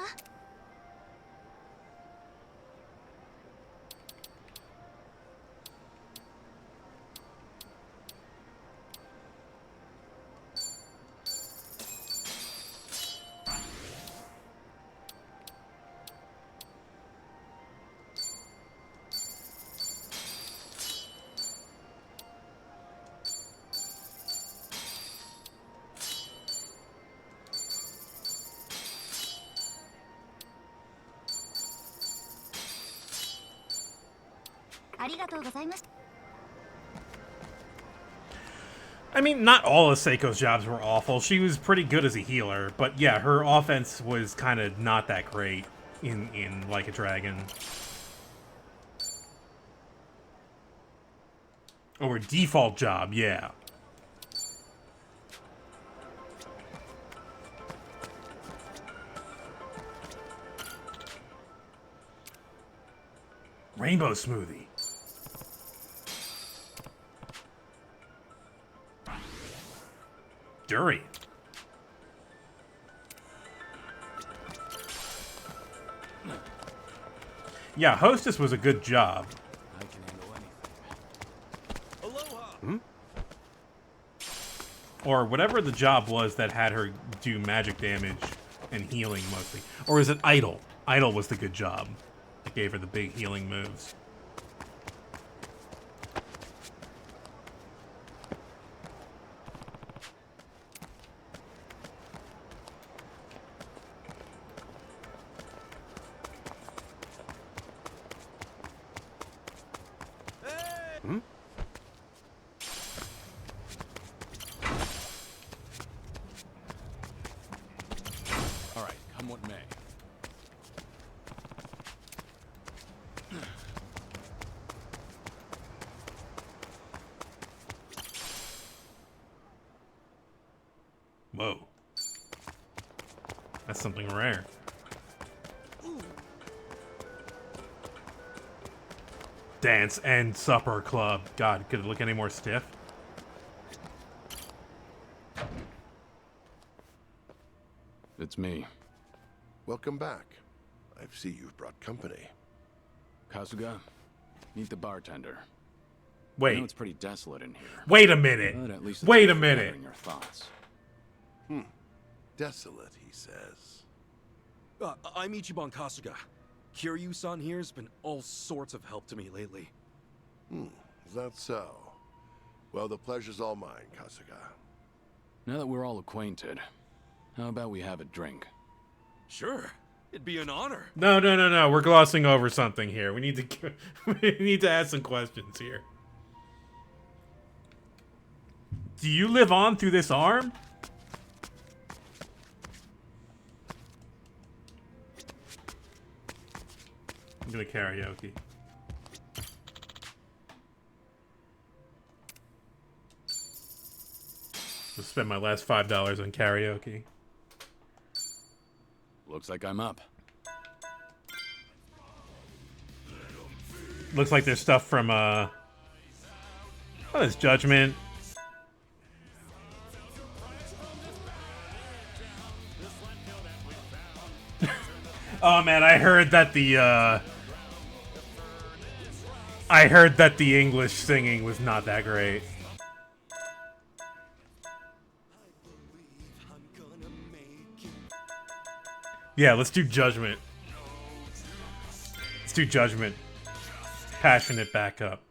I mean, not all of Seiko's jobs were awful. She was pretty good as a healer, but yeah, her offense was kind of not that great. in Like a Dragon. Or default job, yeah. Rainbow smoothie. Durian. Yeah, Hostess was a good job. I can handle anything. Aloha! Hmm? Or whatever the job was that had her do magic damage and healing mostly. Or is it Idol? Idol was the good job. It gave her the big healing moves. Hmm? All right, come what may. Whoa. That's something rare. Dance and supper club. God, could it look any more stiff? It's me. Welcome back. I see you've brought company. Kasuga, meet the bartender. Wait. I know it's pretty desolate in here. Wait a minute. But at least it's Wait good a for minute. gathering your thoughts. Desolate, he says. I'm Ichiban Kasuga. Kiryu-san here's been all sorts of help to me lately. Is that so? Well, the pleasure's all mine, Kasuga. Now that we're all acquainted, how about we have a drink? Sure. It'd be an honor. No. We're glossing over something here. We need to we need to ask some questions here. Do you live on through this arm? I'm gonna karaoke. I'll spend my last $5 on karaoke. Looks like I'm up. Looks like there's stuff from oh, there's Judgment. Oh man, I heard that the English singing was not that great. Yeah, let's do Judgment. Let's do Judgment. Passionate backup.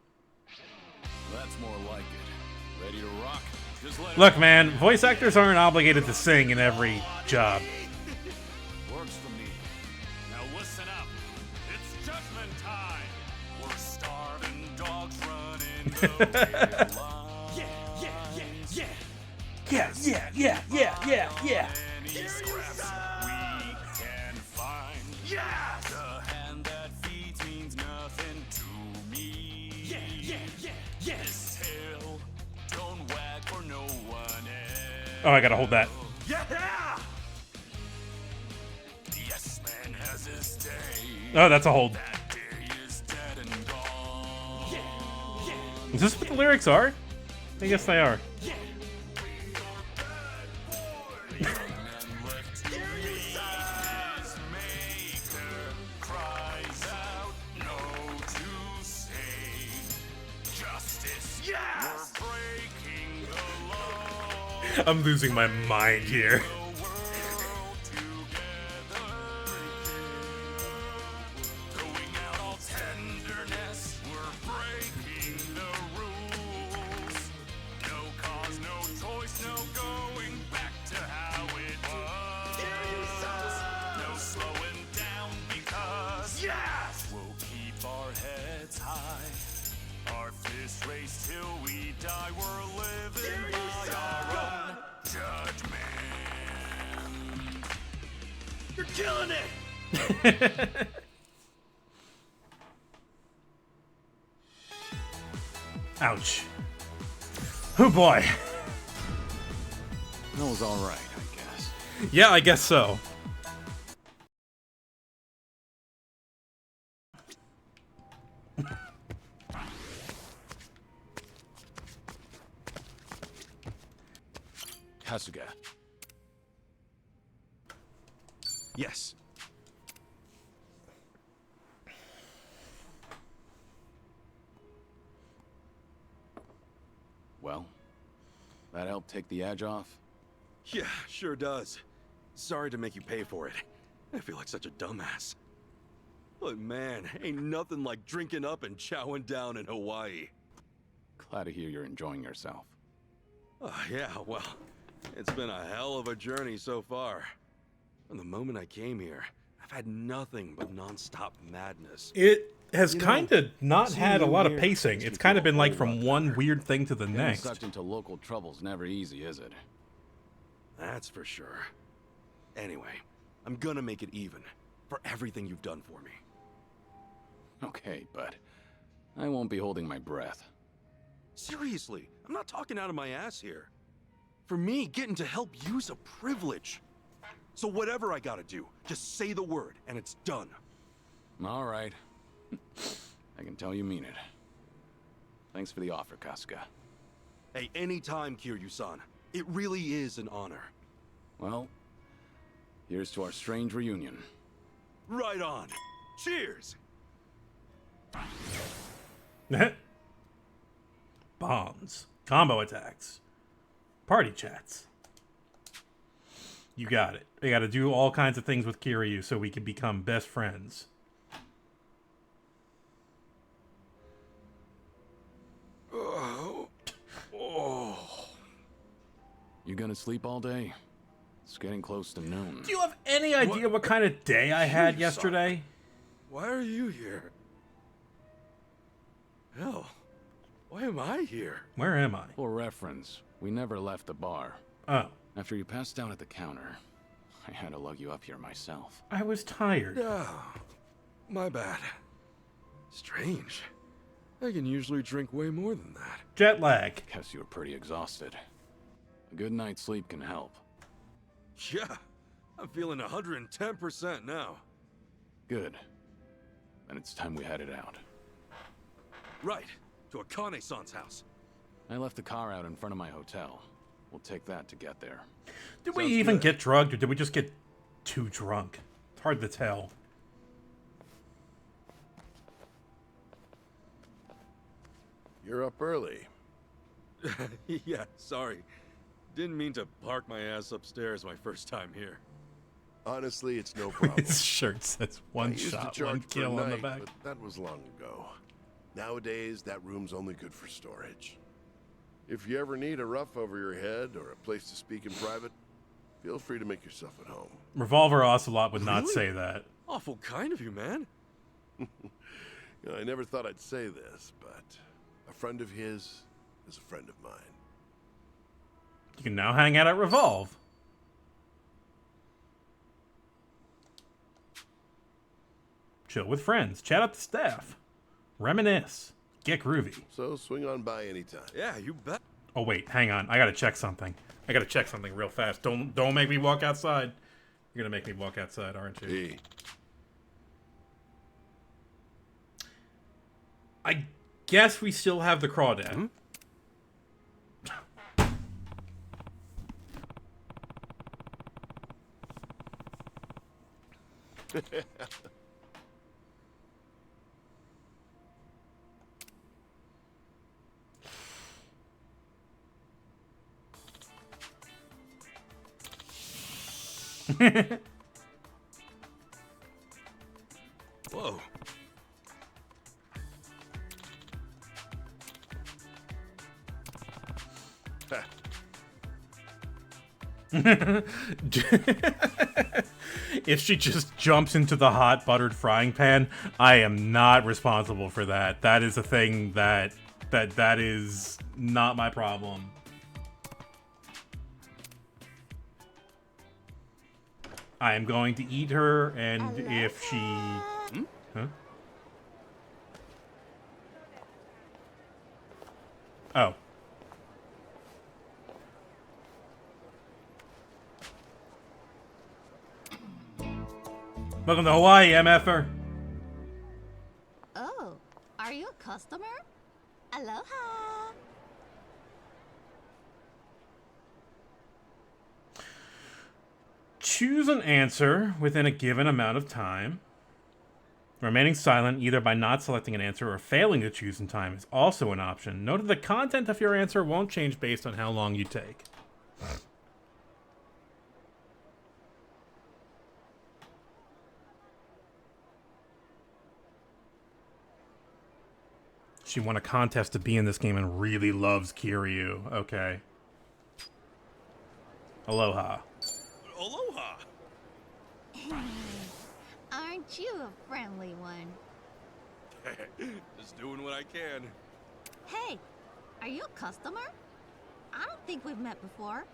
That's more like it. Ready to rock? Just let Look, man, voice actors aren't obligated to sing in every job. Works for me. Now listen up. It's judgment time. We're starving dogs running the Yeah. any scraps we can find. Yes! The hand that feeds means nothing to me. This tail don't wag for no one else. Oh, I gotta hold that. Yeah! Yes, man has his day. Oh, that's a hold. That day is dead and gone. Is this what the lyrics are? I guess they are. I'm losing my mind here. Race till we die, we're living by our own judgment. You're killing it! Ouch. Oh boy. That was alright, I guess. Yeah, I guess so. Kasuga. Yes. Well, that helped take the edge off? Yeah, sure does. Sorry to make you pay for it. I feel like such a dumbass. But man, ain't nothing like drinking up and chowing down in Hawaii. Glad to hear you're enjoying yourself. Yeah, well, it's been a hell of a journey so far. From the moment I came here, I've had nothing but non-stop madness. It has kind of not seeing had a you lot of here pacing. makes It's me kind of feel been a like whole from lot one better. weird thing to the Getting next. sucked into local trouble's never easy, is it? That's for sure. Anyway, I'm gonna make it even for everything you've done for me. Okay, but I won't be holding my breath. Seriously, I'm not talking out of my ass here. For me, getting to help you's a privilege. So whatever I gotta do, just say the word and it's done. All right. I can tell you mean it. Thanks for the offer, Kasuga. Hey, anytime, Kiryu-san. It really is an honor. Well, here's to our strange reunion. Right on. Cheers! Bombs. Combo attacks. Party chats. You got it. We gotta do all kinds of things with Kiryu so we can become best friends. Oh. You gonna sleep all day? It's getting close to noon. Do you have any idea what kind of day I had Kiryu-san. yesterday? Why are you here? Hell, why am I here? Where am I? For reference, we never left the bar. Oh. After you passed out at the counter, I had to lug you up here myself. I was tired. Oh, my bad. Strange. I can usually drink way more than that. Jet lag. Guess you were pretty exhausted. A good night's sleep can help. Yeah, I'm feeling 110% now. Good. Then it's time we headed out. Right, to Akane-san's house. I left the car out in front of my hotel. We'll take that to get there. Did we Sounds even good. get drugged, or did we just get too drunk? It's hard to tell. You're up early. Yeah, sorry. Didn't mean to park my ass upstairs my first time here. Honestly, it's no problem. His shirt says I one used to shot, charge one per kill on the night, back. but that was long ago. Nowadays, that room's only good for storage. If you ever need a roof over your head or a place to speak in private, feel free to make yourself at home. Revolver Ocelot would not Really? say that. Awful kind of you, man. You know, I never thought I'd say this, but a friend of his is a friend of mine. You can now hang out at Revolve. Chill with friends. Chat up the staff. Reminisce. Get groovy. So swing on by anytime. Yeah, you bet. Oh wait, hang on. I gotta check something. I gotta check something real fast. Don't make me walk outside. You're gonna make me walk outside, aren't you? Hey. I guess we still have the crawdad. Hmm? Whoa. If she just jumps into the hot buttered frying pan, I am not responsible for that. That is a thing that is not my problem. I am going to eat her, and if she... Huh? Oh. Welcome to Hawaii, MFer. Oh, are you a customer? Aloha! Choose an answer within a given amount of time. Remaining silent either by not selecting an answer or failing to choose in time is also an option. Note that the content of your answer won't change based on how long you take. She won a contest to be in this game and really loves Kiryu. Okay. Aloha. Aloha! Aren't you a friendly one? Just doing what I can. Hey, are you a customer? I don't think we've met before.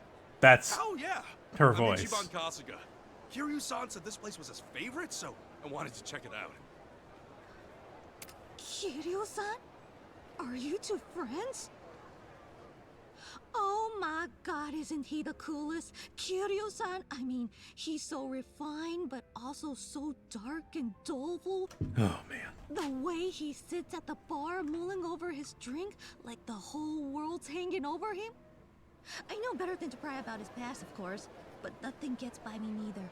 That's Oh, yeah. her I'm voice. Ichiban Kasuga. Kiryu-san said this place was his favorite, so I wanted to check it out. Kiryu-san? Are you two friends? Oh my god, isn't he the coolest? Kiryu-san, I mean, he's so refined, but also so dark and doleful. Oh, man. The way he sits at the bar mulling over his drink like the whole world's hanging over him. I know better than to pry about his past, of course, but nothing gets by me neither.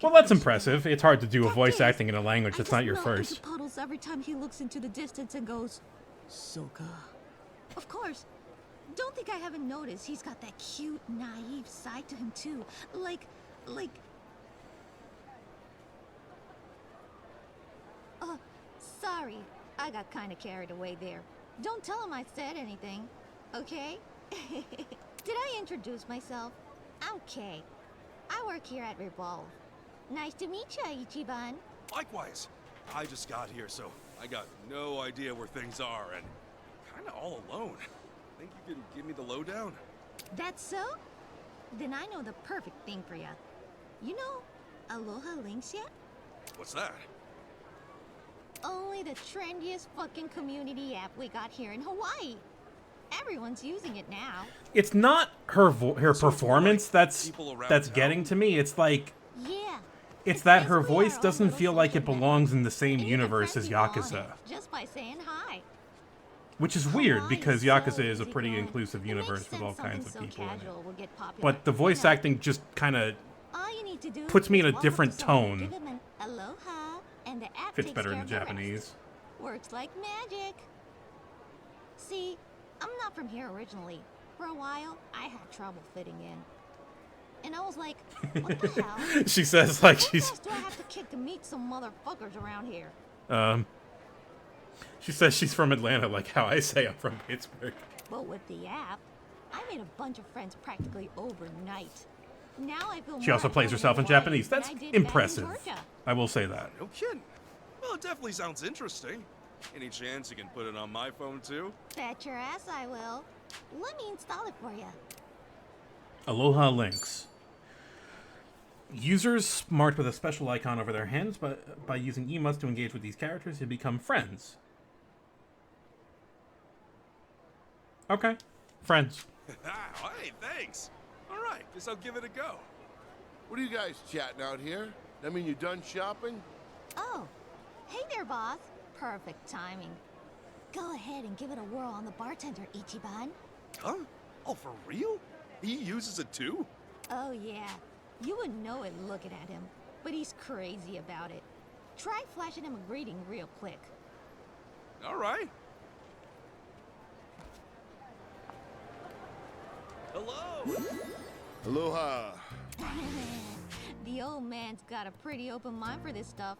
Well, that's impressive. It's hard to do a voice acting in a language that's not your melt into first. puddles every time he looks into the distance and goes, Soka. Of course. Don't think I haven't noticed he's got that cute, naive side to him too. Like... Sorry. I got kinda carried away there. Don't tell him I said anything, okay? Did I introduce myself? I'm Kay. I work here at Revolve. Nice to meet ya, Ichiban. Likewise. I just got here, so I got no idea where things are, and kinda all alone. Think you can give me the lowdown? That's so? Then I know the perfect thing for ya. You know Aloha Links yet? What's that? Only the trendiest fucking community app we got here in Hawaii. Everyone's using it now. It's not her performance that's getting to me. It's like... Yeah. It's that her voice doesn't feel like it belongs in the same universe as Yakuza. Just by saying hi. Which is weird, because Yakuza is a pretty inclusive universe with all kinds of people in it. But the voice acting just kind of puts me in a different tone. Aloha, and the app Fits takes better in care the of rest. Japanese. Works like magic. See, I'm not from here originally. For a while, I had trouble fitting in. And I was like, what the hell? She says like What she's... ass do I have to kick to meet some motherfuckers around here? She says she's from Atlanta, like how I say I'm from Pittsburgh. But with the app, I made a bunch of friends practically overnight. Now I feel She more also at plays home herself in Hawaii Japanese. than That's I did back in impressive. Georgia. I will say that. No kidding. Well, it definitely sounds interesting. Any chance you can put it on my phone, too? Bet your ass I will. Let me install it for you. Aloha Links. Users marked with a special icon over their hands, but by using emotes to engage with these characters, they become friends. Okay. Friends. Hey, thanks. All right, guess I'll give it a go. What are you guys chatting out here? I mean, you done shopping? Oh, hey there, boss. Perfect timing. Go ahead and give it a whirl on the bartender, Ichiban. Huh? Oh, for real? He uses it too? Oh, yeah. You wouldn't know it looking at him, but he's crazy about it. Try flashing him a greeting real quick. All right. Hello. Aloha. The old man's got a pretty open mind for this stuff.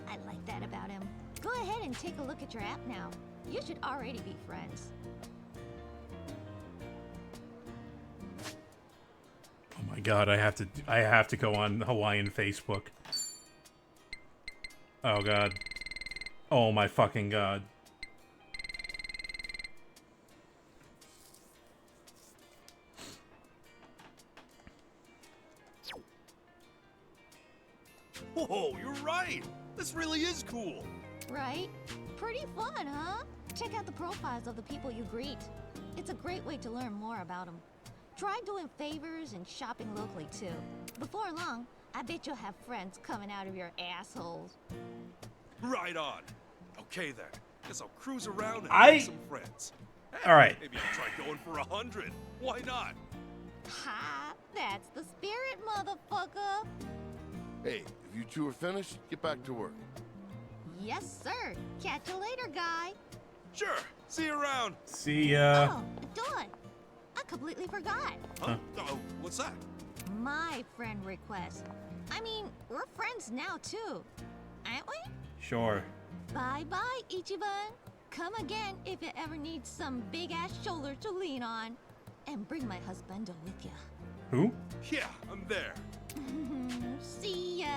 I like that about him. Go ahead and take a look at your app now. You should already be friends. Oh my god, I have to go on Hawaiian Facebook. Oh god. Oh my fucking god. Whoa, you're right. This really is cool. Right? Pretty fun, huh? Check out the profiles of the people you greet. It's a great way to learn more about them. Try doing favors and shopping locally, too. Before long, I bet you'll have friends coming out of your assholes. Right on. Okay then. Guess I'll cruise around and I- make some friends. Hey, All right. Maybe I'll try going for 100. Why not? Ha! That's the spirit, motherfucker! Hey, if you two are finished, get back to work. Yes, sir. Catch you later, guy. Sure. See you around. See ya. Oh, Dawn. I completely forgot. Huh? Oh, what's that? My friend request. I mean, we're friends now, too. Aren't we? Sure. Bye-bye, Ichiban. Come again if you ever need some big-ass shoulder to lean on. And bring my husbando with you. Who? Yeah, I'm there. See ya.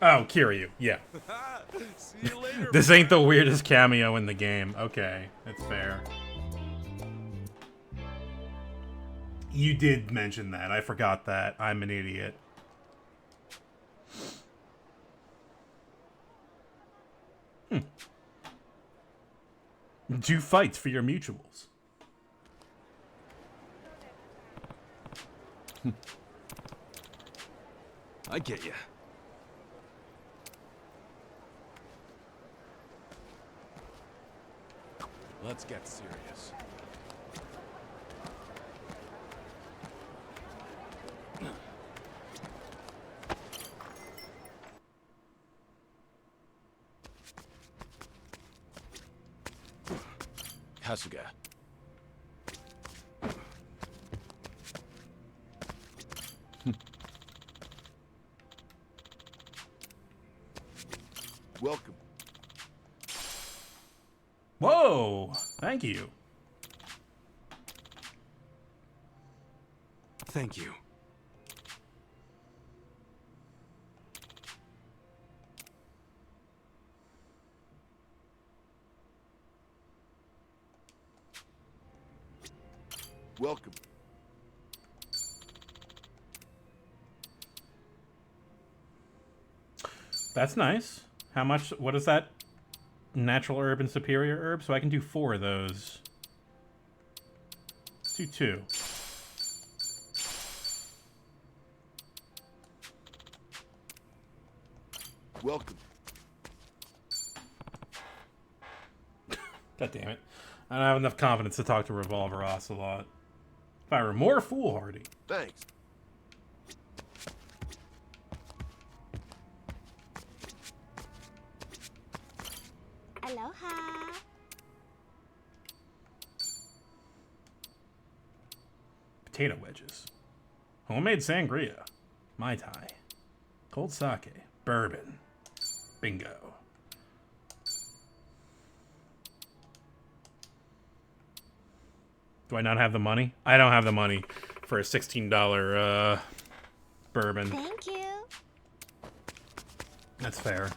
Oh, Kiryu. Yeah. See you later. This ain't the weirdest cameo in the game. Okay, that's fair. You did mention that. I forgot that. I'm an idiot. Do fights for your mutuals. I get you. Let's get serious. Kasuga. Welcome. Whoa! Thank you. Thank you. Welcome. That's nice. How much? What is that? Natural herb and superior herb? So I can do 4 of those. Let's do 2. Welcome. God damn it. I don't have enough confidence to talk to Revolver Ocelot. If I were more foolhardy. Thanks. Aloha. Potato wedges. Homemade sangria. Mai Tai. Cold sake. Bourbon. Bingo. Do I not have the money? I don't have the money for a $16 bourbon. Thank you. That's fair.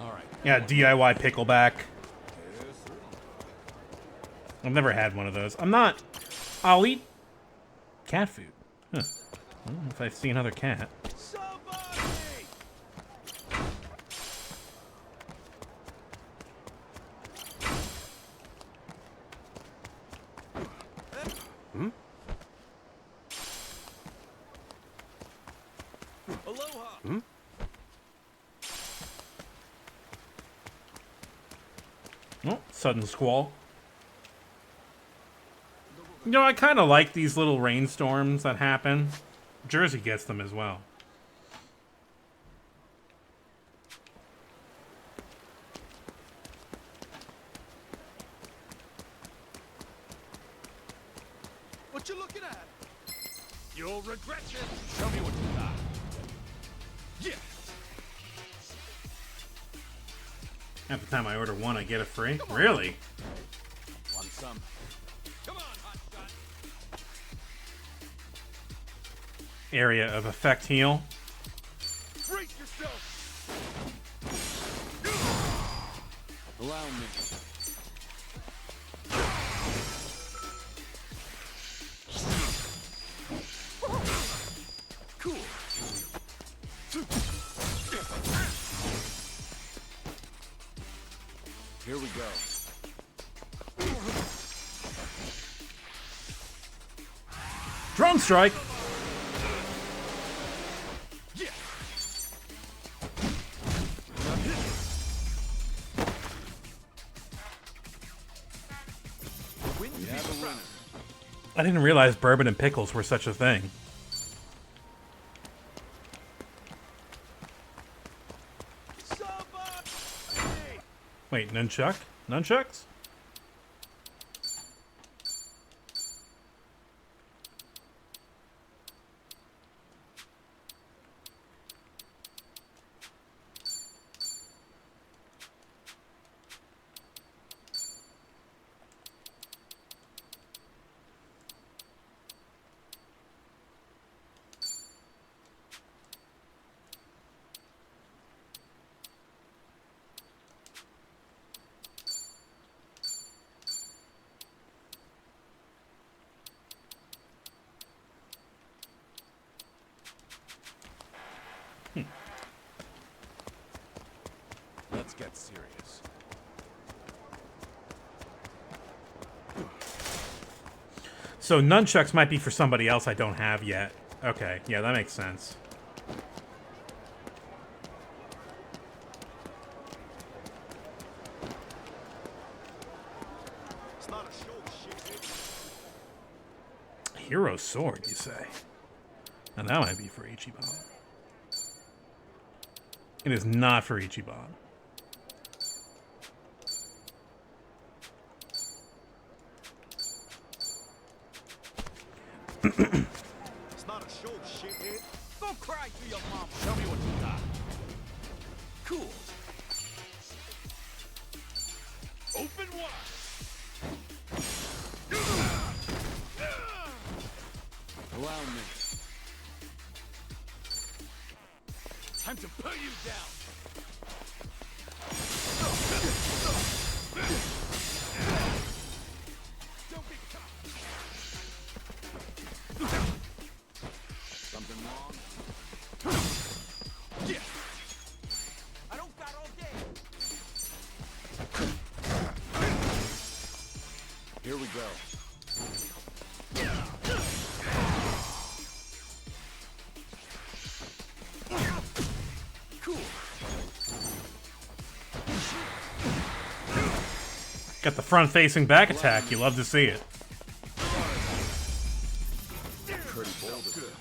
All right. Yeah, DIY pickleback. I've never had one of those. I'm not... I'll eat cat food. Huh. I don't know if I see another cat. Hmm? Aloha. Hmm? Oh, sudden squall. You know, I kind of like these little rainstorms that happen. Jersey gets them as well. What you looking at? You'll regret this. Show me what you got. Yeah. Half the time I order one, I get it free. Really? Want some? Come on, hotshot. area of effect heal. Brace yourself. Allow me. Cool. Here we go. Drone strike. I didn't realize bourbon and pickles were such a thing. Wait, nunchuck? Nunchucks? Let's get serious. So nunchucks might be for somebody else I don't have yet. Okay, yeah, that makes sense. It's not a show, shit. Hero sword, you say? And that might be for Ichiban. It is not for Ichiban. It's not a show, shithead. Go cry to your mama. Tell me what you got. Cool. Open wide. Allow me. Time to put you down. Don't be cocky. Something wrong? Yeah. I don't got all day. Here we go. Cool. Got the front-facing back attack. You love to see it. Pretty bold of it.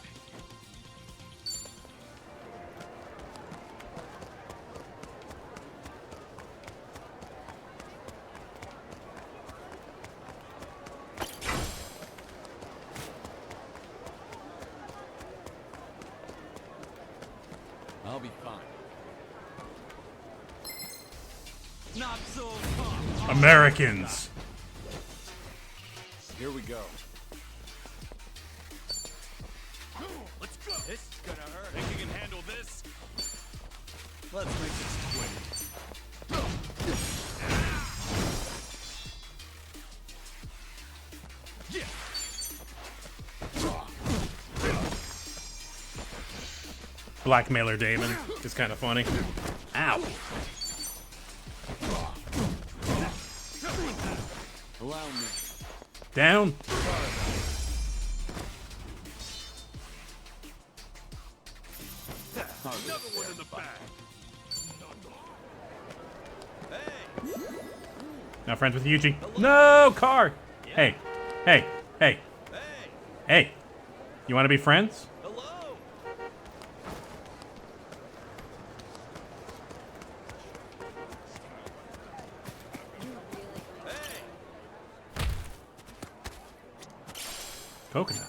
I'll be fine. Not so tough. Americans. Here we go. Let's go. This is gonna hurt. Think you can handle this? Let's make this twin. Yeah. Blackmailer Damon. It's kind of funny. Ow. Allow me. Down. Another one in the bag. Now friends with Yuji. No, car. Hey, hey, hey, hey. You want to be friends? Hello. Coconut.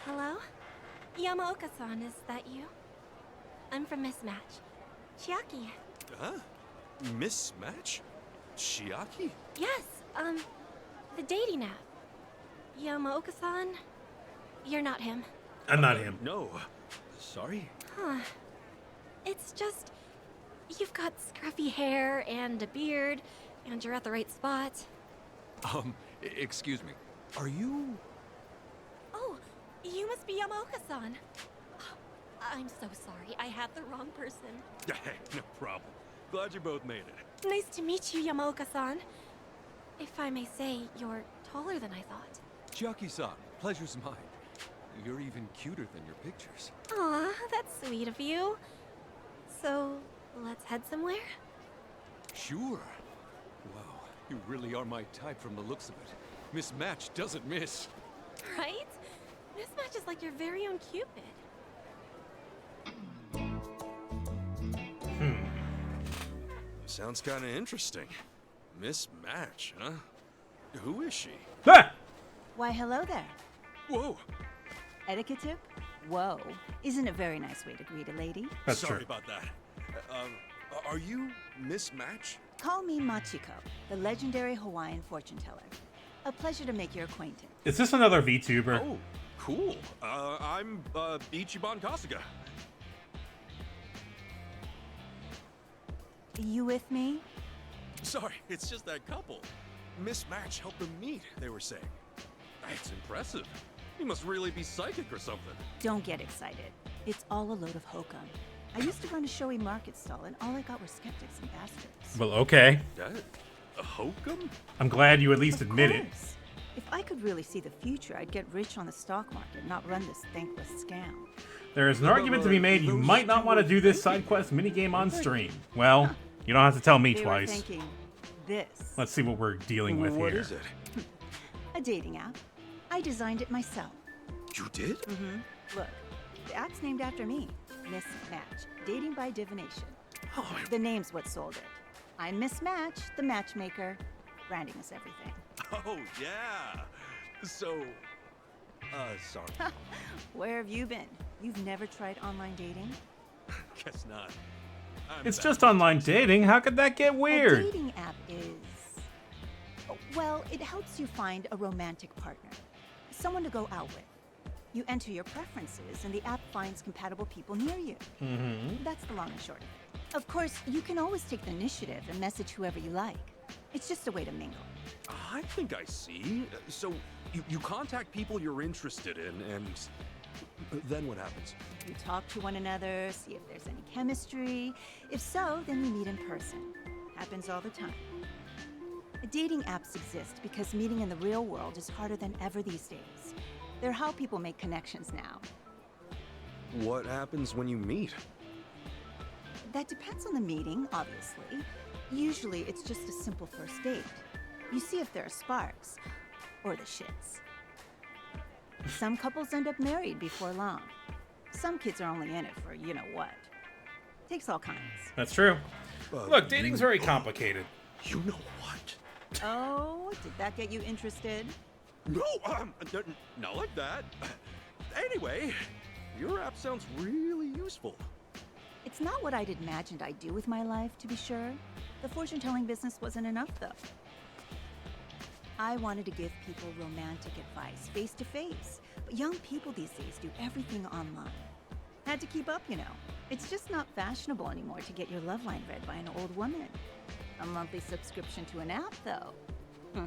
Hello? Yamaoka-san, is that you? I'm from Mismatch. Chiaki. Huh? Mismatch? Chiaki? Yes, the dating app. Yamaoka-san? You're not him. I'm not him. No. Sorry? Huh. It's just... You've got scruffy hair and a beard, and you're at the right spot. Excuse me. Are you... Oh, you must be Yamaoka-san. I'm so sorry. I had the wrong person. Hey, no problem. Glad you both made it. Nice to meet you, Yamaoka-san. If I may say, you're taller than I thought. Chiaki-san, pleasure's mine. You're even cuter than your pictures. Aw, that's sweet of you. So, let's head somewhere? Sure. Wow, you really are my type from the looks of it. Mismatch doesn't miss. Right? Mismatch is like your very own Cupid. Sounds kind of interesting. Mismatch, huh? Who is she? Why, hello there. Whoa. Etiquette tip? Whoa. Isn't a very nice way to greet a lady? That's Sorry true. about that. Are you Mismatch? Call me Machiko, the legendary Hawaiian fortune teller. A pleasure to make your acquaintance. Is this another VTuber? Oh, cool. I'm Ichiban Kasuga. You with me? Sorry, it's just that couple. Mismatch helped them meet, they were saying. That's impressive. You must really be psychic or something. Don't get excited. It's all a load of hokum. I used to run a showy market stall, and all I got were skeptics and bastards. Well, okay. A hokum? I'm glad you at least Of admit it. course. If I could really see the future, I'd get rich on the stock market, not run this thankless scam. There is an argument to be made you might not want to do this side quest minigame on stream. Well, you don't have to tell me They were twice. thinking this. Let's see what we're dealing with What here. is it? A dating app. I designed it myself. You did? Mm-hmm. Look, the app's named after me. Mismatch. Dating by divination. Oh, The name's what sold it. I'm Mismatch, the matchmaker. Branding is everything. Oh, yeah. So, sorry. Where have you been? You've never tried online dating? Guess not. It's just online dating. How could that get A weird? dating app is... Well, it helps you find a romantic partner. Someone to go out with. You enter your preferences, and the app finds compatible people near you. Mm-hmm. That's the long and short of it. Of course, you can always take the initiative and message whoever you like. It's just a way to mingle. I think I see. So, you contact people you're interested in, and then what happens? You talk to one another, see if there's any chemistry. If so, then you meet in person. Happens all the time. Dating apps exist because meeting in the real world is harder than ever these days. They're how people make connections now. What happens when you meet? That depends on the meeting, obviously. Usually, it's just a simple first date. You see if there are sparks, or the shits. Some couples end up married before long. Some kids are only in it for you-know-what. Takes all kinds. That's true. Look, dating's very complicated. You know what? Oh, did that get you interested? No, not like that. Anyway, your app sounds really useful. It's not what I'd imagined I'd do with my life, to be sure. The fortune-telling business wasn't enough, though. I wanted to give people romantic advice, face-to-face. But young people these days do everything online. Had to keep up, you know. It's just not fashionable anymore to get your love line read by an old woman. A monthly subscription to an app, though.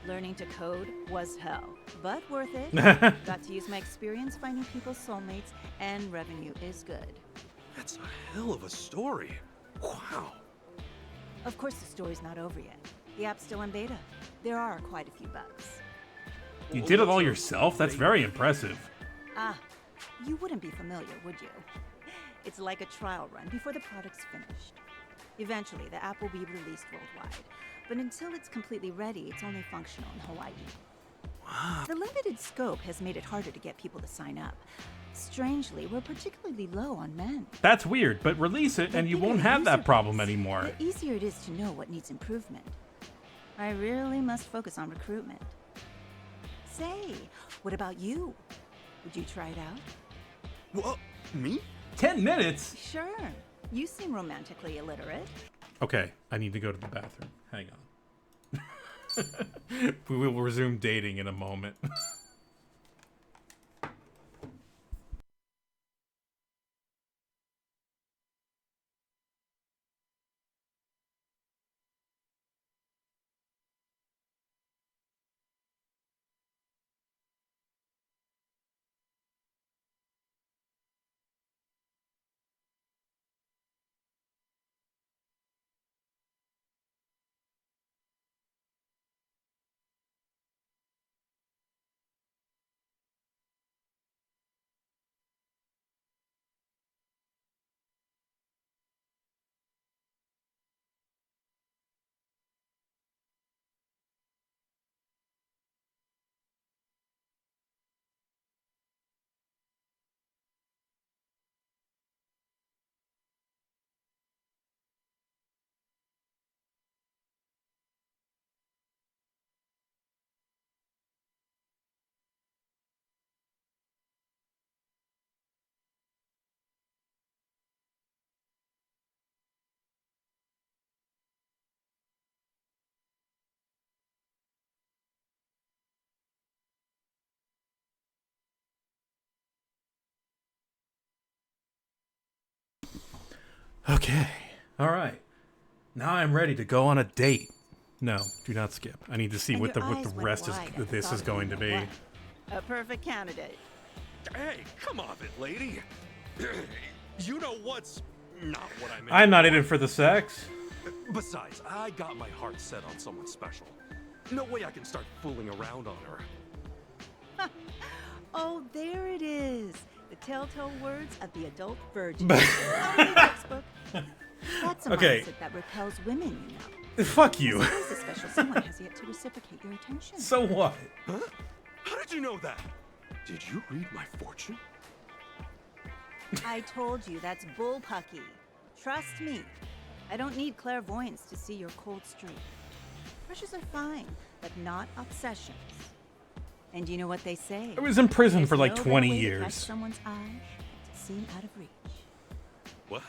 Learning to code was hell, but worth it. Got to use my experience finding people's soulmates, and revenue is good. That's a hell of a story. Wow. Of course, the story's not over yet. The app's still in beta. There are quite a few bugs. You did it all yourself? That's very impressive. Ah, you wouldn't be familiar, would you? It's like a trial run before the product's finished. Eventually, the app will be released worldwide. But until it's completely ready, it's only functional in Hawaii. Wow. The limited scope has made it harder to get people to sign up. Strangely, we're particularly low on men. That's weird, but release it and you won't have that problem anymore. The easier it is to know what needs improvement. I really must focus on recruitment. Say, what about you? Would you try it out? What? Me? 10 minutes? Sure. You seem romantically illiterate. Okay, I need to go to the bathroom. Hang on. We will resume dating in a moment. Okay. All right. Now I'm ready to go on a date. No, do not skip. I need to see what the rest of this is going to be. A perfect candidate. Hey, come off it, lady. You know what's not what I meant. I'm not in it for the sex. Besides, I got my heart set on someone special. No way I can start fooling around on her. Oh, there it is. The telltale words of the adult virgin. Textbook. That's a Okay. mindset that repels women, you know. Fuck you. As long as the special someone has yet to reciprocate your attention. So what? Huh? How did you know that? Did you read my fortune? I told you, that's bullpucky. Trust me. I don't need clairvoyance to see your cold streak. Crushes are fine, but not obsessions. And you know what they say? I was in prison for like There's 20 no better way to years. catch someone's eye than to seem out of reach. What?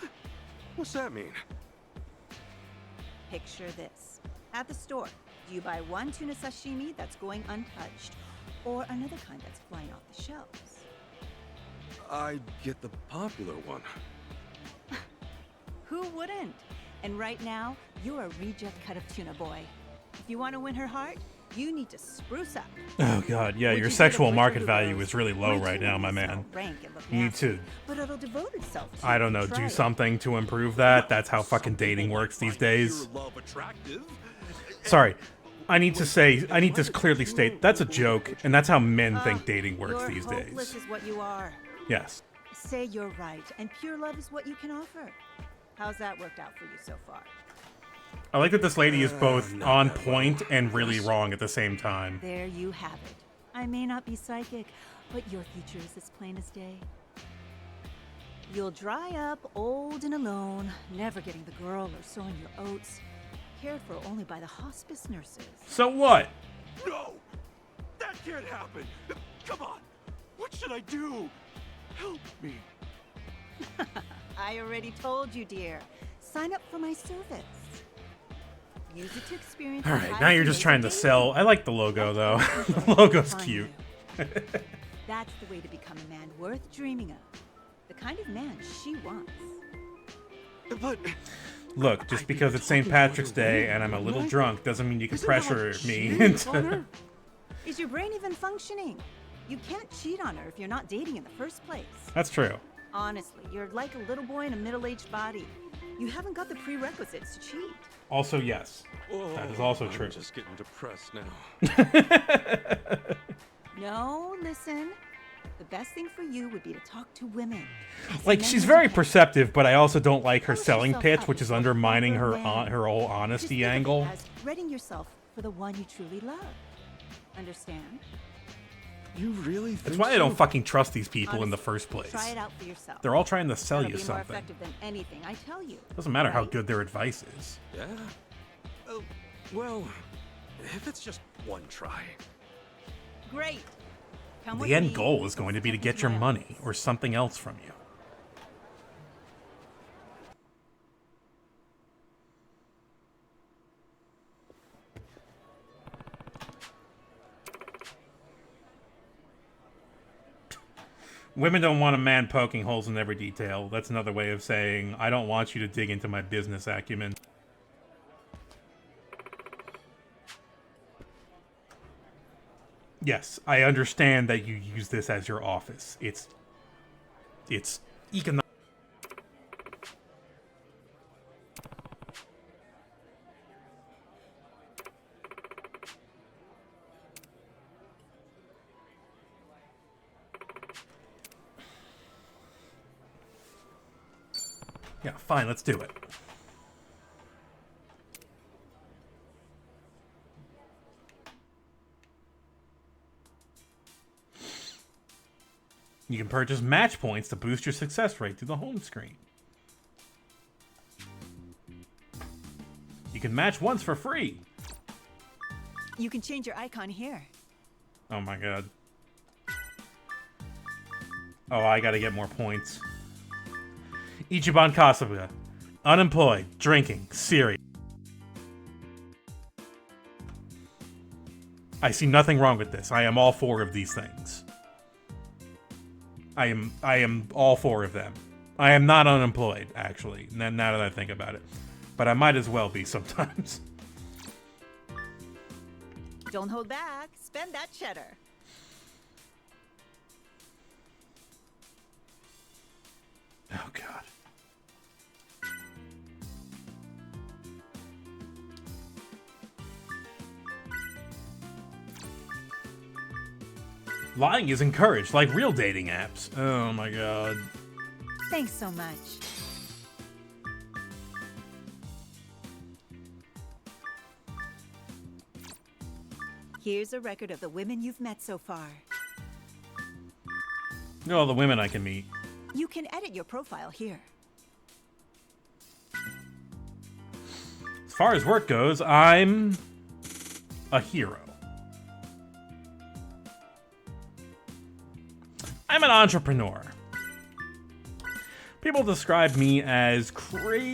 What's that mean? Picture this. At the store, do you buy one tuna sashimi that's going untouched, or another kind that's flying off the shelves? I get the popular one. Who wouldn't? And right now, you're a reject cut of tuna boy. If you want to win her heart, you need to spruce up. Oh god, yeah, your sexual market value is really low right now, my man. You need to, But it'll devote itself to I don't know, do something to improve that. That's how fucking dating works these days. Sorry. I need to clearly state that's a joke, and that's how men think dating works these hopeless days. is what you are. Yes. Say you're right, and pure love is what you can offer. How's that worked out for you so far? I like that this lady is both on point and really wrong at the same time. There you have it. I may not be psychic, but your future is as plain as day. You'll dry up, old and alone, never getting the girl or sowing your oats, cared for only by the hospice nurses. So what? No! That can't happen! Come on! What should I do? Help me! I already told you, dear. Sign up for my service. Use it to experience. All right, now you're just trying to sell. I like the logo though. The logo's cute. That's the way to become a man worth dreaming of. The kind of man she wants. But Look, just because it's St. Patrick's Day and I'm a little drunk doesn't mean you can pressure me into. Is your brain even functioning? You can't cheat on her if you're not dating in the first place. That's true. Honestly, you're like a little boy in a middle-aged body. You haven't got the prerequisites to cheat. Also, yes. That is also true. I'm just getting depressed now. No, listen. The best thing for you would be to talk to women. Like, she's very perceptive, but I also don't like her selling pitch, which is undermining her her whole honesty angle. As readying yourself for the one you truly love. Understand? You really think That's why I don't fucking trust these people in the first place. Try it out for yourself. They're all trying to sell It'll you be something. more effective than anything, I tell you. Doesn't matter how good their advice is. Yeah? Well, if it's just one try. Great. Come with The end me. goal is going to be to get your money or something else from you. Women don't want a man poking holes in every detail. That's another way of saying, I don't want you to dig into my business acumen. Yes, I understand that you use this as your office. It's economic. Yeah, fine, let's do it. You can purchase match points to boost your success rate through the home screen. You can match once for free. You can change your icon here. Oh my god. Oh, I gotta get more points. Ichiban Kasuga. Unemployed. Drinking. Serious. I see nothing wrong with this. I am all 4 of these things. I am all 4 of them. I am not unemployed, actually, now that I think about it. But I might as well be sometimes. Don't hold back. Spend that cheddar. Oh, God. Lying is encouraged, like real dating apps. Oh, my God. Thanks so much. Here's a record of the women you've met so far. Look at all the women I can meet. You can edit your profile here. As far as work goes, I'm a hero. I'm an entrepreneur. People describe me as crazy.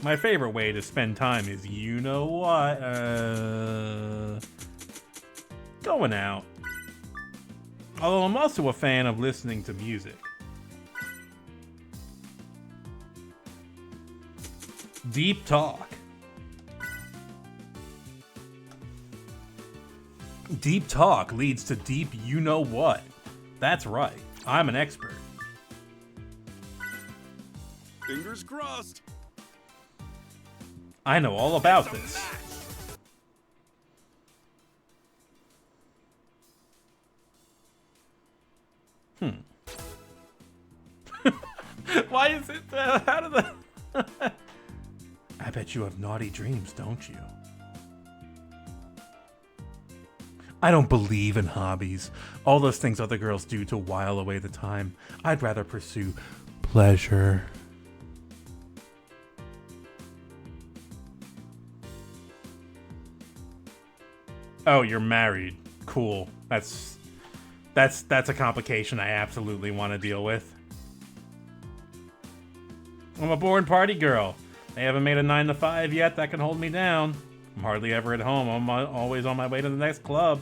My favorite way to spend time is, you know what, going out. Although I'm also a fan of listening to music. Deep talk. Deep talk leads to deep you-know-what. That's right. I'm an expert. Fingers crossed. I know all about this. Why is it, how did the... I bet you have naughty dreams, don't you? I don't believe in hobbies. All those things other girls do to while away the time. I'd rather pursue pleasure. Oh, you're married. Cool. That's a complication I absolutely want to deal with. I'm a born party girl. They haven't made a 9 to 5 yet that can hold me down. I'm hardly ever at home. I'm always on my way to the next club.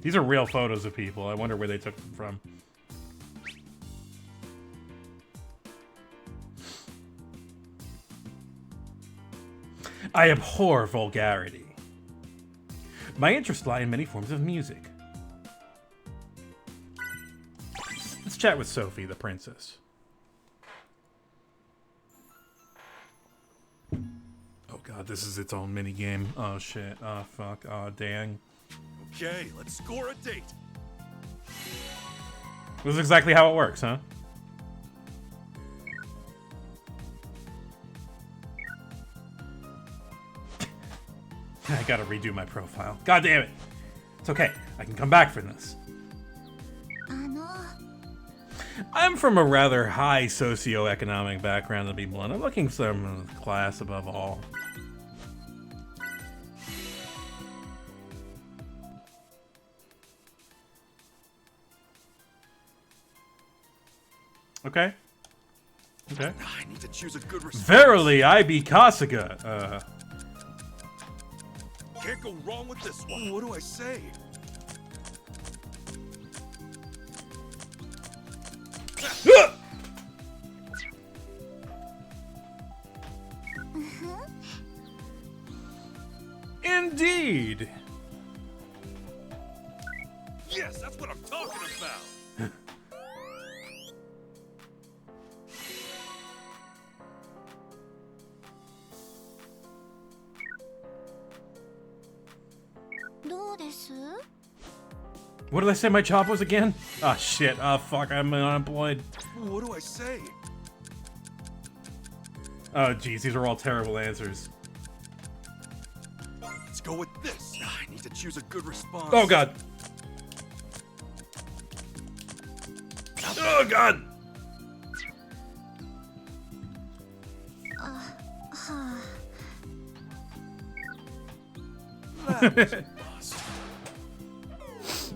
These are real photos of people. I wonder where they took them from. I abhor vulgarity. My interests lie in many forms of music. Let's chat with Sophie, the princess. Oh god, this is its own minigame. Oh shit. Oh fuck. Oh dang. Okay, let's score a date. This is exactly how it works, huh? I gotta redo my profile. God damn it! It's okay. I can come back from this. I'm from a rather high socioeconomic background, to be blunt. I'm looking for some class above all. Okay. Okay. I need to choose a good response. Verily, I be Kasuga. Can't go wrong with this one. What do I say? Indeed. Yes, that's what I'm talking about. What did I say my job was again? Oh shit. Oh fuck, I'm unemployed. What do I say? Oh jeez, these are all terrible answers. Let's go with this. I need to choose a good response. Oh god. Oh god.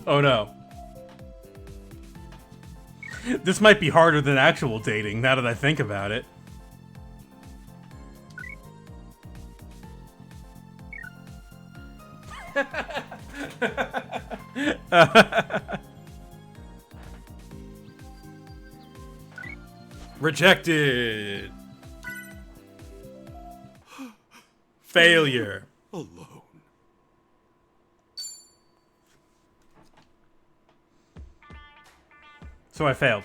Oh no. This might be harder than actual dating, now that I think about it. Rejected. Failure. Alone. So I failed.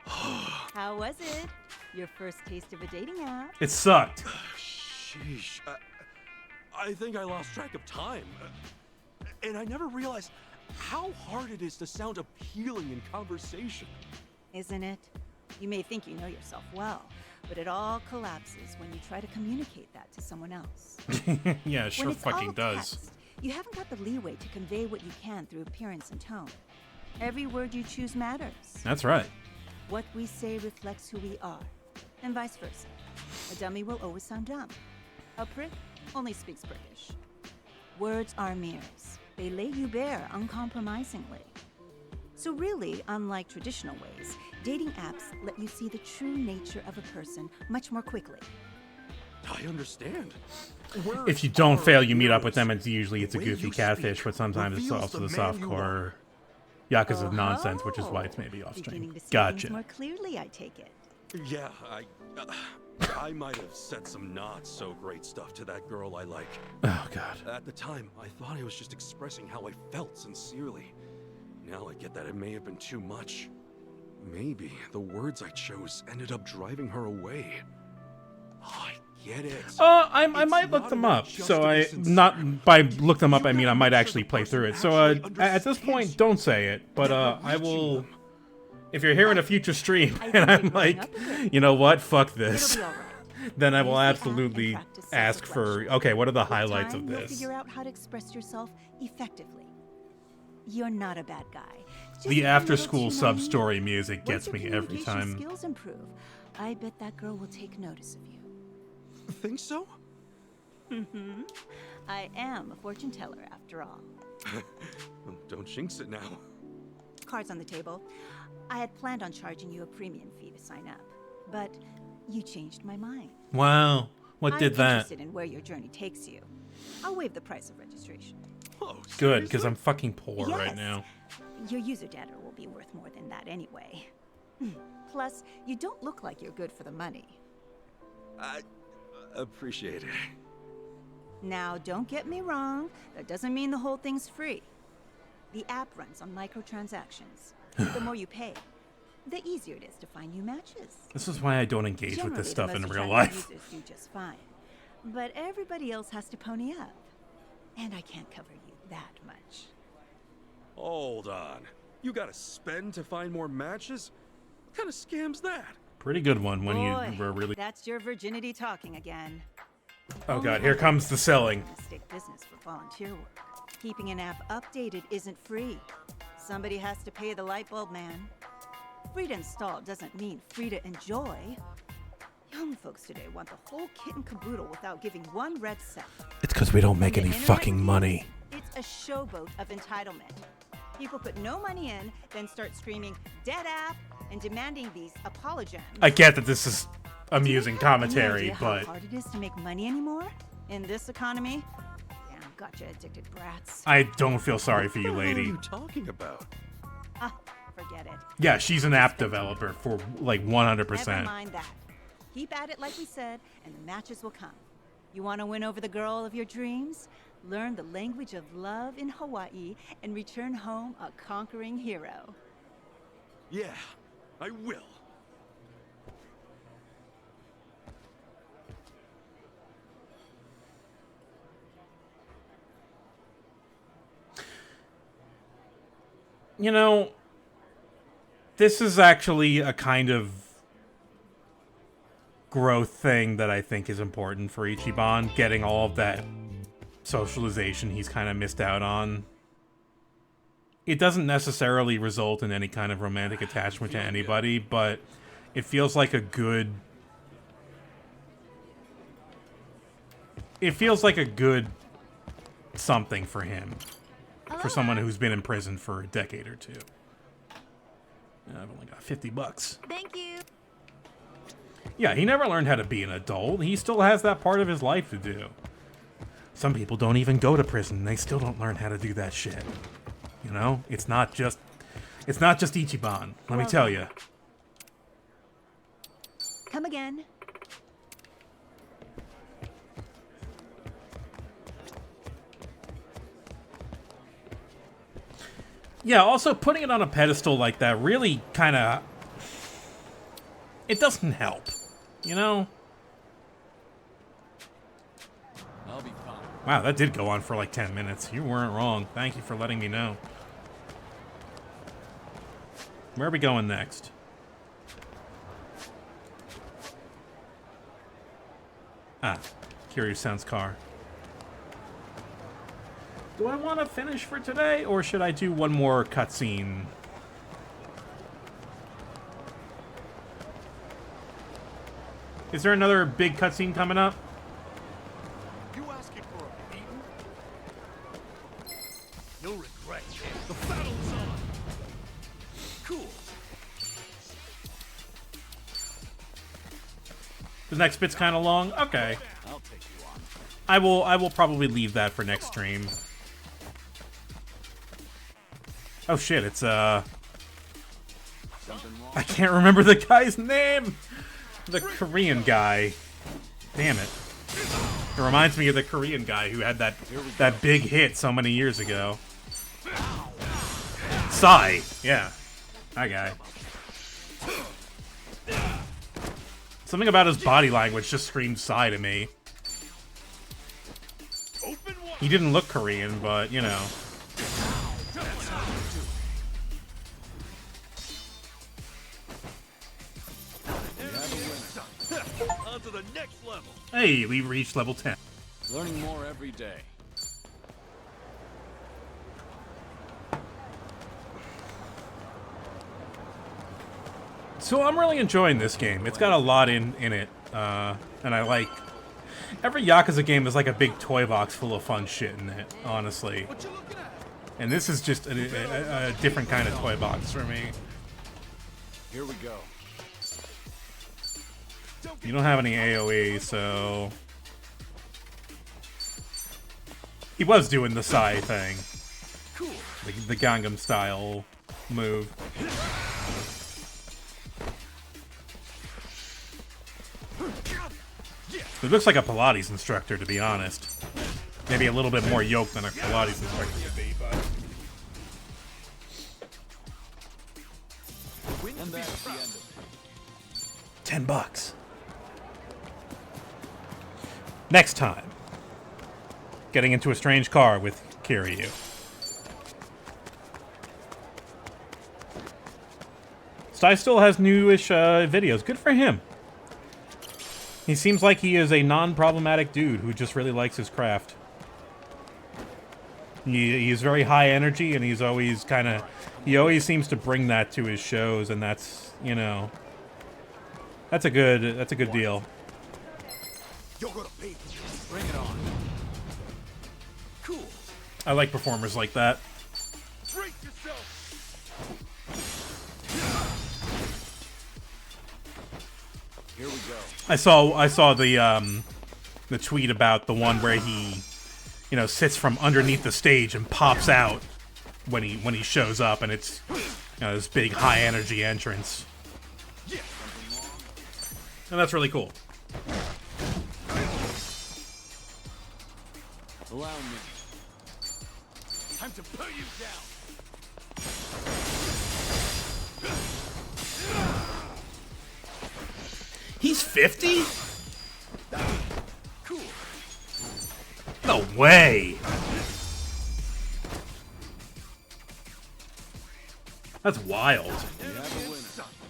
How was it? Your first taste of a dating app? It sucked. Sheesh. I think I lost track of time. And I never realized how hard it is to sound appealing in conversation. Isn't it? You may think you know yourself well, but it all collapses when you try to communicate that to someone else. Yeah, it sure When it's fucking all does. text, you haven't got the leeway to convey what you can through appearance and tone. Every word you choose matters. That's right. What we say reflects who we are, and vice versa. A dummy will always sound dumb. A prick only speaks prickish. Words are mirrors. They lay you bare uncompromisingly. So really, unlike traditional ways, dating apps let you see the true nature of a person much more quickly. I understand. If you don't fail, you meet up with them, and usually it's a goofy catfish, but sometimes it's also the softcore Yakuza nonsense, which is why it's maybe off Beginning stream. to see things Gotcha. more clearly, I take it. Yeah, I might have said some not so great stuff to that girl I like. Oh god. At the time, I thought I was just expressing how I felt sincerely. Now I get that it may have been too much. Maybe the words I chose ended up driving her away. Oh, I get it. I might look them up. So not by look them up, I mean I might actually play through it. So at this point, don't say it. But I will. If you're here in a future stream and I'm like, you know what, fuck this, then I will absolutely ask for, okay, what are the highlights of You'll this? figure out how to express yourself effectively. You're not a bad guy. Just The a after little school too sub-story naive. music Once gets your me every communication time. Skills improve. I bet that girl will take notice of you. Think so? Mm-hmm. I am a fortune teller after all. Don't jinx it now. Cards on the table. I had planned on charging you a premium fee to sign up, but you changed my mind. Wow, what did I'm that? interested in where your journey takes you. I'll waive the price of registration. Good, because I'm fucking poor right Yes. now. Your user data will be worth more than that anyway. Plus, you don't look like you're good for the money. I appreciate it. Now, don't get me wrong. That doesn't mean the whole thing's free. The app runs on microtransactions. The more you pay, the easier it is to find new matches. This is why I don't engage with Generally, this stuff the in most real attractive life. Users do just fine. But everybody else has to pony up. And I can't cover you that much. Hold on. You gotta spend to find more matches? What kind of scam's that? Pretty good one when Boy, you were really. that's your virginity talking again. Oh god, here comes the selling. Mistake business for volunteer work. Keeping an app updated isn't free. Somebody has to pay the light bulb man. Free to install doesn't mean free to enjoy. Young folks today want the whole kit and caboodle without giving one red cent. It's because we don't make When any the internet fucking hits, money. It's a showboat of entitlement. People put no money in, then start screaming, dead app, and demanding these apologems. I get that this is amusing commentary, Any idea but how hard it is to make money anymore in this economy? Damn, gotcha, addicted brats. I don't feel sorry for you, What the hell are lady. you talking about? Ah, forget it. Yeah, she's an app developer for like 100%. Never mind that. Keep at it like we said, and the matches will come. You want to win over the girl of your dreams? Learn the language of love in Hawaii and return home a conquering hero. Yeah, I will. You know, this is actually a kind of growth thing that I think is important for Ichiban, getting all of that socialization he's kind of missed out on. It doesn't necessarily result in any kind of romantic attachment to anybody, but it feels like a good... It feels like a good something for him. For someone who's been in prison for a decade or two. I've only got $50. Thank you. Yeah, he never learned how to be an adult. He still has that part of his life to do. Some people don't even go to prison. They still don't learn how to do that shit. You know? It's not just Ichiban. Let me tell you. Come again. Yeah, also putting it on a pedestal like that really kind of... It doesn't help. You know? I'll be fine. Wow, that did go on for like 10 minutes. You weren't wrong. Thank you for letting me know. Where are we going next? Ah, Kiryu-san's car. Do I want to finish for today, or should I do one more cutscene? Is there another big cutscene coming up? You asking for a beating? You'll regret it. The battle's on. Cool. The next bit's kind of long. Okay. I'll take you on. I will probably leave that for next stream. Oh shit, it's I can't remember the guy's name. The Korean guy. Damn it. It reminds me of the Korean guy who had that big hit so many years ago. Sai. Yeah. That guy. Something about his body language just screamed Sai to me. He didn't look Korean, but, you know. On to the next level. Hey, we reached level 10. Learning more every day. So I'm really enjoying this game. It's got a lot in it, and I like... Every Yakuza game is like a big toy box full of fun shit in it, honestly. And this is just a different kind of toy box for me. Here we go. You don't have any AoE, so... He was doing the Sai thing. The Gangnam style move. It looks like a Pilates instructor, to be honest. Maybe a little bit more yoked than a Pilates instructor would be, but... And that's the end of it. $10. Next time. Getting into a strange car with Kiryu. Sai still has newish videos. Good for him. He seems like he is a non-problematic dude who just really likes his craft. He's very high energy, and he's always kind of... He always seems to bring that to his shows, and that's, you know... That's a good deal. You're gonna pay. Bring it on. Cool. I like performers like that. Brace yourself. Here we go. I saw the tweet about the one where he, you know, sits from underneath the stage and pops out when he shows up, and it's, you know, this big high energy entrance. And that's really cool. Allow me. Time to put you down. He's 50? Cool. No way. That's wild.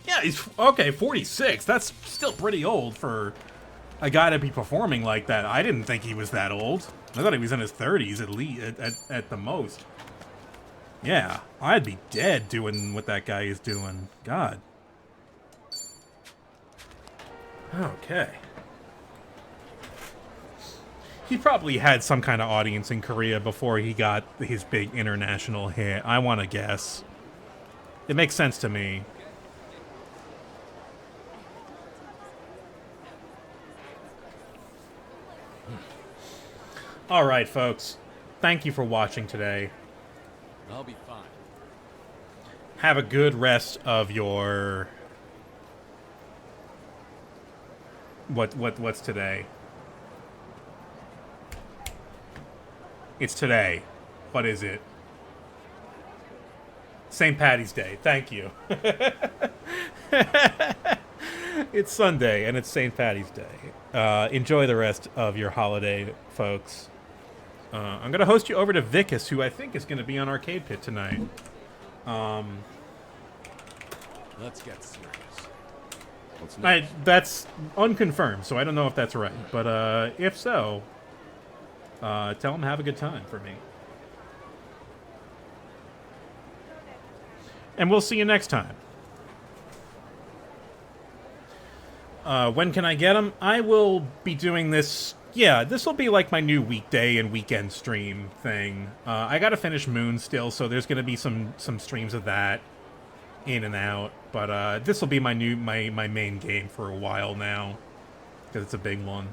Yeah, he's okay, 46. That's still pretty old for a guy to be performing like that. I didn't think he was that old. I thought he was in his 30s at least, at the most. Yeah, I'd be dead doing what that guy is doing. God. Okay. He probably had some kind of audience in Korea before he got his big international hit. I want to guess. It makes sense to me. All right, folks. Thank you for watching today. I'll be fine. Have a good rest of your... What's today? It's today. What is it? St. Patty's Day. Thank you. It's Sunday, and it's St. Patty's Day. Enjoy the rest of your holiday, folks. I'm going to host you over to Vicus, who I think is going to be on Arcade Pit tonight. Let's get serious. That's unconfirmed, so I don't know if that's right. But if so, tell him have a good time for me. And we'll see you next time. When can I get them? I will be doing this. Yeah, this will be like my new weekday and weekend stream thing. I gotta finish Moon still, so there's gonna be some streams of that in and out. But this will be my main game for a while now, because it's a big one.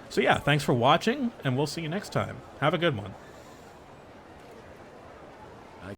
So yeah, thanks for watching, and we'll see you next time. Have a good one.